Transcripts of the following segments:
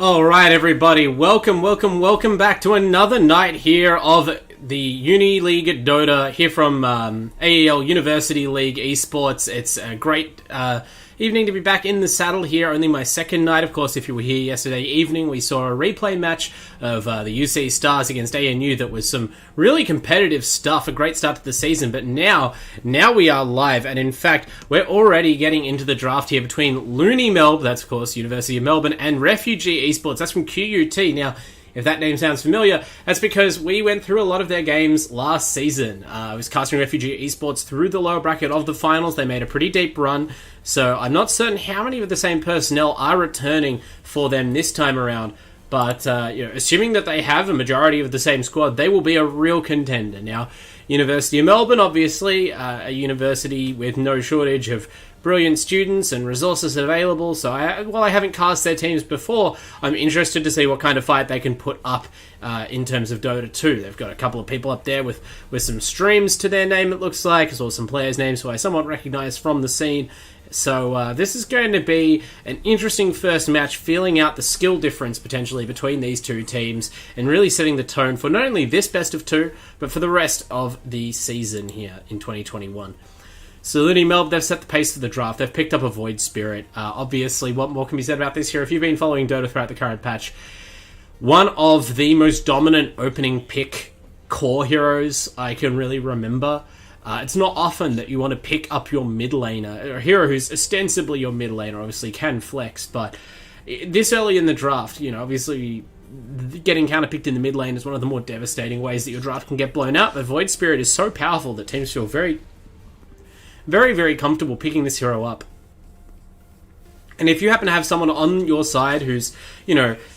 Alright everybody, welcome back to another night here of the Uni League Dota, here from AEL University League Esports. It's a great evening to be back in the saddle here, only my second night. Of course, if you were here yesterday evening, we saw a replay match of the UC Stars against ANU that was some really competitive stuff, a great start to the season, but now we are live, and in fact, we're already getting into the draft here between LoonyMelb, that's of course University of Melbourne, and Refugee Esports, that's from QUT. Now, if that name sounds familiar, that's because we went through a lot of their games last season. I was casting Refugee Esports through the lower bracket of the finals. They made a pretty deep run, so I'm not certain how many of the same personnel are returning for them this time around. But assuming that they have a majority of the same squad, they will be a real contender. Now, University of Melbourne, obviously, a university with no shortage of brilliant students and resources available, so while I haven't cast their teams before, I'm interested to see what kind of fight they can put up in terms of Dota 2. They've got a couple of people up there with some streams to their name, it looks like, as well as some players' names who I somewhat recognise from the scene. So this is going to be an interesting first match, feeling out the skill difference potentially between these two teams and really setting the tone for not only this best of two, but for the rest of the season here in 2021. So LoonyMelb, they've set the pace for the draft. They've picked up a Void Spirit. Obviously, what more can be said about this here? If you've been following Dota throughout the current patch, one of the most dominant opening pick core heroes I can really remember. It's not often that you want to pick up your mid laner, a hero who's ostensibly your mid laner, obviously can flex, but this early in the draft, obviously getting counterpicked in the mid lane is one of the more devastating ways that your draft can get blown up. But Void Spirit is so powerful that teams feel very, very comfortable picking this hero up. And if you happen to have someone on your side who's,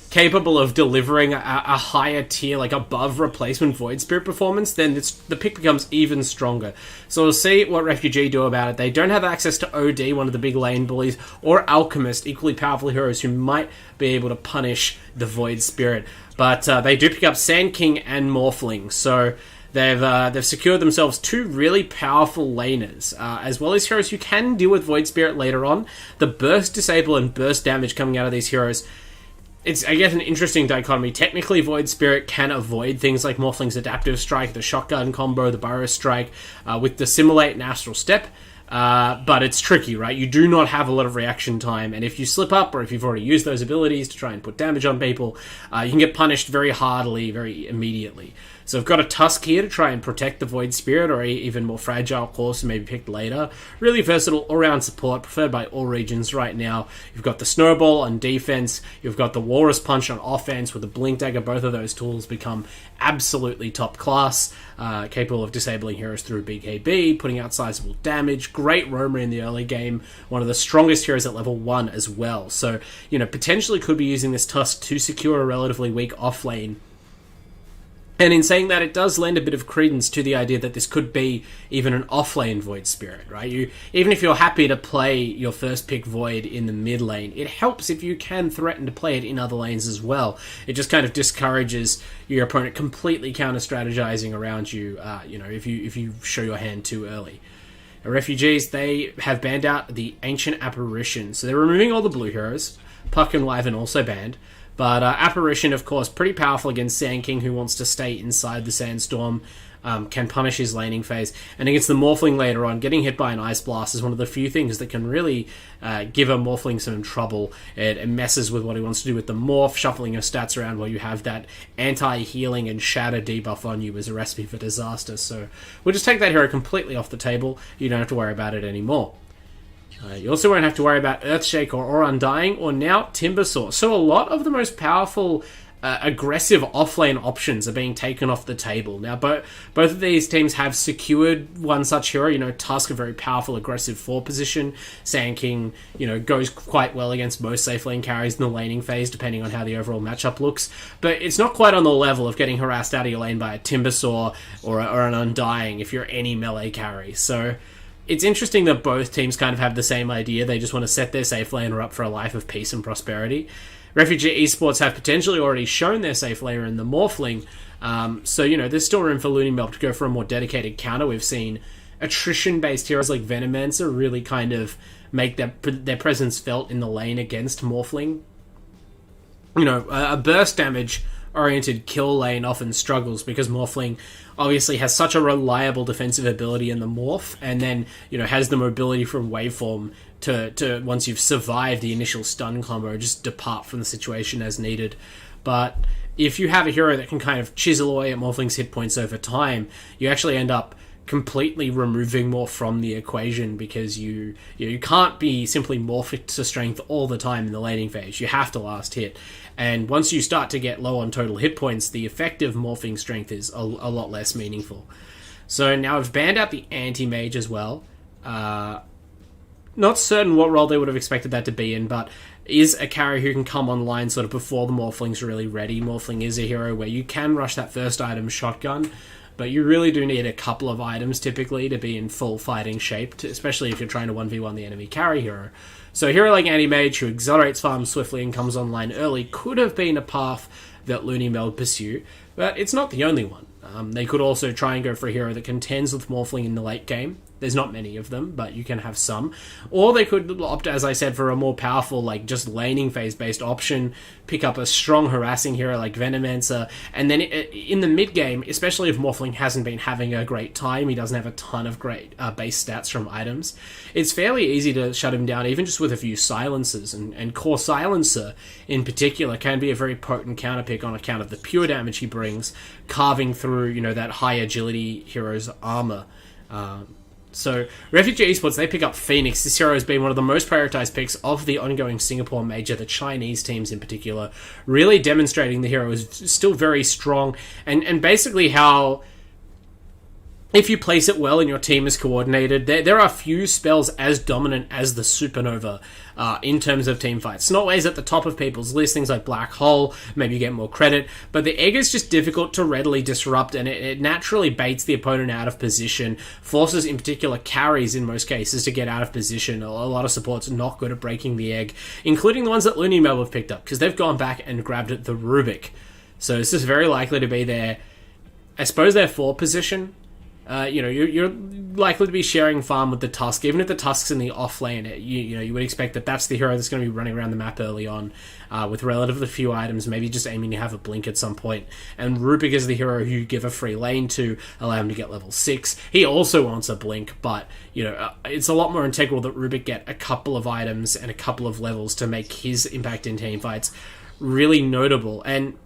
capable of delivering a higher tier, like above replacement Void Spirit performance, then the pick becomes even stronger. So we'll see what Refugee do about it. They don't have access to OD, one of the big lane bullies, or Alchemist, equally powerful heroes who might be able to punish the Void Spirit. But they do pick up Sand King and Morphling, so they've secured themselves two really powerful laners, as well as heroes who can deal with Void Spirit later on. The burst disable and burst damage coming out of these heroes, it's, I guess, an interesting dichotomy. Technically, Void Spirit can avoid things like Morphling's Adaptive Strike, the Shotgun combo, the Burrow Strike, with Dissimulate and Astral Step. But it's tricky, right? You do not have a lot of reaction time, and if you slip up, or if you've already used those abilities to try and put damage on people, you can get punished very hardly, very immediately. So I've got a Tusk here to try and protect the Void Spirit, or even more fragile course, maybe picked later. Really versatile all-round support, preferred by all regions right now. You've got the Snowball on defense, you've got the Walrus Punch on offense, with the Blink Dagger. Both of those tools become absolutely top class, capable of disabling heroes through BKB, putting out sizable damage. Great roamer in the early game, one of the strongest heroes at level 1 as well. So, potentially could be using this Tusk to secure a relatively weak offlane. And in saying that, it does lend a bit of credence to the idea that this could be even an offlane Void Spirit, right? Even if you're happy to play your first pick Void in the mid lane, it helps if you can threaten to play it in other lanes as well. It just kind of discourages your opponent completely counter-strategizing around you, if you show your hand too early. Refugees, they have banned out the Ancient Apparition, so they're removing all the blue heroes. Puck and Wyvern also banned. But Apparition, of course, pretty powerful against Sand King, who wants to stay inside the Sandstorm, can punish his laning phase. And against the Morphling later on, getting hit by an Ice Blast is one of the few things that can really give a Morphling some trouble. It messes with what he wants to do with the Morph, shuffling your stats around while you have that anti-healing and shatter debuff on you as a recipe for disaster. So we'll just take that hero completely off the table. You don't have to worry about it anymore. You also won't have to worry about Earthshake or Undying, or now Timbersaw. So a lot of the most powerful, aggressive offlane options are being taken off the table. Now, both of these teams have secured one such hero. Tusk, a very powerful, aggressive 4 position. Sand King, goes quite well against most safe lane carries in the laning phase, depending on how the overall matchup looks. But it's not quite on the level of getting harassed out of your lane by a Timbersaw or an Undying if you're any melee carry. So it's interesting that both teams kind of have the same idea. They just want to set their safe laner up for a life of peace and prosperity. Refugee Esports have potentially already shown their safe laner in the Morphling. So, there's still room for LoonyMelb to go for a more dedicated counter. We've seen attrition-based heroes like Venomancer really kind of make their presence felt in the lane against Morphling. a burst damage oriented kill lane often struggles because Morphling obviously has such a reliable defensive ability in the morph, and then has the mobility from waveform to once you've survived the initial stun combo, just depart from the situation as needed. But if you have a hero that can kind of chisel away at Morphling's hit points over time, you actually end up completely removing Morph from the equation, because you can't be simply Morph to strength all the time in the laning phase. You have to last hit. And once you start to get low on total hit points, the effective morphing strength is a lot less meaningful. So now I've banned out the anti-mage as well. Not certain what role they would have expected that to be in, but is a carry who can come online sort of before the Morphling's really ready. Morphling is a hero where you can rush that first item shotgun, but you really do need a couple of items typically to be in full fighting shape, especially if you're trying to 1v1 the enemy carry hero. So a hero like Anti-Mage, who accelerates farm swiftly and comes online early, could have been a path that LoonyMelb pursue, but it's not the only one. They could also try and go for a hero that contends with Morphling in the late game. There's not many of them, but you can have some. Or they could opt, as I said, for a more powerful, like, just laning phase-based option, pick up a strong harassing hero like Venomancer, and then in the mid-game, especially if Morphling hasn't been having a great time, he doesn't have a ton of great base stats from items, it's fairly easy to shut him down, even just with a few silencers, and Core Silencer, in particular, can be a very potent counterpick on account of the pure damage he brings, carving through, that high agility hero's armor. So, Refugee Esports, they pick up Phoenix. This hero has been one of the most prioritized picks of the ongoing Singapore major, the Chinese teams in particular, really demonstrating the hero is still very strong, and basically how, if you place it well and your team is coordinated, there are few spells as dominant as the Supernova in terms of team fights. It's not always at the top of people's list, things like Black Hole, maybe you get more credit, but the Egg is just difficult to readily disrupt, and it naturally baits the opponent out of position, forces in particular carries in most cases to get out of position. A lot of support's not good at breaking the Egg, including the ones that LoonyMelb have picked up, because they've gone back and grabbed the Rubik. So this is very likely to be their, I suppose, their 4 position. You're likely to be sharing farm with the Tusk. Even if the Tusk's in the off lane, you would expect that that's the hero that's going to be running around the map early on with relatively few items, maybe just aiming to have a blink at some point. And Rubik is the hero who you give a free lane to, allow him to get level 6. He also wants a blink, but it's a lot more integral that Rubik get a couple of items and a couple of levels to make his impact in team fights really notable. And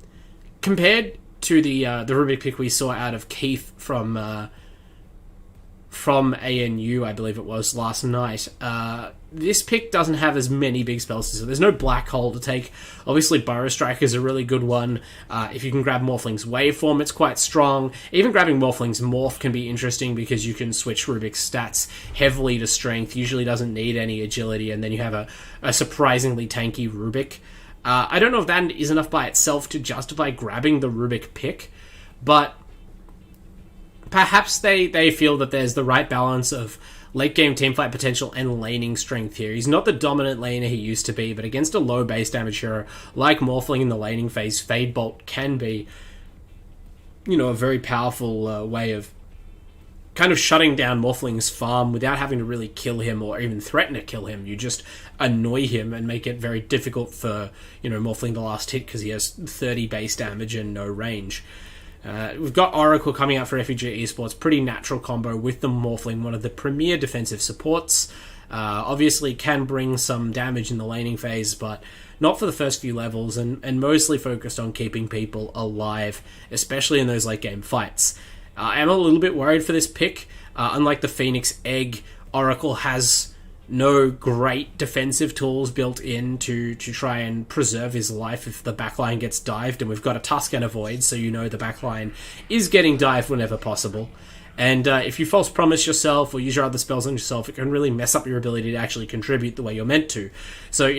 compared to the Rubik pick we saw out of Keith from ANU, I believe it was, last night, this pick doesn't have as many big spells, so there's no Black Hole to take. Obviously, Burrow Strike is a really good one. If you can grab Morphling's Waveform, it's quite strong. Even grabbing Morphling's Morph can be interesting because you can switch Rubik's stats heavily to Strength, usually doesn't need any agility, and then you have a surprisingly tanky Rubik. I don't know if that is enough by itself to justify grabbing the Rubik pick, but perhaps they feel that there's the right balance of late-game teamfight potential and laning strength here. He's not the dominant laner he used to be, but against a low base damage hero like Morphling in the laning phase, Fade Bolt can be, a very powerful way of kind of shutting down Morphling's farm without having to really kill him or even threaten to kill him. You just annoy him and make it very difficult for, Morphling to last hit because he has 30 base damage and no range. We've got Oracle coming out for Refugee Esports, pretty natural combo with the Morphling, one of the premier defensive supports. Obviously can bring some damage in the laning phase, but not for the first few levels, and mostly focused on keeping people alive, especially in those late game fights. I am a little bit worried for this pick. Unlike the Phoenix Egg, Oracle has no great defensive tools built in to try and preserve his life if the backline gets dived, and we've got a Tusk and a Void, so the backline is getting dived whenever possible. And if you false promise yourself or use your other spells on yourself, it can really mess up your ability to actually contribute the way you're meant to. So,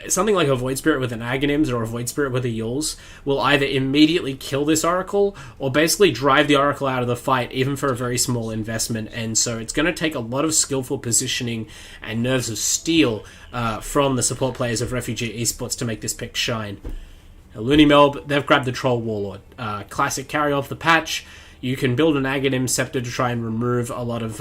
something like a Void Spirit with an Aghanims or a Void Spirit with a Yules will either immediately kill this Oracle or basically drive the Oracle out of the fight, even for a very small investment. And so it's going to take a lot of skillful positioning and nerves of steel from the support players of Refugee Esports to make this pick shine. LoonyMelb, they've grabbed the Troll Warlord. Classic carry off the patch. You can build an Aghanim Scepter to try and remove a lot of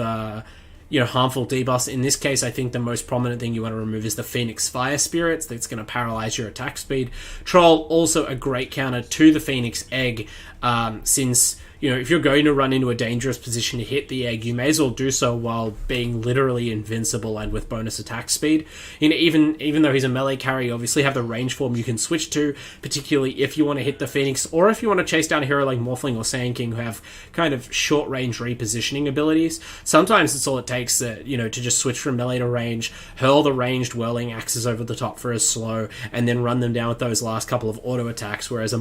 harmful debuffs. In this case, I think the most prominent thing you want to remove is the Phoenix Fire Spirits. That's going to paralyze your attack speed. Troll, also a great counter to the Phoenix Egg, since if you're going to run into a dangerous position to hit the egg, you may as well do so while being literally invincible and with bonus attack speed. Even though he's a melee carry, you obviously have the range form you can switch to, particularly if you want to hit the Phoenix, or if you want to chase down a hero like Morphling or Sand King who have kind of short-range repositioning abilities. Sometimes it's all it takes to just switch from melee to range, hurl the ranged whirling axes over the top for a slow, and then run them down with those last couple of auto attacks, whereas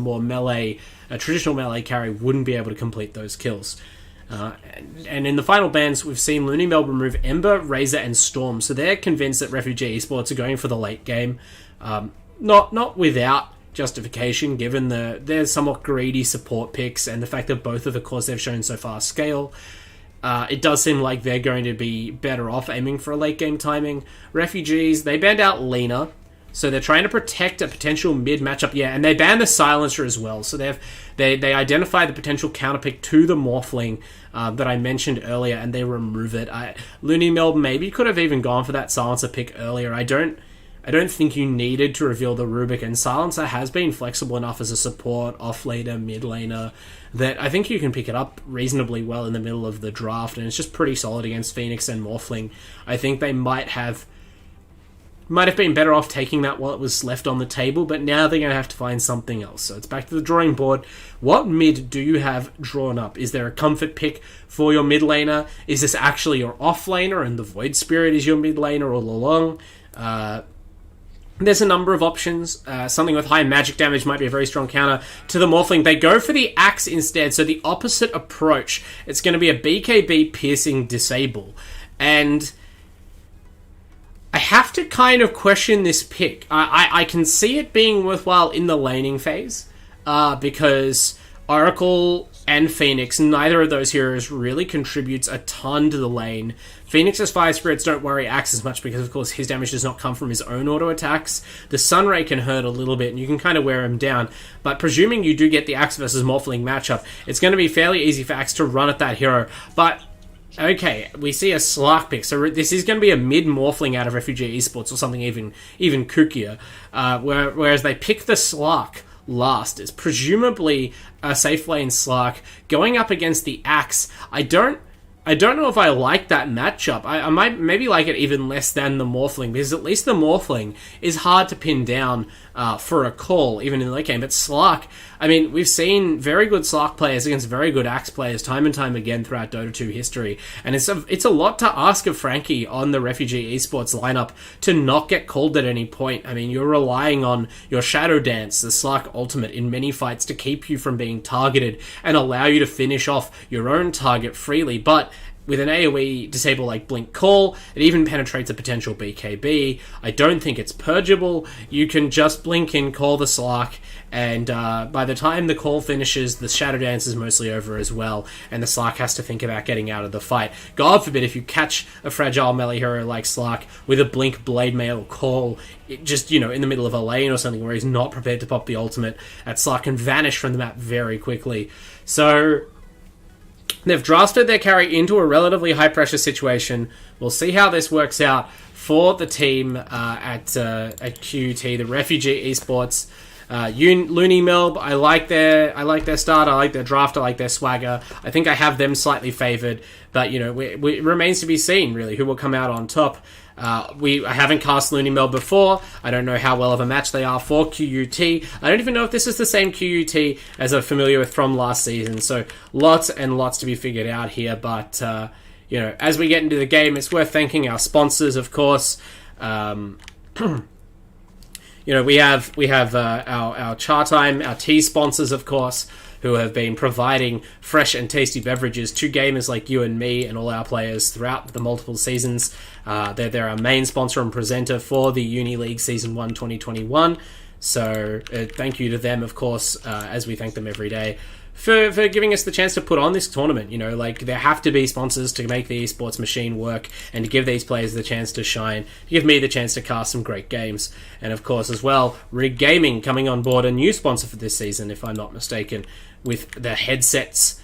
a traditional melee carry wouldn't be able to complete those kills. And in the final bans, we've seen LoonyMelb remove Ember, Razor, and Storm, so they're convinced that Refugee Esports are going for the late game. Not without justification, given their somewhat greedy support picks and the fact that both of the cores they've shown so far scale. It does seem like they're going to be better off aiming for a late game timing. Refugees, they banned out Lena, so they're trying to protect a potential mid matchup. Yeah, and they ban the Silencer as well. So they identify the potential counterpick to the Morphling that I mentioned earlier, and they remove it. LoonyMelb maybe could have even gone for that Silencer pick earlier. I don't think you needed to reveal the Rubik, and Silencer has been flexible enough as a support, off-laner, mid-laner, that I think you can pick it up reasonably well in the middle of the draft, and it's just pretty solid against Phoenix and Morphling. I think they might have been better off taking that while it was left on the table, but now they're going to have to find something else. So it's back to the drawing board. What mid do you have drawn up? Is there a comfort pick for your mid laner? Is this actually your off laner and the Void Spirit is your mid laner all along? There's a number of options. Something with high magic damage might be a very strong counter to the Morphling. They go for the Axe instead, so the opposite approach. It's going to be a BKB piercing disable. And I have to kind of question this pick. I can see it being worthwhile in the laning phase, because Oracle and Phoenix, neither of those heroes really contributes a ton to the lane. Phoenix's Fire Spirits don't worry Axe as much because, of course, his damage does not come from his own auto attacks. The Sunray can hurt a little bit, and you can kind of wear him down. But presuming you do get the Axe versus Morphling matchup, it's going to be fairly easy for Axe to run at that hero. But okay, we see a Slark pick, so this is going to be a mid-Morphling out of Refugee Esports, or something even kookier, whereas they pick the Slark last. It's presumably a safe lane Slark going up against the Axe. I don't know if I like that matchup. I might maybe like it even less than the Morphling, because at least the Morphling is hard to pin down for a call, even in the late game. But Slark, I mean, we've seen very good Slark players against very good Axe players time and time again throughout Dota 2 history, and it's a lot to ask of Frankie on the Refugee Esports lineup to not get called at any point. I mean, you're relying on your Shadow Dance, the Slark ultimate, in many fights to keep you from being targeted and allow you to finish off your own target freely, but with an AoE disable like Blink Call, it even penetrates a potential BKB. I don't think it's purgeable. You can just blink in, call the Slark, and by the time the call finishes, the Shadow Dance is mostly over as well, and the Slark has to think about getting out of the fight. God forbid if you catch a fragile melee hero like Slark with a Blink Blade Mail call, just, in the middle of a lane or something where he's not prepared to pop the ultimate, that Slark can vanish from the map very quickly. So they've drafted their carry into a relatively high-pressure situation. We'll see how this works out for the team at QUT, the Refugee Esports. LoonyMelb, I like their start, I like their draft, I like their swagger. I think I have them slightly favoured, but it remains to be seen really who will come out on top. I haven't cast LoonyMelb before. I don't know how well of a match they are for QUT. I don't even know if this is the same QUT as I'm familiar with from last season. So lots and lots to be figured out here. But as we get into the game, it's worth thanking our sponsors, of course. We have our Chatime, our tea sponsors, of course, who have been providing fresh and tasty beverages to gamers like you and me and all our players throughout the multiple seasons. They're our main sponsor and presenter for the Uni League Season 1 2021. So thank you to them, of course, as we thank them every day for giving us the chance to put on this tournament. There have to be sponsors to make the esports machine work and to give these players the chance to shine, to give me the chance to cast some great games. And of course, as well, Rig Gaming coming on board, a new sponsor for this season, if I'm not mistaken, with the headsets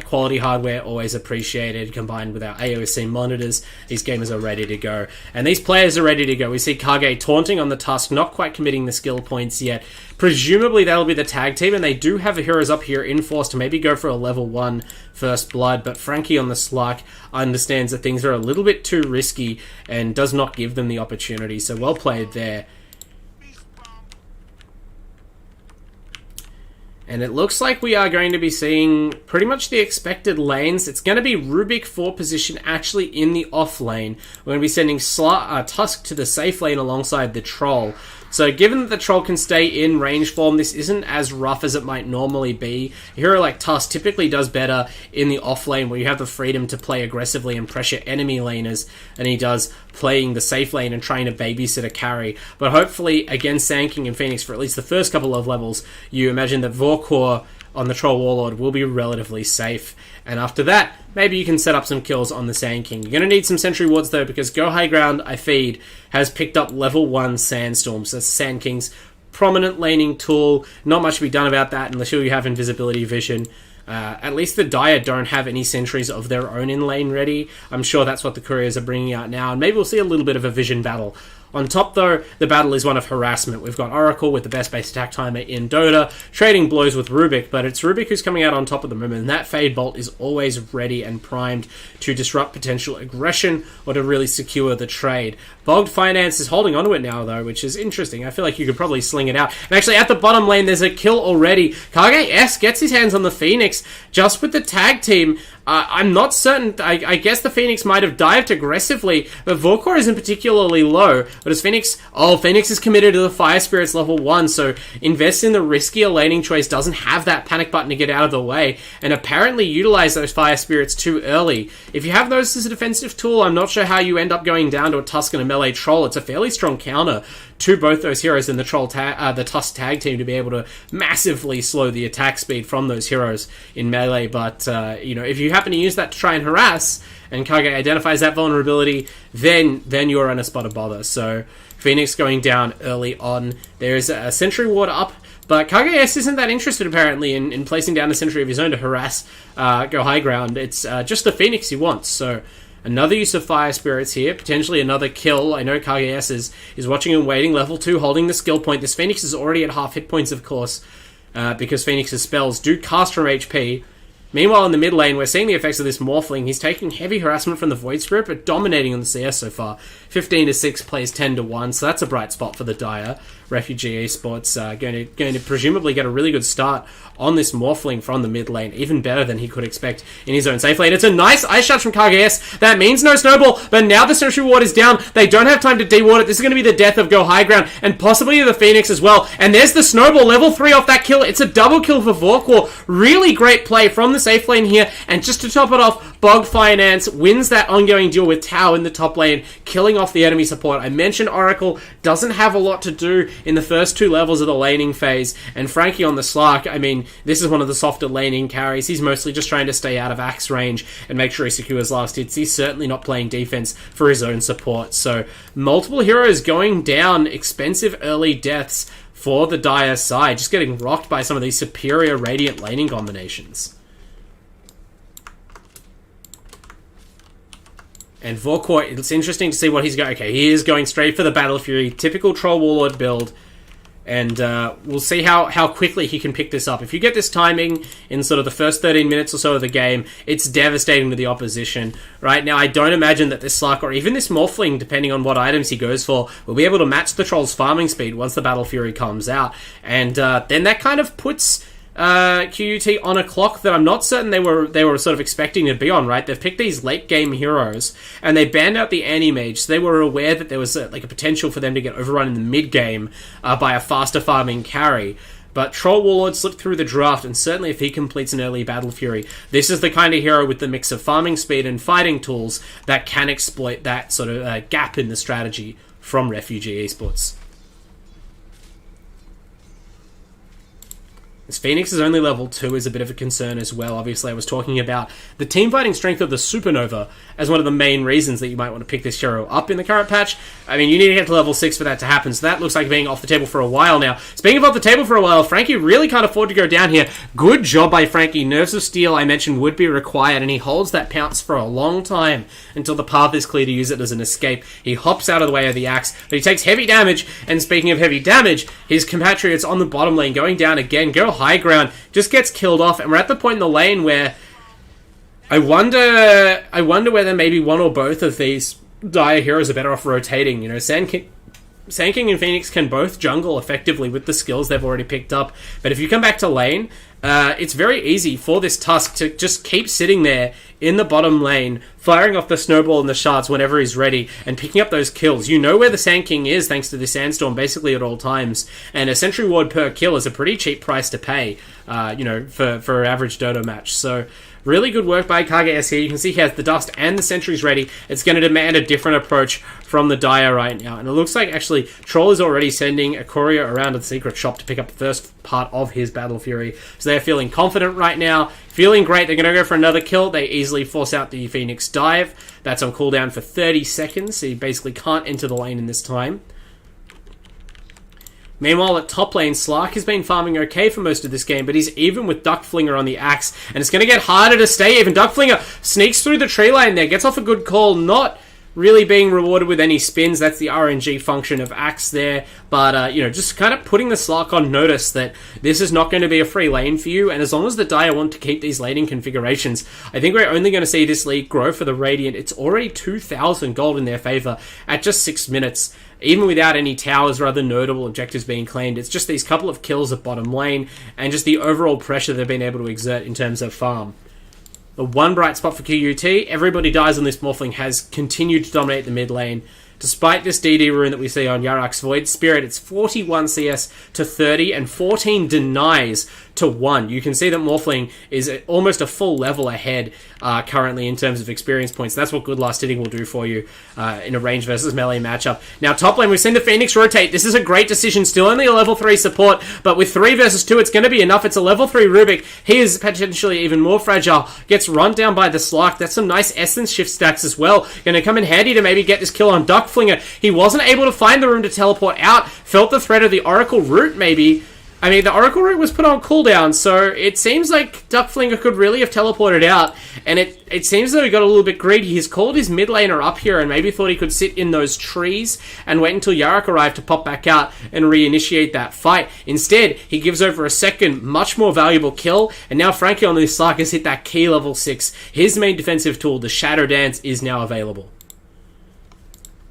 Quality hardware, always appreciated, combined with our AOC monitors. These gamers are ready to go. And these players are ready to go. We see Kage taunting on the Tusk, not quite committing the skill points yet. Presumably that'll be the tag team, and they do have heroes up here in force to maybe go for a level 1 first blood, but Frankie on the Slark understands that things are a little bit too risky and does not give them the opportunity, so well played there. And it looks like we are going to be seeing pretty much the expected lanes. It's going to be Rubik for position actually in the off lane. We're going to be sending Tusk to the safe lane alongside the Troll. So given that the Troll can stay in range form, this isn't as rough as it might normally be. A hero like Tusk typically does better in the off lane, where you have the freedom to play aggressively and pressure enemy laners, than he does playing the safe lane and trying to babysit a carry. But hopefully, against Sand King and Phoenix for at least the first couple of levels, you imagine that Vorkor on the Troll Warlord will be relatively safe. And after that, maybe you can set up some kills on the Sand King. You're going to need some sentry wards though, because Go High Ground, I feed, has picked up level 1 Sandstorms. That's Sand King's prominent laning tool. Not much to be done about that unless you have invisibility vision. At least the Dire don't have any sentries of their own in lane ready. I'm sure that's what the couriers are bringing out now, and maybe we'll see a little bit of a vision battle. On top, though, the battle is one of harassment. We've got Oracle with the best base attack timer in Dota, trading blows with Rubik, but it's Rubik who's coming out on top at the moment, and that Fade Bolt is always ready and primed to disrupt potential aggression or to really secure the trade. Bogged Finance is holding onto it now, though, which is interesting. I feel like you could probably sling it out. And actually, at the bottom lane, there's a kill already. Kage S gets his hands on the Phoenix just with the tag team. I'm not certain. I guess the Phoenix might have dived aggressively, but Vorkor isn't particularly low. But as Phoenix... Oh, Phoenix is committed to the Fire Spirits level 1, so invest in the riskier laning choice, doesn't have that panic button to get out of the way, and apparently utilize those Fire Spirits too early. If you have those as a defensive tool, I'm not sure how you end up going down to a Tusk and a melee Troll. It's a fairly strong counter to both those heroes in the the Tusk tag team to be able to massively slow the attack speed from those heroes in melee. But, if you happen to use that to try and harass, and Kage identifies that vulnerability, then you're in a spot of bother. So, Phoenix going down early on. There's a sentry ward up, but Kage-S isn't that interested, apparently, in placing down a sentry of his own to harass Go High Ground. It's just the Phoenix he wants, so... Another use of Fire Spirits here, potentially another kill. I know Kage-S is watching and waiting, level 2, holding the skill point. This Phoenix is already at half hit points, of course, because Phoenix's spells do cast from HP. Meanwhile, in the mid lane, we're seeing the effects of this Morphling. He's taking heavy harassment from the Void Spirit, but dominating on the CS so far. 15-6 plays 10-1, so that's a bright spot for the Dire. Refugee Esports going to presumably get a really good start on this Morphling from the mid lane, even better than he could expect in his own safe lane. It's a nice Ice Shot from Kage-S. That means no snowball, but now the Sentry Ward is down. They don't have time to deward it. This is going to be the death of Go High Ground, and possibly the Phoenix as well. And there's the snowball, level 3 off that kill. It's a double kill for Vorkor. Really great play from the safe lane here, and just to top it off, Bogged Finance wins that ongoing duel with Tau in the top lane, killing off the enemy support. I mentioned Oracle doesn't have a lot to do in the first 2 levels of the laning phase, and Frankie on the Slark, I mean, this is one of the softer laning carries. He's mostly just trying to stay out of axe range and make sure he secures last hits. He's certainly not playing defense for his own support. So, multiple heroes going down, expensive early deaths for the Dire side, just getting rocked by some of these superior Radiant laning combinations. And Vorkor, it's interesting to see what he's going... Okay, he is going straight for the Battle Fury, typical Troll Warlord build, and we'll see how quickly he can pick this up. If you get this timing in sort of the first 13 minutes or so of the game, it's devastating to the opposition. Right now, I don't imagine that this Slark, or even this Morphling, depending on what items he goes for, will be able to match the Troll's farming speed once the Battle Fury comes out. And then that kind of puts... QUT on a clock that I'm not certain they were sort of expecting to be on, right? They've picked these late game heroes, and they banned out the anti-mage, so they were aware that there was a potential for them to get overrun in the mid-game by a faster farming carry. But Troll Warlord slipped through the draft, and certainly if he completes an early Battle Fury, this is the kind of hero with the mix of farming speed and fighting tools that can exploit that sort of gap in the strategy from Refugee Esports. This Phoenix is only level 2 is a bit of a concern as well. Obviously, I was talking about the team fighting strength of the Supernova as one of the main reasons that you might want to pick this hero up in the current patch. I mean, you need to get to level 6 for that to happen, so that looks like being off the table for a while now. Speaking of off the table for a while, Frankie really can't afford to go down here. Good job by Frankie. Nerves of Steel, I mentioned, would be required, and he holds that pounce for a long time until the path is clear to use it as an escape. He hops out of the way of the axe, but he takes heavy damage, and speaking of heavy damage, his compatriots on the bottom lane going down again, go high ground, just gets killed off, and we're at the point in the lane where I wonder whether maybe one or both of these dire heroes are better off rotating. You know, Sand King and Phoenix can both jungle effectively with the skills they've already picked up, but if you come back to lane, it's very easy for this Tusk to just keep sitting there in the bottom lane, firing off the snowball and the shards whenever he's ready, and picking up those kills. You know where the Sand King is thanks to the Sandstorm basically at all times, and a Sentry Ward per kill is a pretty cheap price to pay, for an average Dota match. So really good work by KGS here. You can see he has the Dust and the Sentries ready. It's going to demand a different approach from the Dire right now. And it looks like, actually, Troll is already sending a courier around to the secret shop to pick up the first part of his Battle Fury. So they're feeling confident right now. Feeling great. They're going to go for another kill. They easily force out the Phoenix dive. That's on cooldown for 30 seconds, so you basically can't enter the lane in this time. Meanwhile, at top lane, Slark has been farming okay for most of this game, but he's even with Duckflinger on the axe, and it's going to get harder to stay even. Duckflinger sneaks through the tree line there, gets off a good call, not really being rewarded with any spins. That's the RNG function of axe there, but, just kind of putting the Slark on notice that this is not going to be a free lane for you, and as long as the Dire want to keep these laning configurations, I think we're only going to see this league grow for the Radiant. It's already 2,000 gold in their favour at just 6 minutes. Even without any towers or other notable objectives being claimed, it's just these couple of kills at bottom lane and just the overall pressure they've been able to exert in terms of farm. The one bright spot for QUT, everybody dies on this Morphling has continued to dominate the mid lane. Despite this DD rune that we see on Yarak's Void Spirit, it's 41 CS to 30 and 14 denies to 1. You can see that Morphling is almost a full level ahead currently in terms of experience points. That's what good last hitting will do for you in a range versus melee matchup. Now, top lane, we've seen the Phoenix rotate. This is a great decision. Still only a level 3 support, but with 3 versus 2, it's going to be enough. It's a level 3 Rubik. He is potentially even more fragile. Gets run down by the Slark. That's some nice Essence shift stacks as well. Going to come in handy to maybe get this kill on Duckflinger. He wasn't able to find the room to teleport out. Felt the threat of the Oracle Root, maybe. I mean, the Oracle Root was put on cooldown, so it seems like Duckflinger could really have teleported out, and it seems that he got a little bit greedy. He's called his mid laner up here and maybe thought he could sit in those trees and wait until Yarak arrived to pop back out and reinitiate that fight. Instead, he gives over a second, much more valuable kill, and now Frankie on this Slark has hit that key level 6. His main defensive tool, the Shadow Dance, is now available.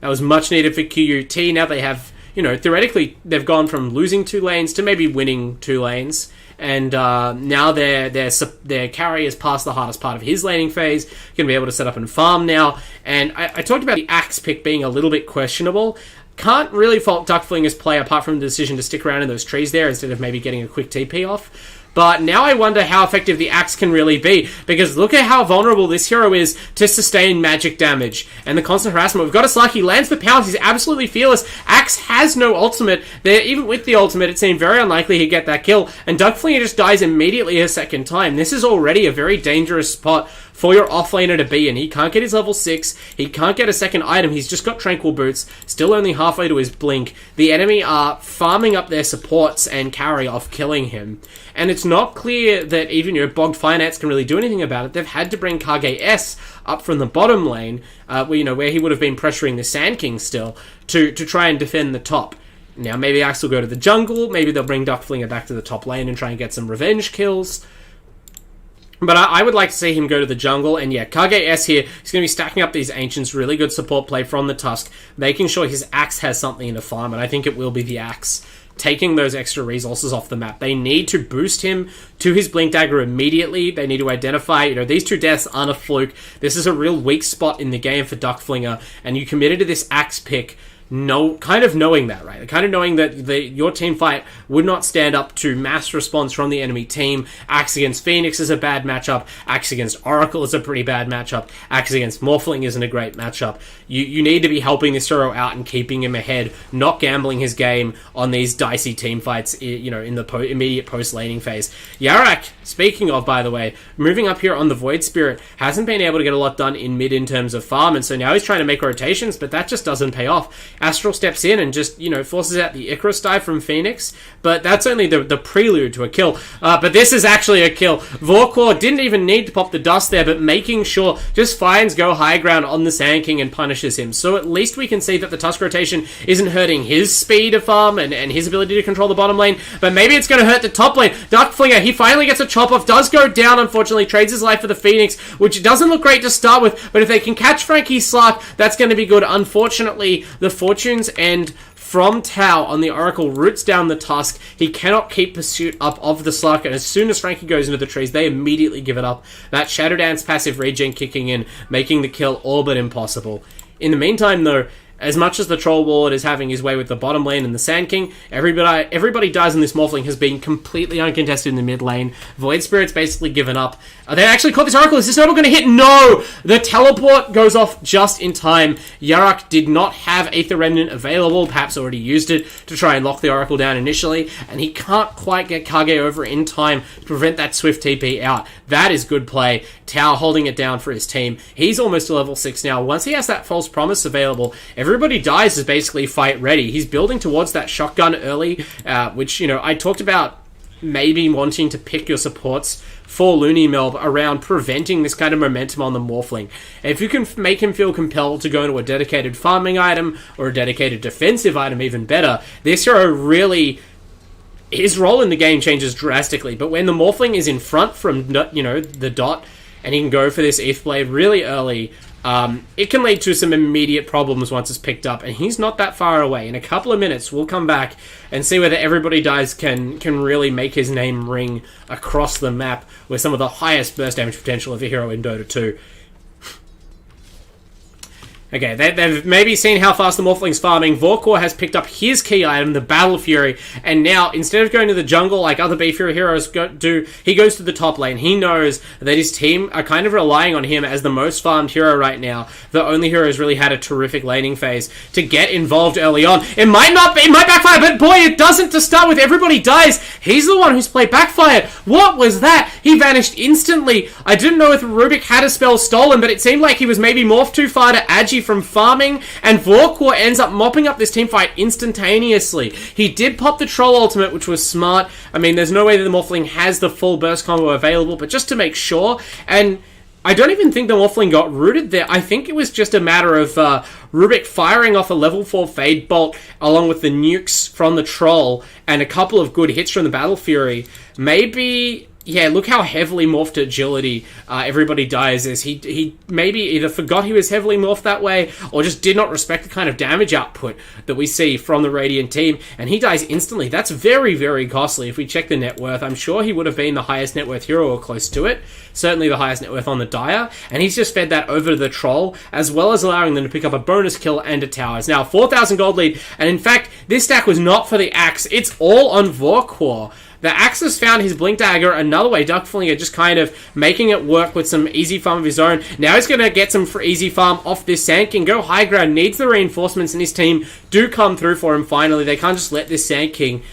That was much needed for QUT. Now they have, theoretically, they've gone from losing 2 lanes to maybe winning 2 lanes. And now their carry has passed the hardest part of his laning phase. Going to be able to set up and farm now. And I talked about the axe pick being a little bit questionable. Can't really fault Duckflinger's play apart from the decision to stick around in those trees there instead of maybe getting a quick TP off. But now I wonder how effective the axe can really be, because look at how vulnerable this hero is to sustain magic damage and the constant harassment. We've got a Slark, he lands the pounce, he's absolutely fearless. Axe has no ultimate. Even with the ultimate, it seemed very unlikely he'd get that kill, and Duckflinger just dies immediately a second time. This is already a very dangerous spot for your offlaner to be in. He can't get his level 6, he can't get a second item, he's just got Tranquil Boots, still only halfway to his blink. The enemy are farming up their supports and carry off killing him. And it's not clear that even Bogged Finance can really do anything about it. They've had to bring KGS up from the bottom lane, where he would have been pressuring the Sand King still, to try and defend the top. Now, maybe Axe will go to the jungle, maybe they'll bring Duckflinger back to the top lane and try and get some revenge kills. But I would like to see him go to the jungle, and yeah, KGS here, he's going to be stacking up these Ancients, really good support play from the Tusk, making sure his Axe has something in the farm, and I think it will be the Axe. Taking those extra resources off the map. They need to boost him to his Blink Dagger immediately. They need to identify, these 2 deaths aren't a fluke. This is a real weak spot in the game for Duckflinger, and you committed to this Axe pick kind of knowing that, right? Kind of knowing that your team fight would not stand up to mass response from the enemy team. Axe against Phoenix is a bad matchup. Axe against Oracle is a pretty bad matchup. Axe against Morphling isn't a great matchup. You need to be helping this hero out and keeping him ahead, not gambling his game on these dicey team fights, in the immediate post-laning phase. Yarak, speaking of, by the way, moving up here on the Void Spirit, hasn't been able to get a lot done in mid in terms of farm, and so now he's trying to make rotations, but that just doesn't pay off. Astral steps in and just, forces out the Icarus dive from Phoenix, but that's only the prelude to a kill. But this is actually a kill. Vorkor didn't even need to pop the dust there, but making sure just finds Go High Ground on the Sand King and punishes him. So at least we can see that the Tusk rotation isn't hurting his speed of farm and his ability to control the bottom lane, but maybe it's going to hurt the top lane. Dark Flinger, he finally gets a chop off, does go down, unfortunately, trades his life for the Phoenix, which doesn't look great to start with, but if they can catch Frankie Slark, that's going to be good. Unfortunately, the fortunes end from Tau on the Oracle, roots down the Tusk. He cannot keep pursuit up of the Slark, and as soon as Frankie goes into the trees, they immediately give it up. That Shadow Dance passive regen kicking in, making the kill all but impossible. In the meantime, though, as much as the Troll Ward is having his way with the bottom lane and the Sand King, everybody dies in this Morphling has been completely uncontested in the mid lane. Void Spirit's basically given up. They actually caught this Oracle. Is this Noble going to hit? No! The teleport goes off just in time. Yarak did not have Aether Remnant available, perhaps already used it to try and lock the Oracle down initially, and he can't quite get Kage over in time to prevent that swift TP out. That is good play. Tau holding it down for his team. He's almost to level 6 now. Once he has that False Promise available, everybody dies is basically fight ready. He's building towards that shotgun early, which, I talked about maybe wanting to pick your supports for LoonyMelb around preventing this kind of momentum on the Morphling. If you can make him feel compelled to go into a dedicated farming item or a dedicated defensive item, even better, this hero really... his role in the game changes drastically, but when the Morphling is in front from, the dot, and he can go for this ETH Blade really early, it can lead to some immediate problems once it's picked up, and he's not that far away. In a couple of minutes, we'll come back and see whether Everybody Dies can really make his name ring across the map with some of the highest burst damage potential of a hero in Dota 2. Okay, they've maybe seen how fast the Morphling's farming. Vorkor has picked up his key item, the Battle Fury, and now, instead of going to the jungle like other B Fury heroes do, he goes to the top lane. He knows that his team are kind of relying on him as the most farmed hero right now. The only hero who's really had a terrific laning phase to get involved early on. It might backfire, but boy, it doesn't to start with. Everybody dies. He's the one who's played backfired. What was that? He vanished instantly. I didn't know if Rubik had a spell stolen, but it seemed like he was maybe morphed too far to Agi from farming, and Vorkor ends up mopping up this team fight instantaneously. He did pop the Troll ultimate, which was smart. I mean, there's no way that the Morphling has the full burst combo available, but just to make sure, and I don't even think the Morphling got rooted there. I think it was just a matter of Rubik firing off a level 4 Fade Bolt along with the nukes from the Troll and a couple of good hits from the Battle Fury. Maybe... yeah, look how heavily morphed agility Everybody Dies is. He maybe either forgot he was heavily morphed that way or just did not respect the kind of damage output that we see from the Radiant team, and he dies instantly. That's very, very costly. If we check the net worth, I'm sure he would have been the highest net worth hero or close to it. Certainly the highest net worth on the Dire, and he's just fed that over to the Troll, as well as allowing them to pick up a bonus kill and a tower. It's now 4,000 gold lead, and in fact, this stack was not for the Axe. It's all on Vorkor. The Axe has found his Blink Dagger another way. Duckflinger just kind of making it work with some easy farm of his own. Now he's going to get some easy farm off this Sand King. Go High Ground needs the reinforcements, and his team do come through for him finally. They can't just let this Sand King,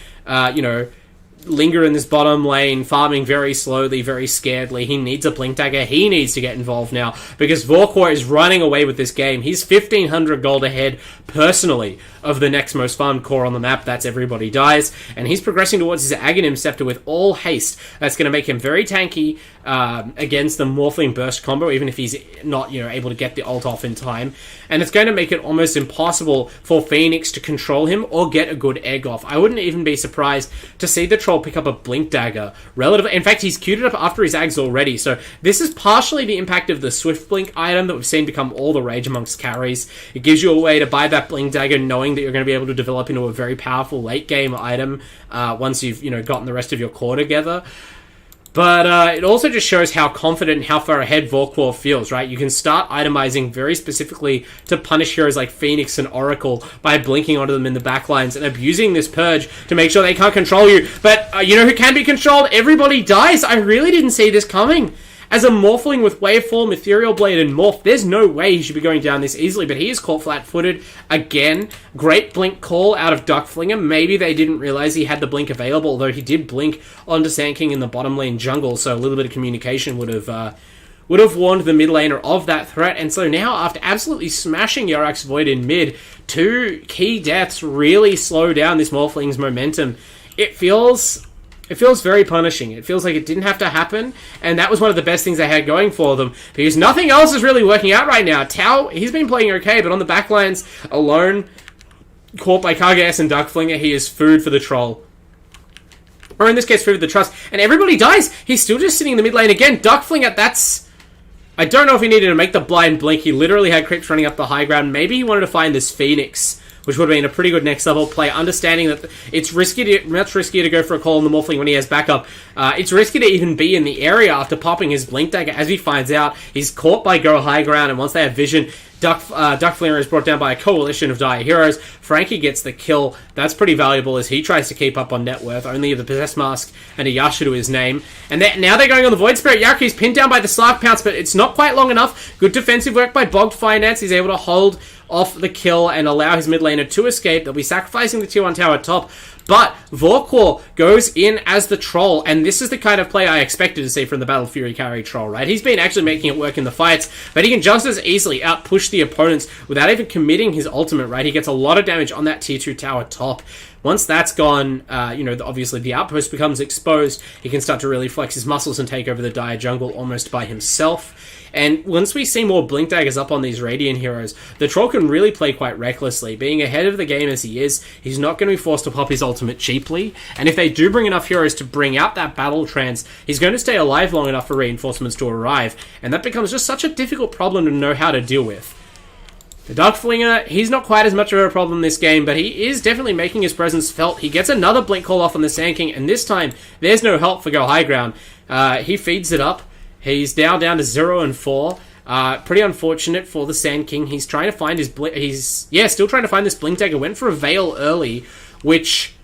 linger in this bottom lane, farming very slowly, very scaredly. He needs a Blink Dagger. He needs to get involved now because Vorkor is running away with this game. He's 1,500 gold ahead personally of the next most farmed core on the map. That's Everybody Dies, and he's progressing towards his Aghanim Scepter with all haste. That's going to make him very tanky against the Morphling Burst combo, even if he's not able to get the ult off in time, and it's going to make it almost impossible for Phoenix to control him or get a good egg off. I wouldn't even be surprised to see the Troll pick up a Blink Dagger. In fact, he's queued it up after his Ags already, so this is partially the impact of the Swift Blink item that we've seen become all the rage amongst carries. It gives you a way to buy that Blink Dagger knowing that you're going to be able to develop into a very powerful late game item once you've gotten the rest of your core together. But it also just shows how confident and how far ahead Vorkor feels, right? You can start itemizing very specifically to punish heroes like Phoenix and Oracle by blinking onto them in the backlines and abusing this purge to make sure they can't control you. But you know who can be controlled? Everybody dies. I really didn't see this coming. As a Morphling with Waveform, Ethereal Blade, and Morph, there's no way he should be going down this easily, but he is caught flat-footed again. Great blink call out of Duckflinger. Maybe they didn't realize he had the blink available, although he did blink onto Sand King in the bottom lane jungle, so a little bit of communication would have warned the mid laner of that threat. And so now, after absolutely smashing Yarak's Void in mid, 2 key deaths really slow down this Morphling's momentum. It feels very punishing. It feels like it didn't have to happen, and that was one of the best things they had going for them, because nothing else is really working out right now. Tao, he's been playing okay, but on the backlines alone, caught by Kargas and Duckflinger, he is food for the troll. Or in this case, food for the trust. And everybody dies. He's still just sitting in the mid lane again. Duckflinger, that's... I don't know if he needed to make the blind blink. He literally had creeps running up the high ground. Maybe he wanted to find this Phoenix, which would have been a pretty good next level play, understanding that it's much riskier to go for a call on the Morphling when he has backup. It's risky to even be in the area after popping his Blink Dagger. As he finds out, he's caught by Go High Ground, and once they have vision, Duckflinger is brought down by a coalition of dire heroes. Frankie gets the kill. That's pretty valuable as he tries to keep up on net worth. Only the Possess Mask and a Yasha to his name. And now they're going on the Void Spirit. Yaku's pinned down by the Slark Pounce, but it's not quite long enough. Good defensive work by Bogged Finance. He's able to hold off the kill and allow his mid laner to escape. They'll be sacrificing the tier 1 tower top. But Vorkor goes in as the troll, and this is the kind of play I expected to see from the Battle Fury carry troll, right? He's been actually making it work in the fights, but he can just as easily outpush the opponents without even committing his ultimate, right? He gets a lot of damage on that tier 2 tower top. Once that's gone, obviously the outpost becomes exposed. He can start to really flex his muscles and take over the dire jungle almost by himself. And once we see more Blink Daggers up on these Radiant heroes, the Troll can really play quite recklessly. Being ahead of the game as he is, he's not going to be forced to pop his ultimate cheaply. And if they do bring enough heroes to bring out that battle trance, he's going to stay alive long enough for reinforcements to arrive. And that becomes just such a difficult problem to know how to deal with. The Duckflinger, he's not quite as much of a problem this game, but he is definitely making his presence felt. He gets another Blink call off on the Sand King, and this time, there's no help for Go High Ground. He feeds it up. He's now down to 0 and 4. Pretty unfortunate for the Sand King. He's trying to find his still trying to find this Blink Dagger. Went for a Veil early, which,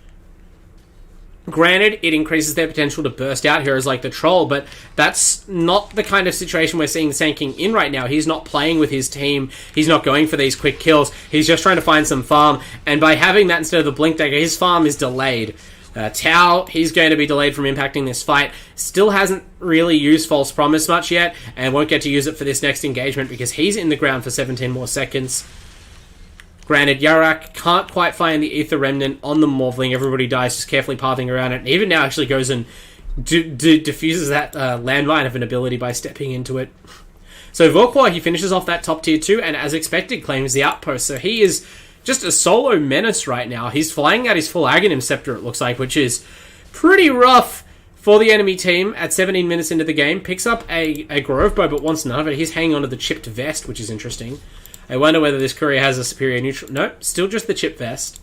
granted, it increases their potential to burst out heroes like the Troll, but that's not the kind of situation we're seeing the Sand King in right now. He's not playing with his team. He's not going for these quick kills. He's just trying to find some farm, and by having that instead of the Blink Dagger, his farm is delayed. Tao, he's going to be delayed from impacting this fight. Still hasn't really used False Promise much yet, and won't get to use it for this next engagement because he's in the ground for 17 more seconds. Granted, Yarak can't quite find the Aether Remnant on the Morphling. Everybody dies just carefully pathing around it, and even now actually goes and diffuses that landmine of an ability by stepping into it. So Vorkor, he finishes off that top tier 2, and as expected, claims the outpost. So he is just a solo menace right now. He's flying out his full Aghanim Scepter, it looks like, which is pretty rough for the enemy team at 17 minutes into the game. Picks up a Grove Bow, but wants none of it. He's hanging onto the chipped vest, which is interesting. I wonder whether this courier has a superior neutral... Nope, still just the chipped vest.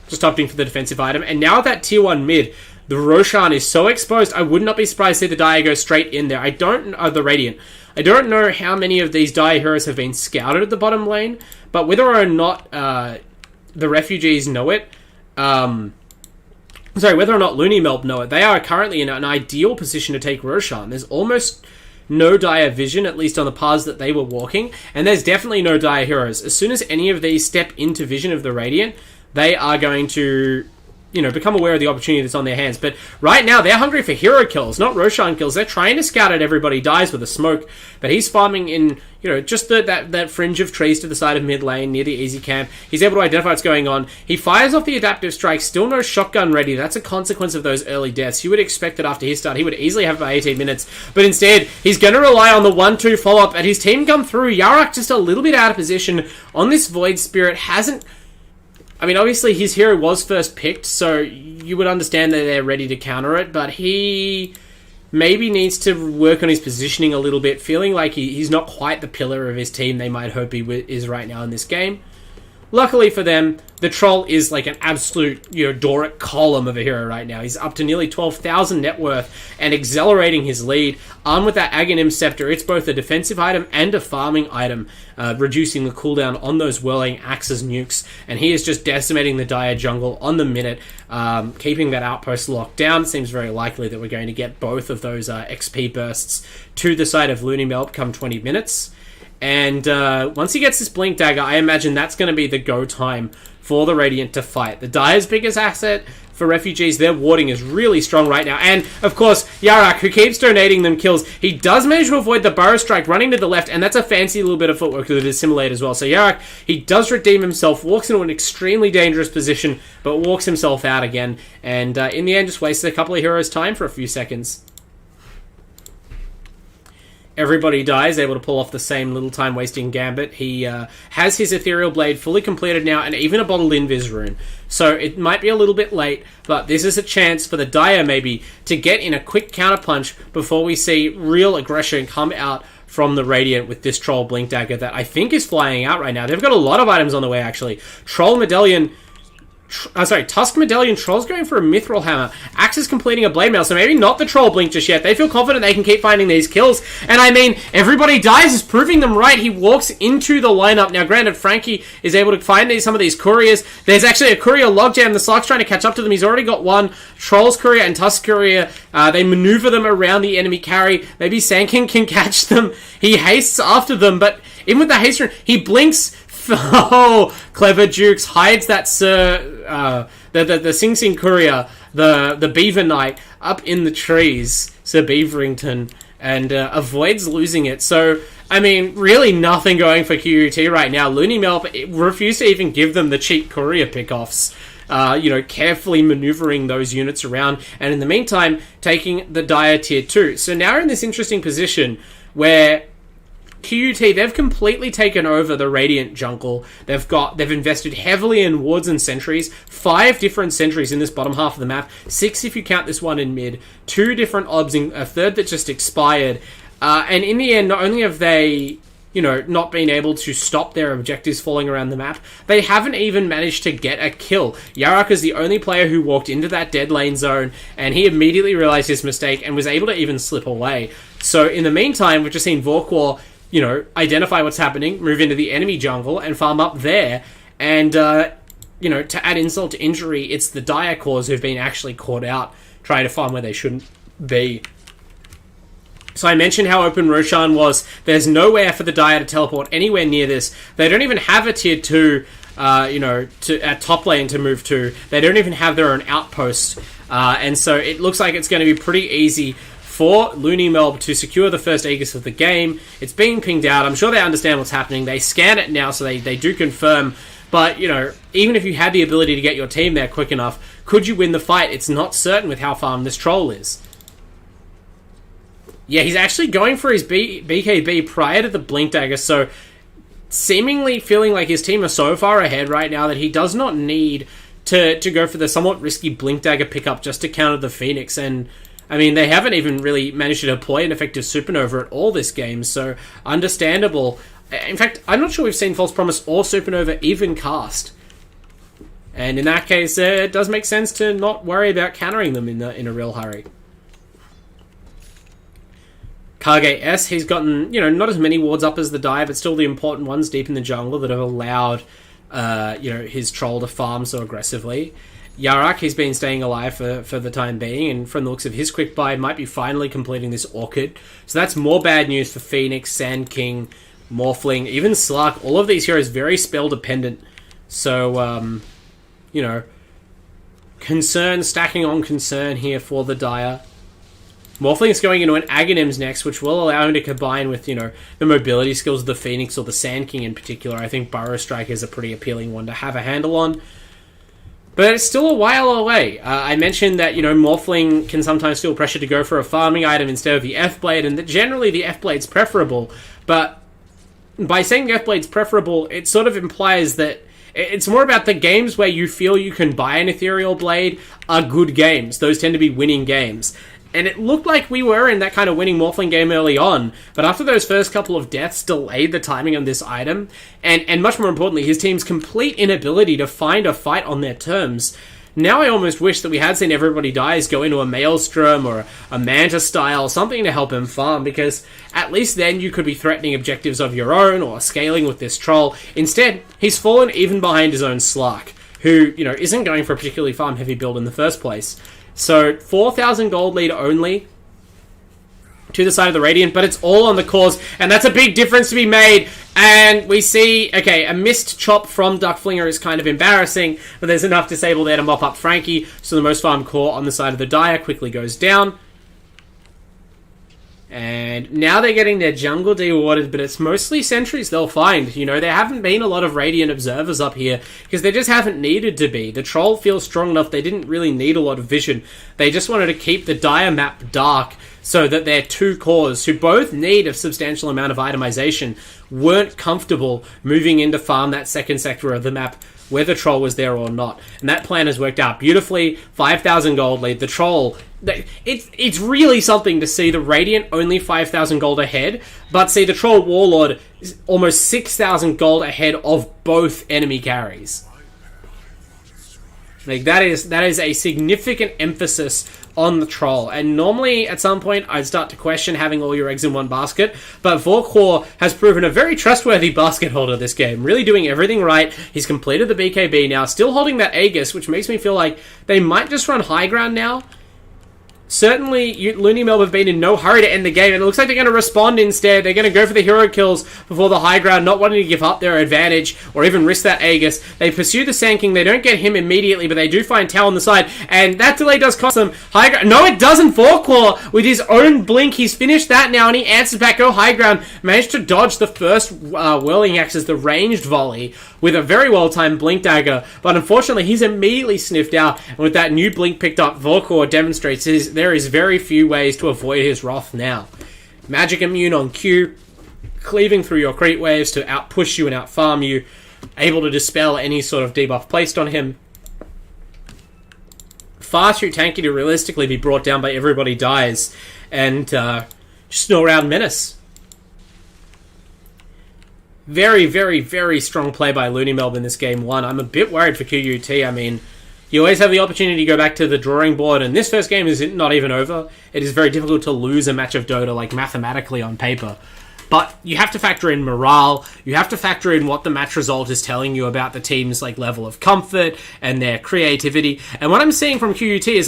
Just opting for the defensive item. And now that tier 1 mid, the Roshan is so exposed, I would not be surprised to see the Dire go straight in there. The Radiant. I don't know how many of these Dire heroes have been scouted at the bottom lane, but whether or not the refugees know it, whether or not LoonyMelb know it, they are currently in an ideal position to take Roshan. There's almost no Dire vision, at least on the paths that they were walking, and there's definitely no Dire heroes. As soon as any of these step into vision of the Radiant, they are going to become aware of the opportunity that's on their hands. But right now, they're hungry for hero kills, not Roshan kills. They're trying to scout at everybody dies with a smoke, but he's farming in, just that fringe of trees to the side of mid lane, near the easy camp. He's able to identify what's going on. He fires off the adaptive strike, still no shotgun ready. That's a consequence of those early deaths. You would expect that after his start, he would easily have it by 18 minutes, but instead, he's going to rely on the 1-2 follow-up, and his team come through. Yarak just a little bit out of position on this Void Spirit, obviously his hero was first picked, so you would understand that they're ready to counter it, but he maybe needs to work on his positioning a little bit, feeling like he's not quite the pillar of his team they might hope he is right now in this game. luckily for them, the Troll is like an absolute, Doric column of a hero right now. He's up to nearly 12,000 net worth and accelerating his lead. Armed with that Aghanim Scepter, it's both a defensive item and a farming item, reducing the cooldown on those Whirling Axes nukes. And he is just decimating the Dire jungle on the minute, keeping that outpost locked down. Seems very likely that we're going to get both of those XP bursts to the side of LoonyMelb come 20 minutes. And once he gets this Blink Dagger, I imagine that's going to be the go time for the Radiant to fight. The Dire's biggest asset for refugees, their warding is really strong right now. And, of course, Yarak, who keeps donating them kills, he does manage to avoid the Burrow Strike running to the left, and that's a fancy little bit of footwork that is Assimilate as well. So Yarak, he does redeem himself, walks into an extremely dangerous position, but walks himself out again, and in the end just wasted a couple of heroes' time for a few seconds. Everybody dies, able to pull off the same little time-wasting gambit. He has his Ethereal Blade fully completed now, and even a bottled Invis rune. So it might be a little bit late, but this is a chance for the Dire, maybe, to get in a quick counterpunch before we see real aggression come out from the Radiant with this Troll Blink Dagger that I think is flying out right now. They've got a lot of items on the way, actually. Troll Medallion... Tusk Medallion. Troll's going for a Mithril Hammer. Axe is completing a Blade Mail, so maybe not the Troll Blink just yet. They feel confident they can keep finding these kills. And I mean, everybody dies is proving them right. He walks into the lineup. Now, granted, Frankie is able to find some of these couriers. There's actually a courier logjam. The Slark's trying to catch up to them. He's already got one. Troll's courier and Tusk courier, they maneuver them around the enemy carry. Maybe Sand King can catch them. He hastes after them, but even with the haste rune, he blinks. Oh, clever Jukes hides that the Sing Sing courier, the Beaver Knight, up in the trees, Sir Beaverington, and avoids losing it. So, I mean, really nothing going for QUT right now. LoonyMelb refused to even give them the cheap courier pickoffs. Carefully maneuvering those units around, and in the meantime, taking the Dire tier 2. So now we're in this interesting position where QUT, they've completely taken over the Radiant jungle. They've invested heavily in wards and sentries. 5 different sentries in this bottom half of the map. 6 if you count this one in mid. 2 different obs, a third that just expired. And in the end, not only have they, not been able to stop their objectives falling around the map, they haven't even managed to get a kill. Yarak is the only player who walked into that dead lane zone, and he immediately realized his mistake and was able to even slip away. So in the meantime, we've just seen Vorkwar, identify what's happening, move into the enemy jungle, and farm up there. And, to add insult to injury, it's the Dire cores who've been actually caught out trying to farm where they shouldn't be. So I mentioned how open Roshan was. There's nowhere for the Dire to teleport anywhere near this. They don't even have a tier 2, at top lane to move to. They don't even have their own outpost. And so it looks like it's going to be pretty easy for LoonyMelb to secure the first Aegis of the game. It's being pinged out. I'm sure they understand what's happening. They scan it now, so they do confirm. But, even if you had the ability to get your team there quick enough, could you win the fight? It's not certain with how farmed this Troll is. Yeah, he's actually going for his BKB prior to the Blink Dagger, so seemingly feeling like his team are so far ahead right now that he does not need to go for the somewhat risky Blink Dagger pickup just to counter the Phoenix. And I mean, they haven't even really managed to deploy an effective Supernova at all this game, so understandable. In fact, I'm not sure we've seen False Promise or Supernova even cast. And in that case, it does make sense to not worry about countering them in a real hurry. Kage S, he's gotten, not as many wards up as the Dire, but still the important ones deep in the jungle that have allowed, his Troll to farm so aggressively. Yarak, he's been staying alive for the time being, and from the looks of his quick buy, might be finally completing this Orchid. So that's more bad news for Phoenix, Sand King, Morphling, even Slark. All of these heroes very spell dependent. So, concern stacking on concern here for the Dire. Morphling's going into an Aghanims next, which will allow him to combine with, the mobility skills of the Phoenix or the Sand King in particular. I think Burrow Strike is a pretty appealing one to have a handle on. But it's still a while away. I mentioned that, Morphling can sometimes feel pressure to go for a farming item instead of the F-Blade, and that generally the F-Blade's preferable. But by saying the F-Blade's preferable, it sort of implies that it's more about the games where you feel you can buy an Ethereal Blade are good games. Those tend to be winning games. And it looked like we were in that kind of winning Morphling game early on, but after those first couple of deaths delayed the timing of this item, and much more importantly, his team's complete inability to find a fight on their terms. Now I almost wish that we had seen Everybody Dies go into a Maelstrom or a Manta style, something to help him farm, because at least then you could be threatening objectives of your own or scaling with this troll. Instead, he's fallen even behind his own Slark, who, isn't going for a particularly farm-heavy build in the first place. So, 4,000 gold lead only to the side of the Radiant, but it's all on the cause, and that's a big difference to be made. And we see, okay, a missed chop from Duckflinger is kind of embarrassing, but there's enough disable there to mop up Frankie, so the most farm core on the side of the Dire quickly goes down. And now they're getting their jungle dewatered, but it's mostly sentries they'll find. There haven't been a lot of Radiant observers up here, because they just haven't needed to be. The troll feels strong enough, they didn't really need a lot of vision. They just wanted to keep the Dire map dark, so that their two cores, who both need a substantial amount of itemization, weren't comfortable moving in to farm that second sector of the map, whether troll was there or not. And that plan has worked out beautifully. 5,000 gold lead. The troll, it's really something to see the Radiant only 5,000 gold ahead, but see the troll Warlord is almost 6,000 gold ahead of both enemy carries. That is a significant emphasis on the troll. And normally, at some point, I'd start to question having all your eggs in one basket, but Vorkor has proven a very trustworthy basket holder this game, really doing everything right. He's completed the BKB now, still holding that Aegis, which makes me feel like they might just run high ground now. Certainly, LoonyMelb have been in no hurry to end the game, and it looks like they're going to respond instead. They're going to go for the hero kills before the high ground, not wanting to give up their advantage or even risk that Aegis. They pursue the Sand King. They don't get him immediately, but they do find Tau on the side, and that delay does cost them high ground. No, it doesn't. Vorkor, with his own blink, he's finished that now, and he answers back, go high ground. Managed to dodge the first Whirling Axes, the ranged volley, with a very well-timed blink dagger, but unfortunately, he's immediately sniffed out, and with that new blink picked up, Vorkor demonstrates there is very few ways to avoid his wrath now. Magic immune on Q, cleaving through your creep waves to outpush you and outfarm you, able to dispel any sort of debuff placed on him. Far too tanky to realistically be brought down by Everybody Dies, and just an all-round menace. Very, very, very strong play by LoonyMelb in this game one. I'm a bit worried for QUT. I mean, you always have the opportunity to go back to the drawing board, and this first game is not even over. It is very difficult to lose a match of Dota, like mathematically on paper. But you have to factor in morale, you have to factor in what the match result is telling you about the team's level of comfort and their creativity. And what I'm seeing from QUT is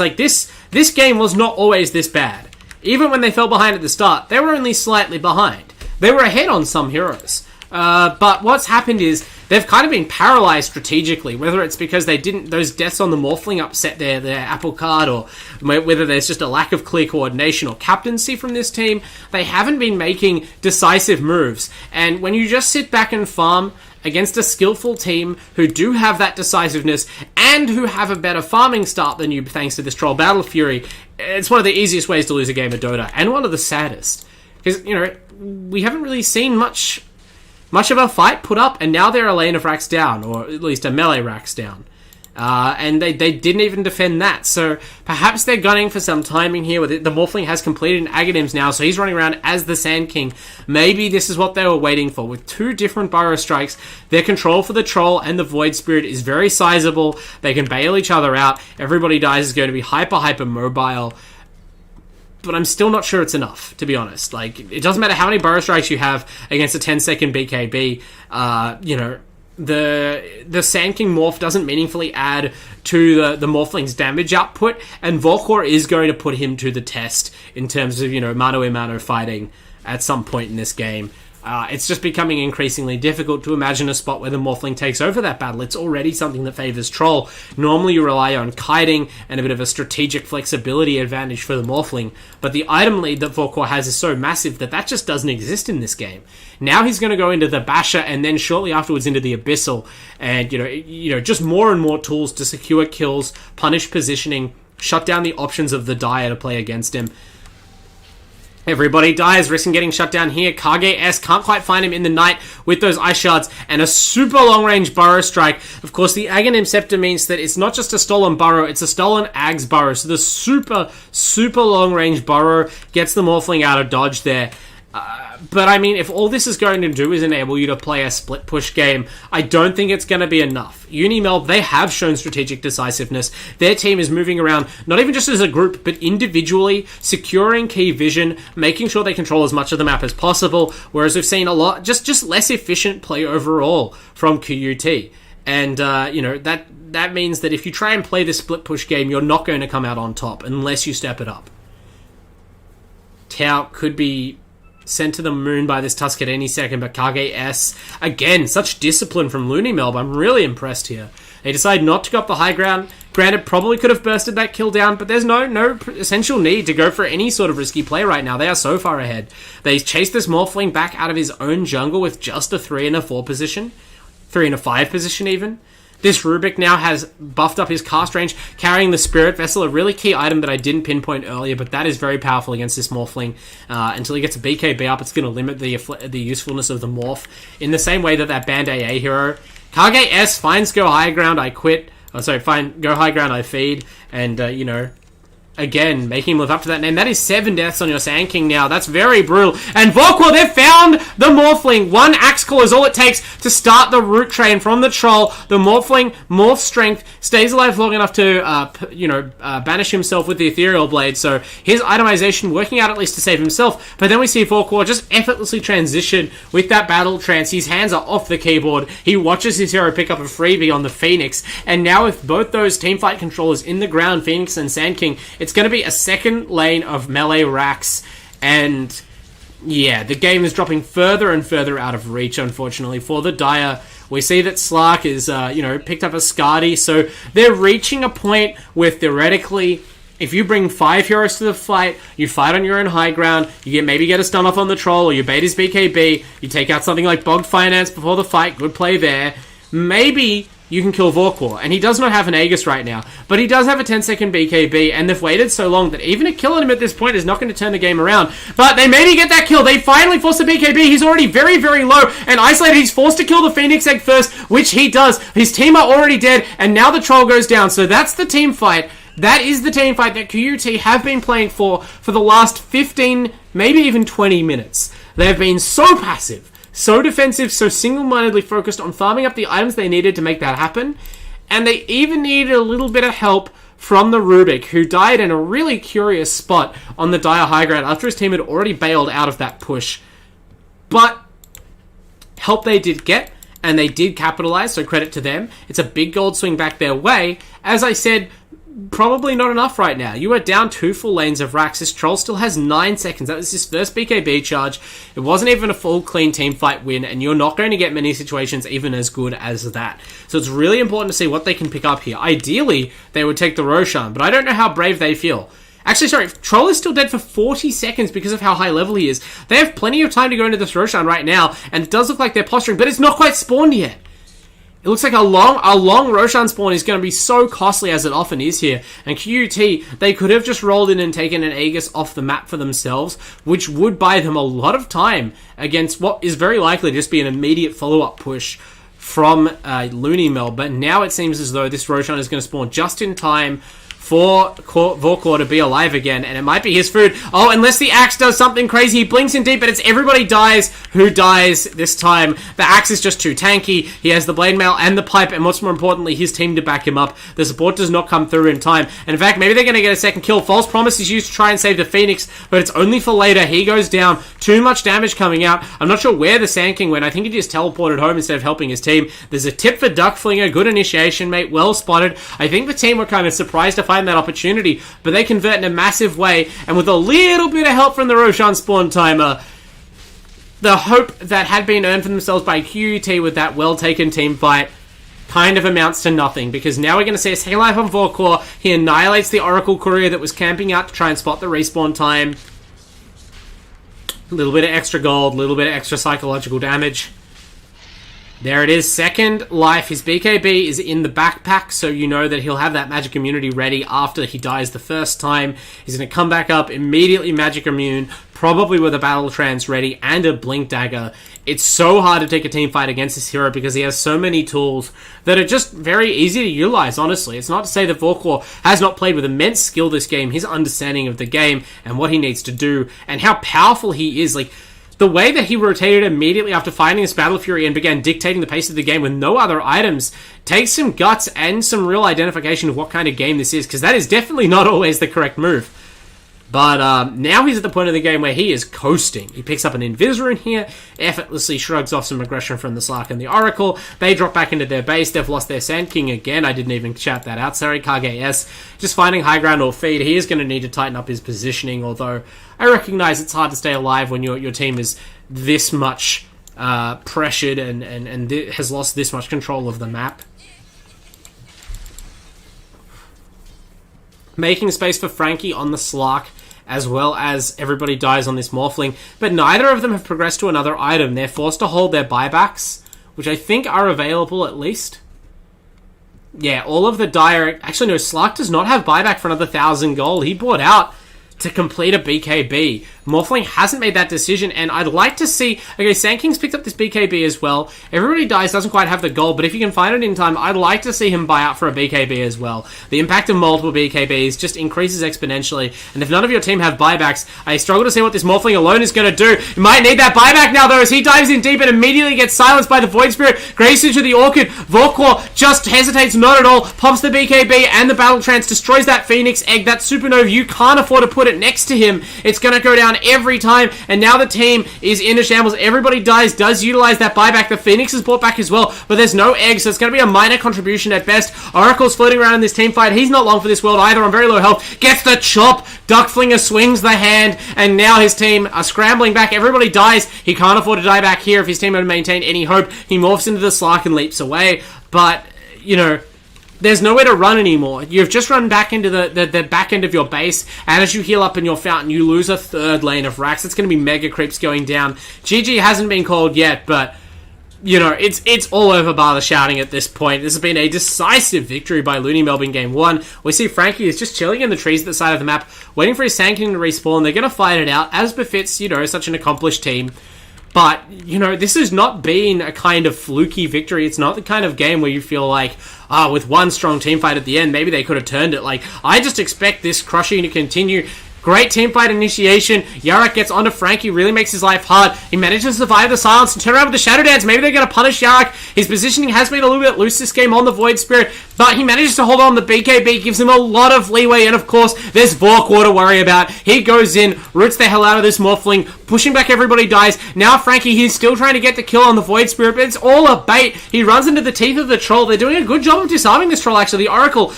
this game was not always this bad. Even when they fell behind at the start, they were only slightly behind. They were ahead on some heroes. But what's happened is they've kind of been paralyzed strategically, whether it's because those deaths on the Morphling upset their apple cart, or whether there's just a lack of clear coordination or captaincy from this team. They haven't been making decisive moves. And when you just sit back and farm against a skillful team who do have that decisiveness and who have a better farming start than you thanks to this troll Battle Fury, it's one of the easiest ways to lose a game of Dota, and one of the saddest. Because, we haven't really seen much of a fight put up, and now they're a lane of racks down, or at least a melee racks down. And they didn't even defend that, so perhaps they're gunning for some timing here. With it. The Morphling has completed an Aghanim's now, so he's running around as the Sand King. Maybe this is what they were waiting for. With two different Burrow Strikes, their control for the Troll and the Void Spirit is very sizable. They can bail each other out. Everybody Dies is going to be hyper mobile. But I'm still not sure it's enough, to be honest. It doesn't matter how many Burrow Strikes you have against a 10-second BKB. The Sand King morph doesn't meaningfully add to the Morphling's damage output, and Vorkor is going to put him to the test in terms of, mano-a-mano fighting at some point in this game. It's just becoming increasingly difficult to imagine a spot where the Morphling takes over that battle. It's already something that favors Troll. Normally you rely on kiting and a bit of a strategic flexibility advantage for the Morphling, but the item lead that Vorkor has is so massive that just doesn't exist in this game. Now he's going to go into the Basher and then shortly afterwards into the Abyssal, and just more and more tools to secure kills, punish positioning, shut down the options of the Dire to play against him. Everybody dies, risking getting shut down here. Kage S can't quite find him in the night with those ice shards and a super long-range burrow strike. Of course, the Aghanim Scepter means that it's not just a stolen burrow, it's a stolen Ag's burrow. So the super long-range burrow gets the Morphling out of dodge there. But I mean, if all this is going to do is enable you to play a split push game, I don't think it's going to be enough. LoonyMelb, they have shown strategic decisiveness. Their team is moving around, not even just as a group, but individually, securing key vision, making sure they control as much of the map as possible, whereas we've seen a lot, just less efficient play overall from QUT. And, that means that if you try and play this split push game, you're not going to come out on top unless you step it up. Tau could be sent to the moon by this Tusk at any second, but Kage S, again, such discipline from LoonyMelb. I'm really impressed here. They decide not to go up the high ground. Granted, probably could have bursted that kill down, but there's no essential need to go for any sort of risky play right now. They are so far ahead. They chase this Morphling back out of his own jungle with just a 3 and a 4 position. 3 and a 5 position even. This Rubik now has buffed up his cast range, carrying the Spirit Vessel, a really key item that I didn't pinpoint earlier, but that is very powerful against this Morphling. Until he gets a BKB up, it's going to limit the usefulness of the Morph, in the same way that Band AA hero. Kage S finds Go High Ground, I quit. Go High Ground, I feed. And, again, making him live up to that name. That is 7 deaths on your Sand King now. That's very brutal. And Vorkor, they've found the Morphling. 1 Axe Claw is all it takes to start the root train from the Troll. The Morphling, Morph Strength, stays alive long enough to, banish himself with the Ethereal Blade. So his itemization working out at least to save himself. But then we see Vorkor just effortlessly transition with that Battle Trance. His hands are off the keyboard. He watches his hero pick up a freebie on the Phoenix. And now with both those teamfight controllers in the ground, Phoenix and Sand King, it's going to be a second lane of melee racks, and yeah, the game is dropping further and further out of reach, unfortunately, for the Dire. We see that Slark is, picked up a Skadi, so they're reaching a point where, theoretically, if you bring 5 heroes to the fight, you fight on your own high ground, you maybe get a stun off on the Troll, or you bait his BKB, you take out something like Bogged Finance before the fight, good play there, maybe you can kill Vorkor. And he does not have an Aegis right now, but he does have a 10-second BKB, and they've waited so long that even a kill on him at this point is not going to turn the game around. But they maybe get that kill. They finally force the BKB. He's already very, very low and isolated. He's forced to kill the Phoenix Egg first, which he does. His team are already dead, and now the Troll goes down. So that's the team fight. That is the team fight that QUT have been playing for the last 15, maybe even 20 minutes. They've been so passive, so defensive, so single-mindedly focused on farming up the items they needed to make that happen. And they even needed a little bit of help from the Rubik, who died in a really curious spot on the Dire high ground after his team had already bailed out of that push. But help they did get, and they did capitalize, so credit to them. It's a big gold swing back their way. As I said, probably not enough right now. You are down 2 full lanes of racks. This Troll still has 9 seconds. That was his first BKB charge. It wasn't even a full clean team fight win, and you're not going to get many situations even as good as that. So it's really important to see what they can pick up here. Ideally, they would take the Roshan, but I don't know how brave they feel. Actually, sorry, Troll is still dead for 40 seconds because of how high level he is. They have plenty of time to go into this Roshan right now, and it does look like they're posturing, but it's not quite spawned yet. It looks like a long Roshan spawn is going to be so costly, as it often is here. And QUT, they could have just rolled in and taken an Aegis off the map for themselves, which would buy them a lot of time against what is very likely to just be an immediate follow-up push from LoonyMelb. But now it seems as though this Roshan is going to spawn just in time for Vorkor to be alive again, and it might be his food. Oh, unless the Axe does something crazy, he blinks in deep, but it's everybody dies who dies this time. The Axe is just too tanky. He has the Blade Mail and the Pipe, and what's more importantly, his team to back him up. The support does not come through in time, and in fact, maybe they're going to get a second kill. False Promise is used to try and save the Phoenix, but it's only for later. He goes down. Too much damage coming out. I'm not sure where the Sand King went. I think he just teleported home instead of helping his team. There's a tip for Duck Flinger. Good initiation, mate. Well spotted. I think the team were kind of surprised to find that opportunity, but they convert in a massive way, and with a little bit of help from the Roshan spawn timer, the hope that had been earned for themselves by QUT with that well-taken team fight kind of amounts to nothing, because now we're going to see a second life on Vorkor. He annihilates the Oracle Courier that was camping out to try and spot the respawn time. A little bit of extra gold, a little bit of extra psychological damage. There it is, second life. His BKB is in the backpack, so you know that he'll have that magic immunity ready after he dies the first time. He's going to come back up, immediately magic immune, probably with a Battle Trance ready and a Blink Dagger. It's so hard to take a team fight against this hero because he has so many tools that are just very easy to utilize, honestly. It's not to say that Vorkor has not played with immense skill this game. His understanding of the game and what he needs to do and how powerful he is, like, the way that he rotated immediately after finding this Battle Fury and began dictating the pace of the game with no other items takes some guts and some real identification of what kind of game this is, because that is definitely not always the correct move. But now he's at the point of the game where he is coasting. He picks up an Invisor in here, effortlessly shrugs off some aggression from the Slark and the Oracle. They drop back into their base. They've lost their Sand King again. I didn't even shout that out. Sorry, Kage S. Just finding high ground or feed. He is going to need to tighten up his positioning, although I recognize it's hard to stay alive when your team is this much pressured and has lost this much control of the map. Making space for Frankie on the Slark, as well as everybody dies on this Morphling, but neither of them have progressed to another item. They're forced to hold their buybacks, which I think are available at least. Yeah, all of the dire... Actually, no, Slark does not have buyback for another 1,000 gold. He bought out to complete a BKB. Morphling hasn't made that decision, and I'd like to see... Okay, Sand King's picked up this BKB as well. Everybody dies, doesn't quite have the gold, but if you can find it in time, I'd like to see him buy out for a BKB as well. The impact of multiple BKBs just increases exponentially, and if none of your team have buybacks, I struggle to see what this Morphling alone is going to do. He might need that buyback now, though, as he dives in deep and immediately gets silenced by the Void Spirit. Grace into the Orchid. Vorkor just hesitates not at all, pops the BKB and the Battle Trance, destroys that Phoenix Egg, that Supernova. You can't afford to put it next to him. It's going to go down every time, and now the team is in a shambles. Everybody dies, does utilize that buyback. The Phoenix is brought back as well, but there's no egg, so it's going to be a minor contribution at best. Oracle's floating around in this team fight. He's not long for this world either, on very low health. Gets the chop. Duckflinger swings the hand, and now his team are scrambling back. Everybody dies. He can't afford to die back here if his team had maintained any hope. He morphs into the Slark and leaps away, but, you know, there's nowhere to run anymore. You've just run back into the back end of your base, and as you heal up in your fountain, you lose a third lane of racks. It's going to be mega creeps going down. GG hasn't been called yet, but, you know, it's all over bar the shouting at this point. This has been a decisive victory by LoonyMelb in Game 1. We see Frankie is just chilling in the trees at the side of the map, waiting for his Sand King to respawn. They're going to fight it out, as befits, you know, such an accomplished team. But, you know, this has not been a kind of fluky victory. It's not the kind of game where you feel like, with one strong team fight at the end, maybe they could have turned it. Like, I just expect this crushing to continue. Great teamfight initiation. Yarak gets onto Frankie, really makes his life hard. He manages to survive the silence and turn around with the Shadow Dance. Maybe they're going to punish Yarak. His positioning has been a little bit loose this game on the Void Spirit, but he manages to hold on. The BKB gives him a lot of leeway, and of course, there's Vorkor to worry about. He goes in, roots the hell out of this Morphling, pushing back, everybody dies. Now Frankie, he's still trying to get the kill on the Void Spirit, but it's all a bait. He runs into the teeth of the Troll. They're doing a good job of disarming this Troll, actually. The Oracle,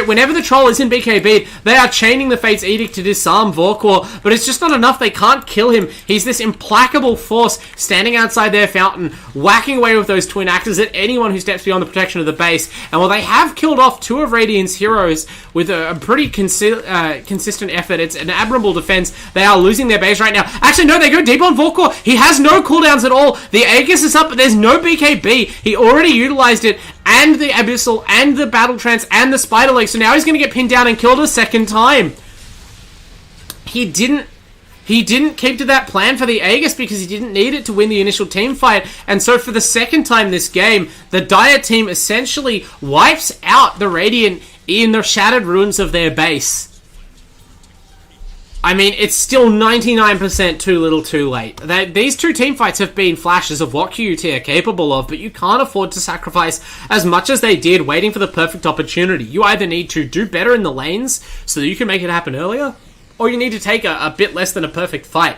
whenever the Troll is in BKB, they are chaining the Fate's Edict to disarm Vorkor, but it's just not enough. They can't kill him. He's this implacable force standing outside their fountain, whacking away with those twin axes at anyone who steps beyond the protection of the base. And while they have killed off two of Radiant's heroes with a pretty consistent effort, it's an admirable defense. They are losing their base right now. Actually, no, they go deep on Vorkor. He has no cooldowns at all. The Aegis is up, but there's no BKB. He already utilized it, and the Abyssal, and the Battle Trance, and the Spider Leg. So now he's going to get pinned down and killed a second time. He didn't keep to that plan for the Aegis because he didn't need it to win the initial team fight. And so for the second time this game, the Dire team essentially wipes out the Radiant in the shattered ruins of their base. I mean, it's still 99% too little too late. These two team fights have been flashes of what QUT are capable of, but you can't afford to sacrifice as much as they did waiting for the perfect opportunity. You either need to do better in the lanes so that you can make it happen earlier, or you need to take a bit less than a perfect fight.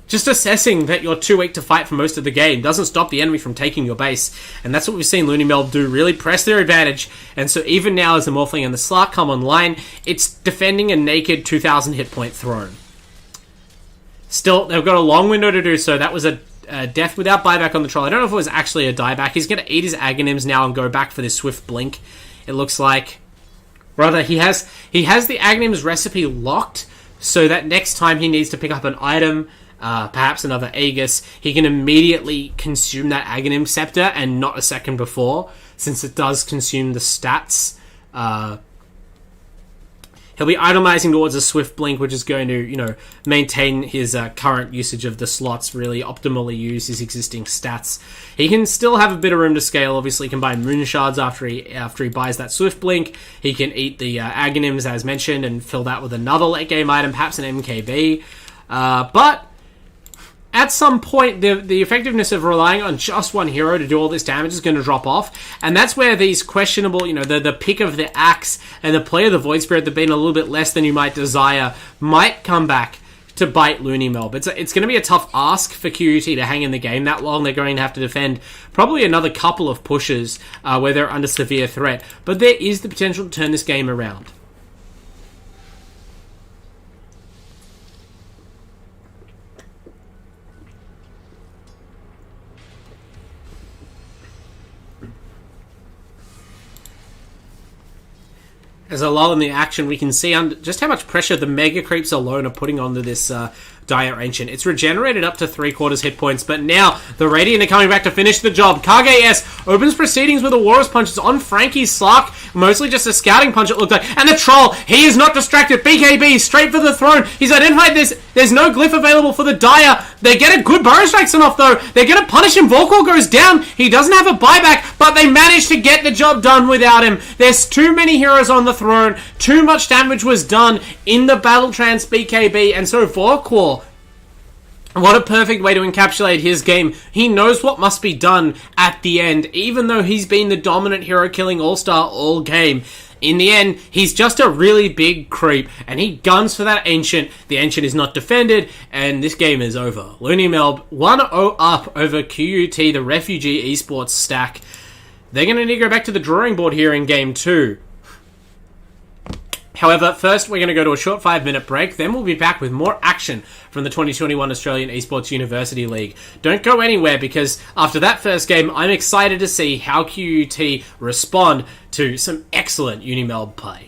Just assessing that you're too weak to fight for most of the game doesn't stop the enemy from taking your base. And that's what we've seen LoonyMelb do, really press their advantage. And so even now as the Morphling and the Slark come online, it's defending a naked 2,000 hit point throne. Still, they've got a long window to do so. That was a death without buyback on the Troll. I don't know if it was actually a dieback. He's going to eat his Aghanims now and go back for this Swift Blink. It looks like. Rather, he has the Aghanims recipe locked, so that next time he needs to pick up an item, perhaps another Aegis, he can immediately consume that Aghanim Scepter and not a second before, since it does consume the stats. He'll He'll be itemizing towards a Swift Blink, which is going to, maintain his current usage of the slots, really optimally use his existing stats. He can still have a bit of room to scale. Obviously, he can buy Moon Shards after he buys that Swift Blink. He can eat the Aghanims, as mentioned, and fill that with another late-game item, perhaps an MKB. But at some point, the effectiveness of relying on just one hero to do all this damage is going to drop off, and that's where these questionable, the pick of the axe and the play of the Void Spirit that have been a little bit less than you might desire might come back to bite LoonyMelb. It's going to be a tough ask for QUT to hang in the game that long. They're going to have to defend probably another couple of pushes where they're under severe threat, but there is the potential to turn this game around. As a lull in the action, we can see just how much pressure the Mega Creeps alone are putting onto this Dire Ancient. It's regenerated up to 3/4 hit points, but now the Radiant are coming back to finish the job. Kage opens proceedings with a Warrior's Punch. It's on Frankie's Slark, mostly just a scouting punch it looked like. And the Troll, he is not distracted. BKB, straight for the throne. He's identified this. There's no glyph available for the Dire. They get a good Burrow Strike off though. They're going to punish him. Volkor goes down. He doesn't have a buyback, but they managed to get the job done without him. There's too many heroes on the throne. Too much damage was done in the Battle Trance BKB, and so Volkor, what a perfect way to encapsulate his game. He knows what must be done at the end, even though he's been the dominant hero-killing all-star all game. In the end, he's just a really big creep, and he guns for that Ancient. The Ancient is not defended, and this game is over. LoonyMelb 1-0 up over QUT, the Refugee Esports stack. They're going to need to go back to the drawing board here in Game 2. However, first we're going to go to a short 5-minute break, then we'll be back with more action from the 2021 Australian Esports University League. Don't go anywhere, because after that first game, I'm excited to see how QUT respond to some excellent LoonyMelb play.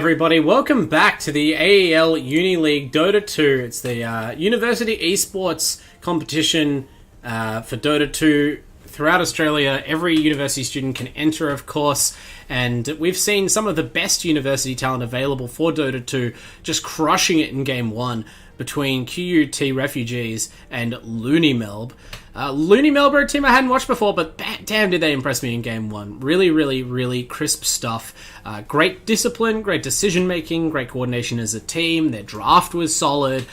everybody, welcome back to the AEL Uni League Dota 2. It's the University Esports competition for Dota 2 throughout Australia. Every university student can enter, of course, and we've seen some of the best university talent available for Dota 2 just crushing it in Game 1 between QUT Refugees and LoonyMelb. LoonyMelb are a team I hadn't watched before, but damn did they impress me in Game 1. Really crisp stuff. Great discipline, great decision-making, great coordination as a team. Their draft was solid.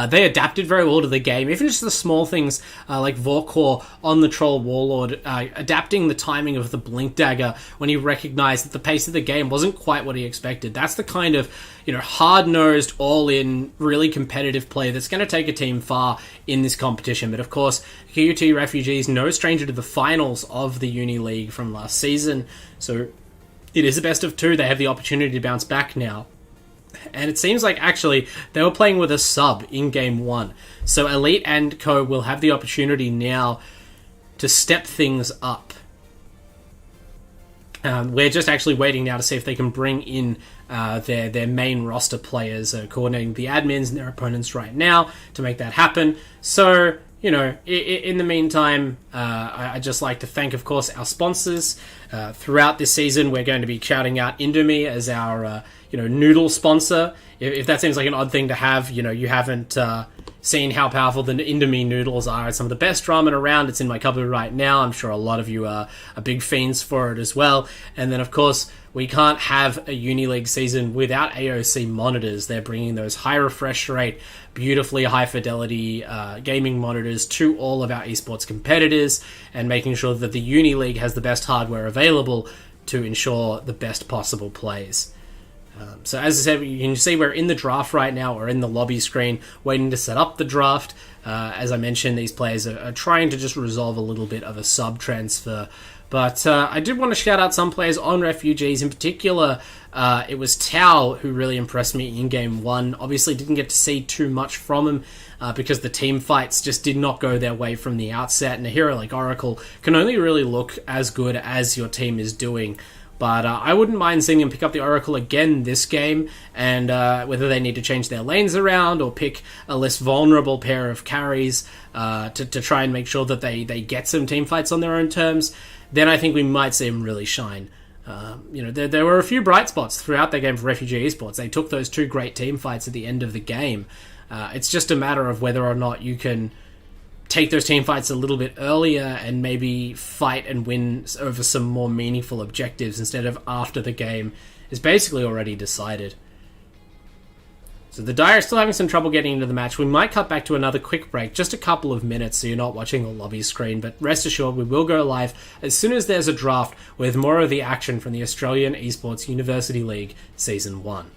They adapted very well to the game. Even just the small things like Vorkor on the Troll Warlord, adapting the timing of the Blink Dagger when he recognized that the pace of the game wasn't quite what he expected. That's the kind of hard-nosed, all-in, really competitive play that's going to take a team far in this competition. But of course, QUT Refugees, no stranger to the finals of the Uni League from last season, so it is a best of two. They have the opportunity to bounce back now. And it seems like, actually, they were playing with a sub in Game 1. So Elite and Co will have the opportunity now to step things up. We're just actually waiting now to see if they can bring in their main roster players, coordinating the admins and their opponents right now to make that happen. So, in the meantime, I'd just like to thank, of course, our sponsors. Throughout this season, we're going to be shouting out Indomie as our, noodle sponsor. If that seems like an odd thing to have, you haven't seen how powerful the Indomie noodles are. It's some of the best ramen around. It's in my cupboard right now. I'm sure a lot of you are big fiends for it as well. And then, of course, we can't have a Uni League season without AOC monitors. They're bringing those high refresh rate, beautifully high fidelity gaming monitors to all of our esports competitors and making sure that the Uni League has the best hardware available to ensure the best possible plays. So as I said, you can see we're in the draft right now. We're in the lobby screen waiting to set up the draft. As I mentioned, these players are trying to just resolve a little bit of a sub transfer. But I did want to shout out some players on Refugees. In particular, it was Tao who really impressed me in Game 1. Obviously didn't get to see too much from him because the team fights just did not go their way from the outset. And a hero like Oracle can only really look as good as your team is doing. But I wouldn't mind seeing them pick up the Oracle again this game, and whether they need to change their lanes around or pick a less vulnerable pair of carries to try and make sure that they get some team fights on their own terms, then I think we might see them really shine. There were a few bright spots throughout the game for Refugee Esports. They took those two great team fights at the end of the game. It's just a matter of whether or not you can take those team fights a little bit earlier and maybe fight and win over some more meaningful objectives instead of after the game is basically already decided. So the Dire are still having some trouble getting into the match. We might cut back to another quick break, just a couple of minutes so you're not watching the lobby screen, but rest assured we will go live as soon as there's a draft with more of the action from the Australian Esports University League Season 1.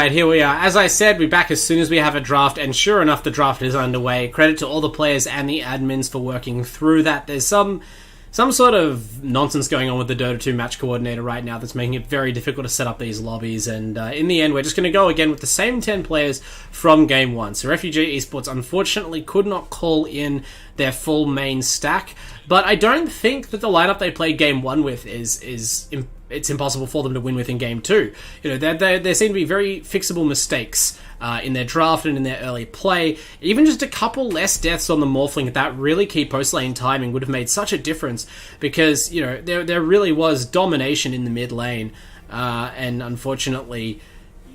Alright, here we are. As I said, we're back as soon as we have a draft, and sure enough, the draft is underway. Credit to all the players and the admins for working through that. There's some sort of nonsense going on with the Dota 2 match coordinator right now that's making it very difficult to set up these lobbies, and in the end, we're just going to go again with the same 10 players from Game 1. So Refugee Esports unfortunately could not call in their full main stack, but I don't think that the lineup they played Game 1 with it's impossible for them to win with in Game 2. You know, there seem to be very fixable mistakes in their draft and in their early play. Even just a couple less deaths on the Morphling at that really key post lane timing would have made such a difference, because, you know, there really was domination in the mid lane, and unfortunately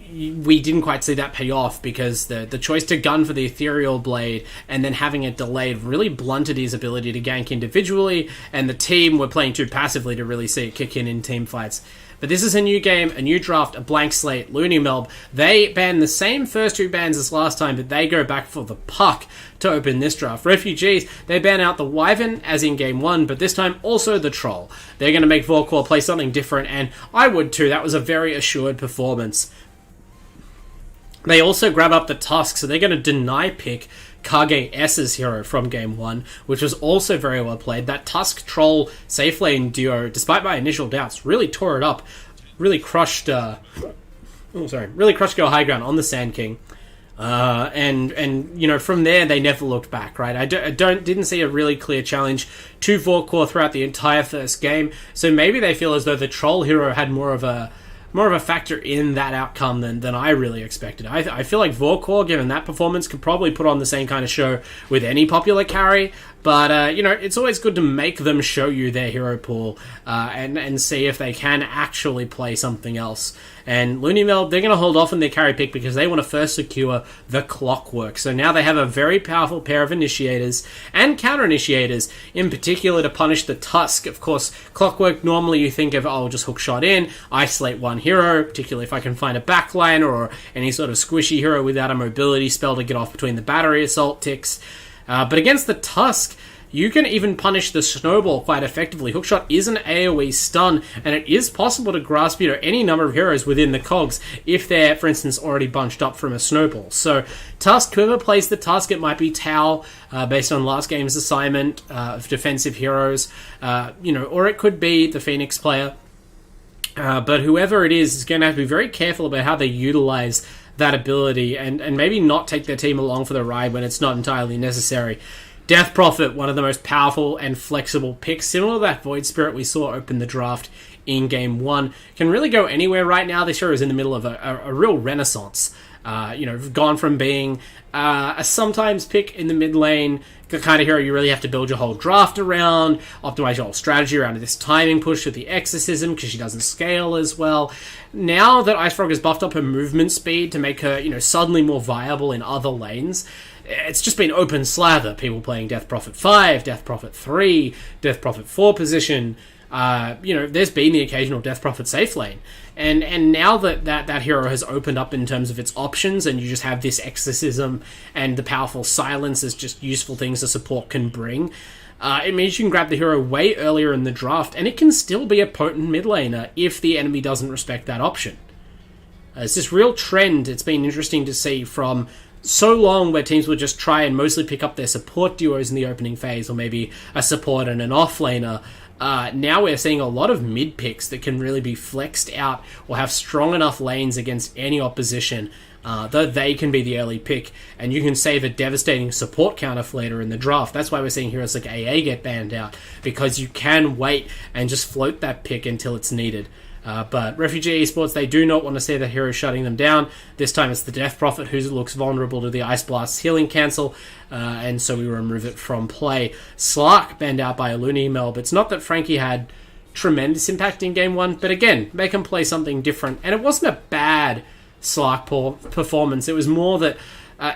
we didn't quite see that pay off, because the choice to gun for the Ethereal Blade and then having it delayed really blunted his ability to gank individually, and the team were playing too passively to really see it kick in team fights. But this is a new game, a new draft, a blank slate. LoonyMelb, they ban the same first two bans as last time, but they go back for the puck to open this draft. Refugees, they ban out the Wyvern as in Game 1, but this time also the Troll. They're going to make Vorkor play something different, and I would too. That was a very assured performance. They also grab up the Tusk, so they're going to deny pick Kage S's hero from Game 1, which was also very well played. That Tusk Troll safe lane duo, despite my initial doubts, really tore it up. Really crushed really crushed Go High Ground on the Sand King. And you know, from there they never looked back, right? I didn't see a really clear challenge to Vorkor throughout the entire first game, so maybe they feel as though the Troll hero had more of a factor in that outcome than I really expected. I feel like Vorkor, given that performance, could probably put on the same kind of show with any popular carry, but you know, it's always good to make them show you their hero pool and see if they can actually play something else. And LoonyMelb, they're going to hold off on their carry pick because they want to first secure the Clockwork. So now they have a very powerful pair of initiators and counter-initiators, in particular to punish the Tusk. Of course, Clockwork, normally you think of, oh, just hook shot in, isolate one hero, particularly if I can find a backline or any sort of squishy hero without a mobility spell to get off between the battery assault ticks. But against the Tusk, you can even punish the Snowball quite effectively. Hookshot is an AoE stun, and it is possible to grasp, you know, any number of heroes within the cogs if they're, for instance, already bunched up from a Snowball. So Tusk, whoever plays the Tusk, it might be Tau, based on last game's assignment of defensive heroes, you know, or it could be the Phoenix player. But whoever it is going to have to be very careful about how they utilize that ability and maybe not take their team along for the ride when it's not entirely necessary. Death Prophet, one of the most powerful and flexible picks, similar to that Void Spirit we saw open the draft in Game 1, can really go anywhere right now. This hero is in the middle of a real renaissance. You know, gone from being a sometimes pick in the mid lane, the kind of hero you really have to build your whole draft around, optimize your whole strategy around this timing push with the Exorcism because she doesn't scale as well. Now that Ice Frog has buffed up her movement speed to make her, you know, suddenly more viable in other lanes, it's just been open slather. People playing Death Prophet 5, Death Prophet 3, Death Prophet 4 position. You know, there's been the occasional Death Prophet safe lane. And now that hero has opened up in terms of its options, and you just have this Exorcism and the powerful silence as just useful things the support can bring, it means you can grab the hero way earlier in the draft, and it can still be a potent mid laner if the enemy doesn't respect that option. It's this real trend. It's been interesting to see from so long where teams would just try and mostly pick up their support duos in the opening phase, or maybe a support and an offlaner. Now we're seeing a lot of mid picks that can really be flexed out or have strong enough lanes against any opposition, that they can be the early pick, and you can save a devastating support counter for later in the draft. That's why we're seeing heroes like AA get banned out, because you can wait and just float that pick until it's needed. But Refugee Esports, they do not want to see the hero shutting them down. This time it's the Death Prophet who looks vulnerable to the Ice Blast's healing cancel, and so we remove it from play. Slark banned out by a LoonyMelb. It's not that Frankie had tremendous impact in Game 1, but again, make him play something different. And it wasn't a bad Slark performance. It was more that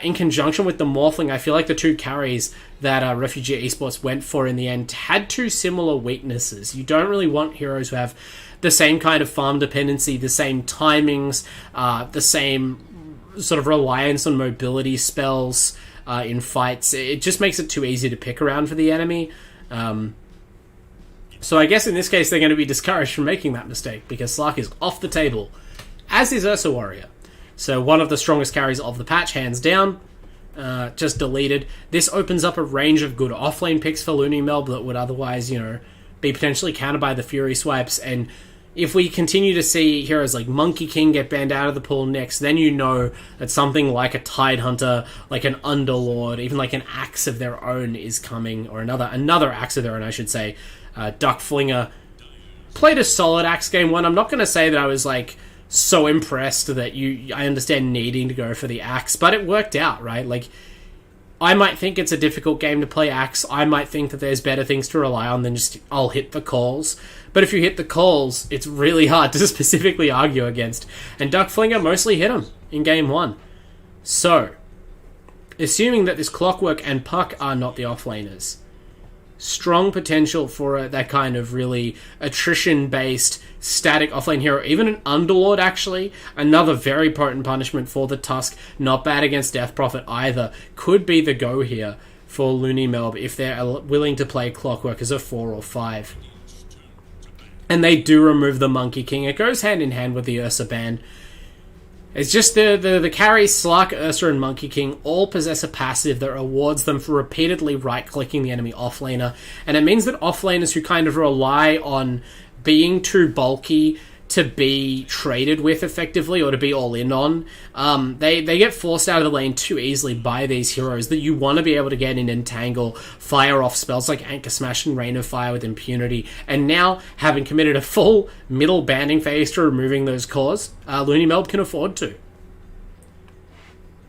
in conjunction with the Morphling, I feel like the two carries that Refugee Esports went for in the end had two similar weaknesses. You don't really want heroes who have the same kind of farm dependency, the same timings, the same sort of reliance on mobility spells in fights. It just makes it too easy to pick around for the enemy. So I guess in this case they're going to be discouraged from making that mistake, because Slark is off the table, as is Ursa Warrior. So one of the strongest carries of the patch, hands down. Just deleted. This opens up a range of good offlane picks for LoonyMelb that would otherwise, be potentially countered by the Fury swipes. And if we continue to see heroes like Monkey King get banned out of the pool next, then that something like a Tide Hunter, like an Underlord, even like an Axe of their own is coming, or another Axe of their own, I should say. Duck Flinger played a solid Axe game 1. I'm not going to say that I was like so impressed that I understand needing to go for the Axe, but it worked out, right? Like, I might think it's a difficult game to play Axe. I might think that there's better things to rely on than just, I'll hit the calls. But if you hit the calls, it's really hard to specifically argue against. And Duck Flinger mostly hit him in game 1. So, assuming that this Clockwork and Puck are not the offlaners, strong potential for that kind of really attrition-based static offlane hero. Even an Underlord, actually, another very potent punishment for the Tusk. Not bad against Death Prophet either. Could be the go here for LoonyMelb if they're willing to play Clockwork as a 4 or 5. And they do remove the Monkey King. It goes hand in hand with the Ursa ban. It's just the carries Slark, Ursa, and Monkey King all possess a passive that rewards them for repeatedly right-clicking the enemy offlaner. And it means that offlaners who kind of rely on being too bulky to be traded with effectively, or to be all in on, they get forced out of the lane too easily by these heroes that you want to be able to get in Entangle, fire off spells like Anchor Smash and Rain of Fire with impunity. And now, having committed a full middle banding phase to removing those cores, LoonyMelb can afford to.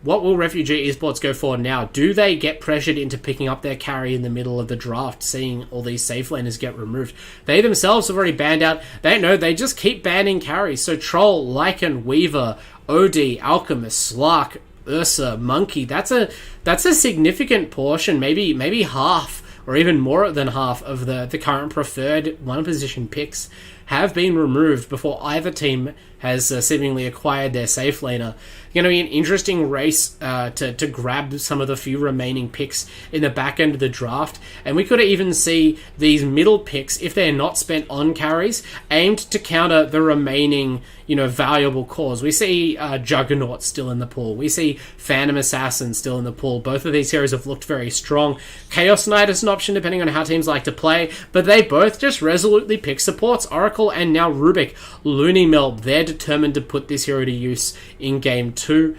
What will Refugee Esports go for now? Do they get pressured into picking up their carry in the middle of the draft, seeing all these safe laners get removed? They themselves have already banned out. They just keep banning carries. So Troll, Lycan, Weaver, OD, Alchemist, Slark, Ursa, Monkey. That's a significant portion, maybe half, or even more than half of the current preferred one position picks have been removed before either team has seemingly acquired their safe laner. Going to be an interesting race to grab some of the few remaining picks in the back end of the draft, and we could even see these middle picks, if they're not spent on carries, aimed to counter the remaining valuable cores. We see Juggernaut still in the pool. We see Phantom Assassin still in the pool. Both of these heroes have looked very strong. Chaos Knight is an option depending on how teams like to play, but they both just resolutely pick supports. Oracle and now Rubik. LoonyMelb, they're determined to put this hero to use in game 2.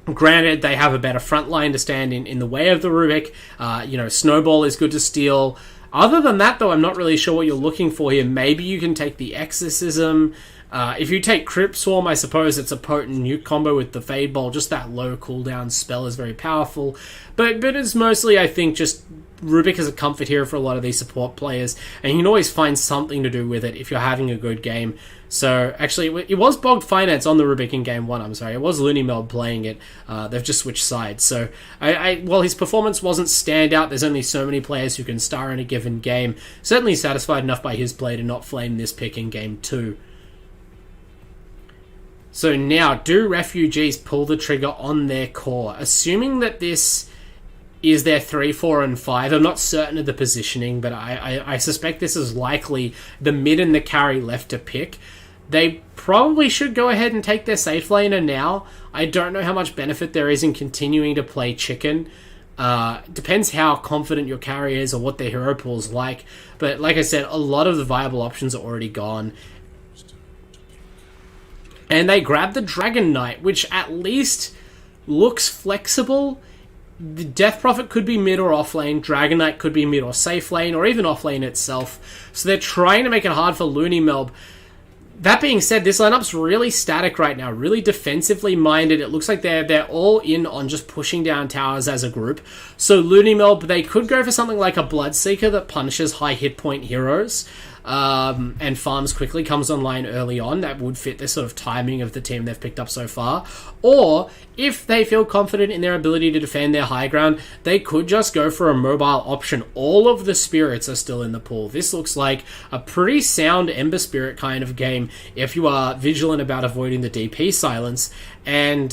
Granted, they have a better front line to stand in the way of the Rubik. Snowball is good to steal. Other than that, though, I'm not really sure what you're looking for here. Maybe you can take the Exorcism. If you take Crypt Swarm, I suppose it's a potent nuke combo with the Fade Ball. Just that low cooldown spell is very powerful. But it's mostly, I think, just Rubik is a comfort hero for a lot of these support players, and you can always find something to do with it if you're having a good game. So, actually, it was Bogged Finance on the Rubik in game 1, I'm sorry. It was LoonyMelb playing it. They've just switched sides. So, while his performance wasn't standout, there's only so many players who can star in a given game. Certainly satisfied enough by his play to not flame this pick in game 2. So now, do Refugees pull the trigger on their core? Assuming that this is their 3, 4, and 5, I'm not certain of the positioning, but I suspect this is likely the mid and the carry left to pick. They probably should go ahead and take their safe laner now. I don't know how much benefit there is in continuing to play chicken. Depends how confident your carry is or what their hero pool is like. But like I said, a lot of the viable options are already gone. And they grab the Dragon Knight, which at least looks flexible. The Death Prophet could be mid or off lane, Dragon Knight could be mid or safe lane, or even off lane itself. So they're trying to make it hard for LoonyMelb. That being said, this lineup's really static right now, really defensively minded. It looks like they're all in on just pushing down towers as a group. So LoonyMelb, they could go for something like a Bloodseeker that punishes high hit point heroes. And farms quickly, comes online early on. That would fit the sort of timing of the team they've picked up so far. Or, if they feel confident in their ability to defend their high ground, they could just go for a mobile option. All of the spirits are still in the pool. This looks like a pretty sound Ember Spirit kind of game if you are vigilant about avoiding the DP silence. And,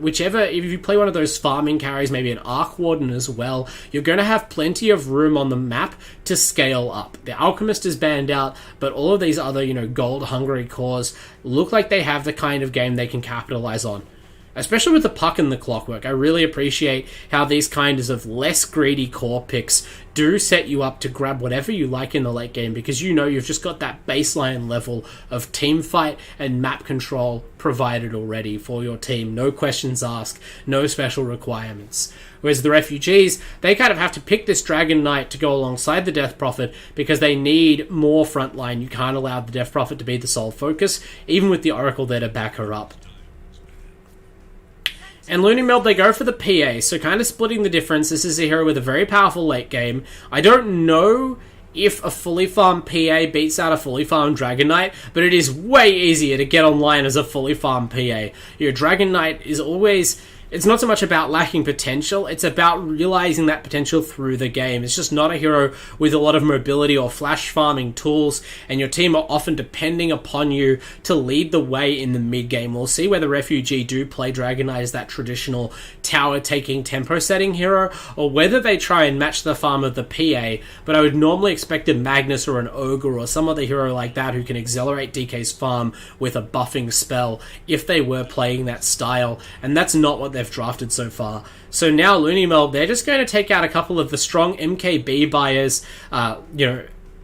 whichever, if you play one of those farming carries, maybe an Arc Warden as well, you're going to have plenty of room on the map to scale up. The Alchemist is banned out, but all of these other, gold-hungry cores look like they have the kind of game they can capitalize on. Especially with the Puck and the Clockwork, I really appreciate how these kinds of less greedy core picks do set you up to grab whatever you like in the late game, because you've just got that baseline level of team fight and map control provided already for your team. No questions asked, no special requirements. Whereas the Refugees, they kind of have to pick this Dragon Knight to go alongside the Death Prophet because they need more frontline. You can't allow the Death Prophet to be the sole focus, even with the Oracle there to back her up. And LoonyMelb, they go for the PA, so kind of splitting the difference. This is a hero with a very powerful late game. I don't know if a fully farmed PA beats out a fully farmed Dragon Knight, but it is way easier to get online as a fully farmed PA. Your Dragon Knight is always... It's not so much about lacking potential, it's about realizing that potential through the game. It's just not a hero with a lot of mobility or flash farming tools, and your team are often depending upon you to lead the way in the mid-game. We'll see whether Refugee do play Dragon Knight as that traditional tower-taking tempo-setting hero, or whether they try and match the farm of the PA, but I would normally expect a Magnus or an Ogre or some other hero like that who can accelerate DK's farm with a buffing spell if they were playing that style, and that's not what they've drafted so far. So now LoonyMelb, they're just going to take out a couple of the strong MKB buyers,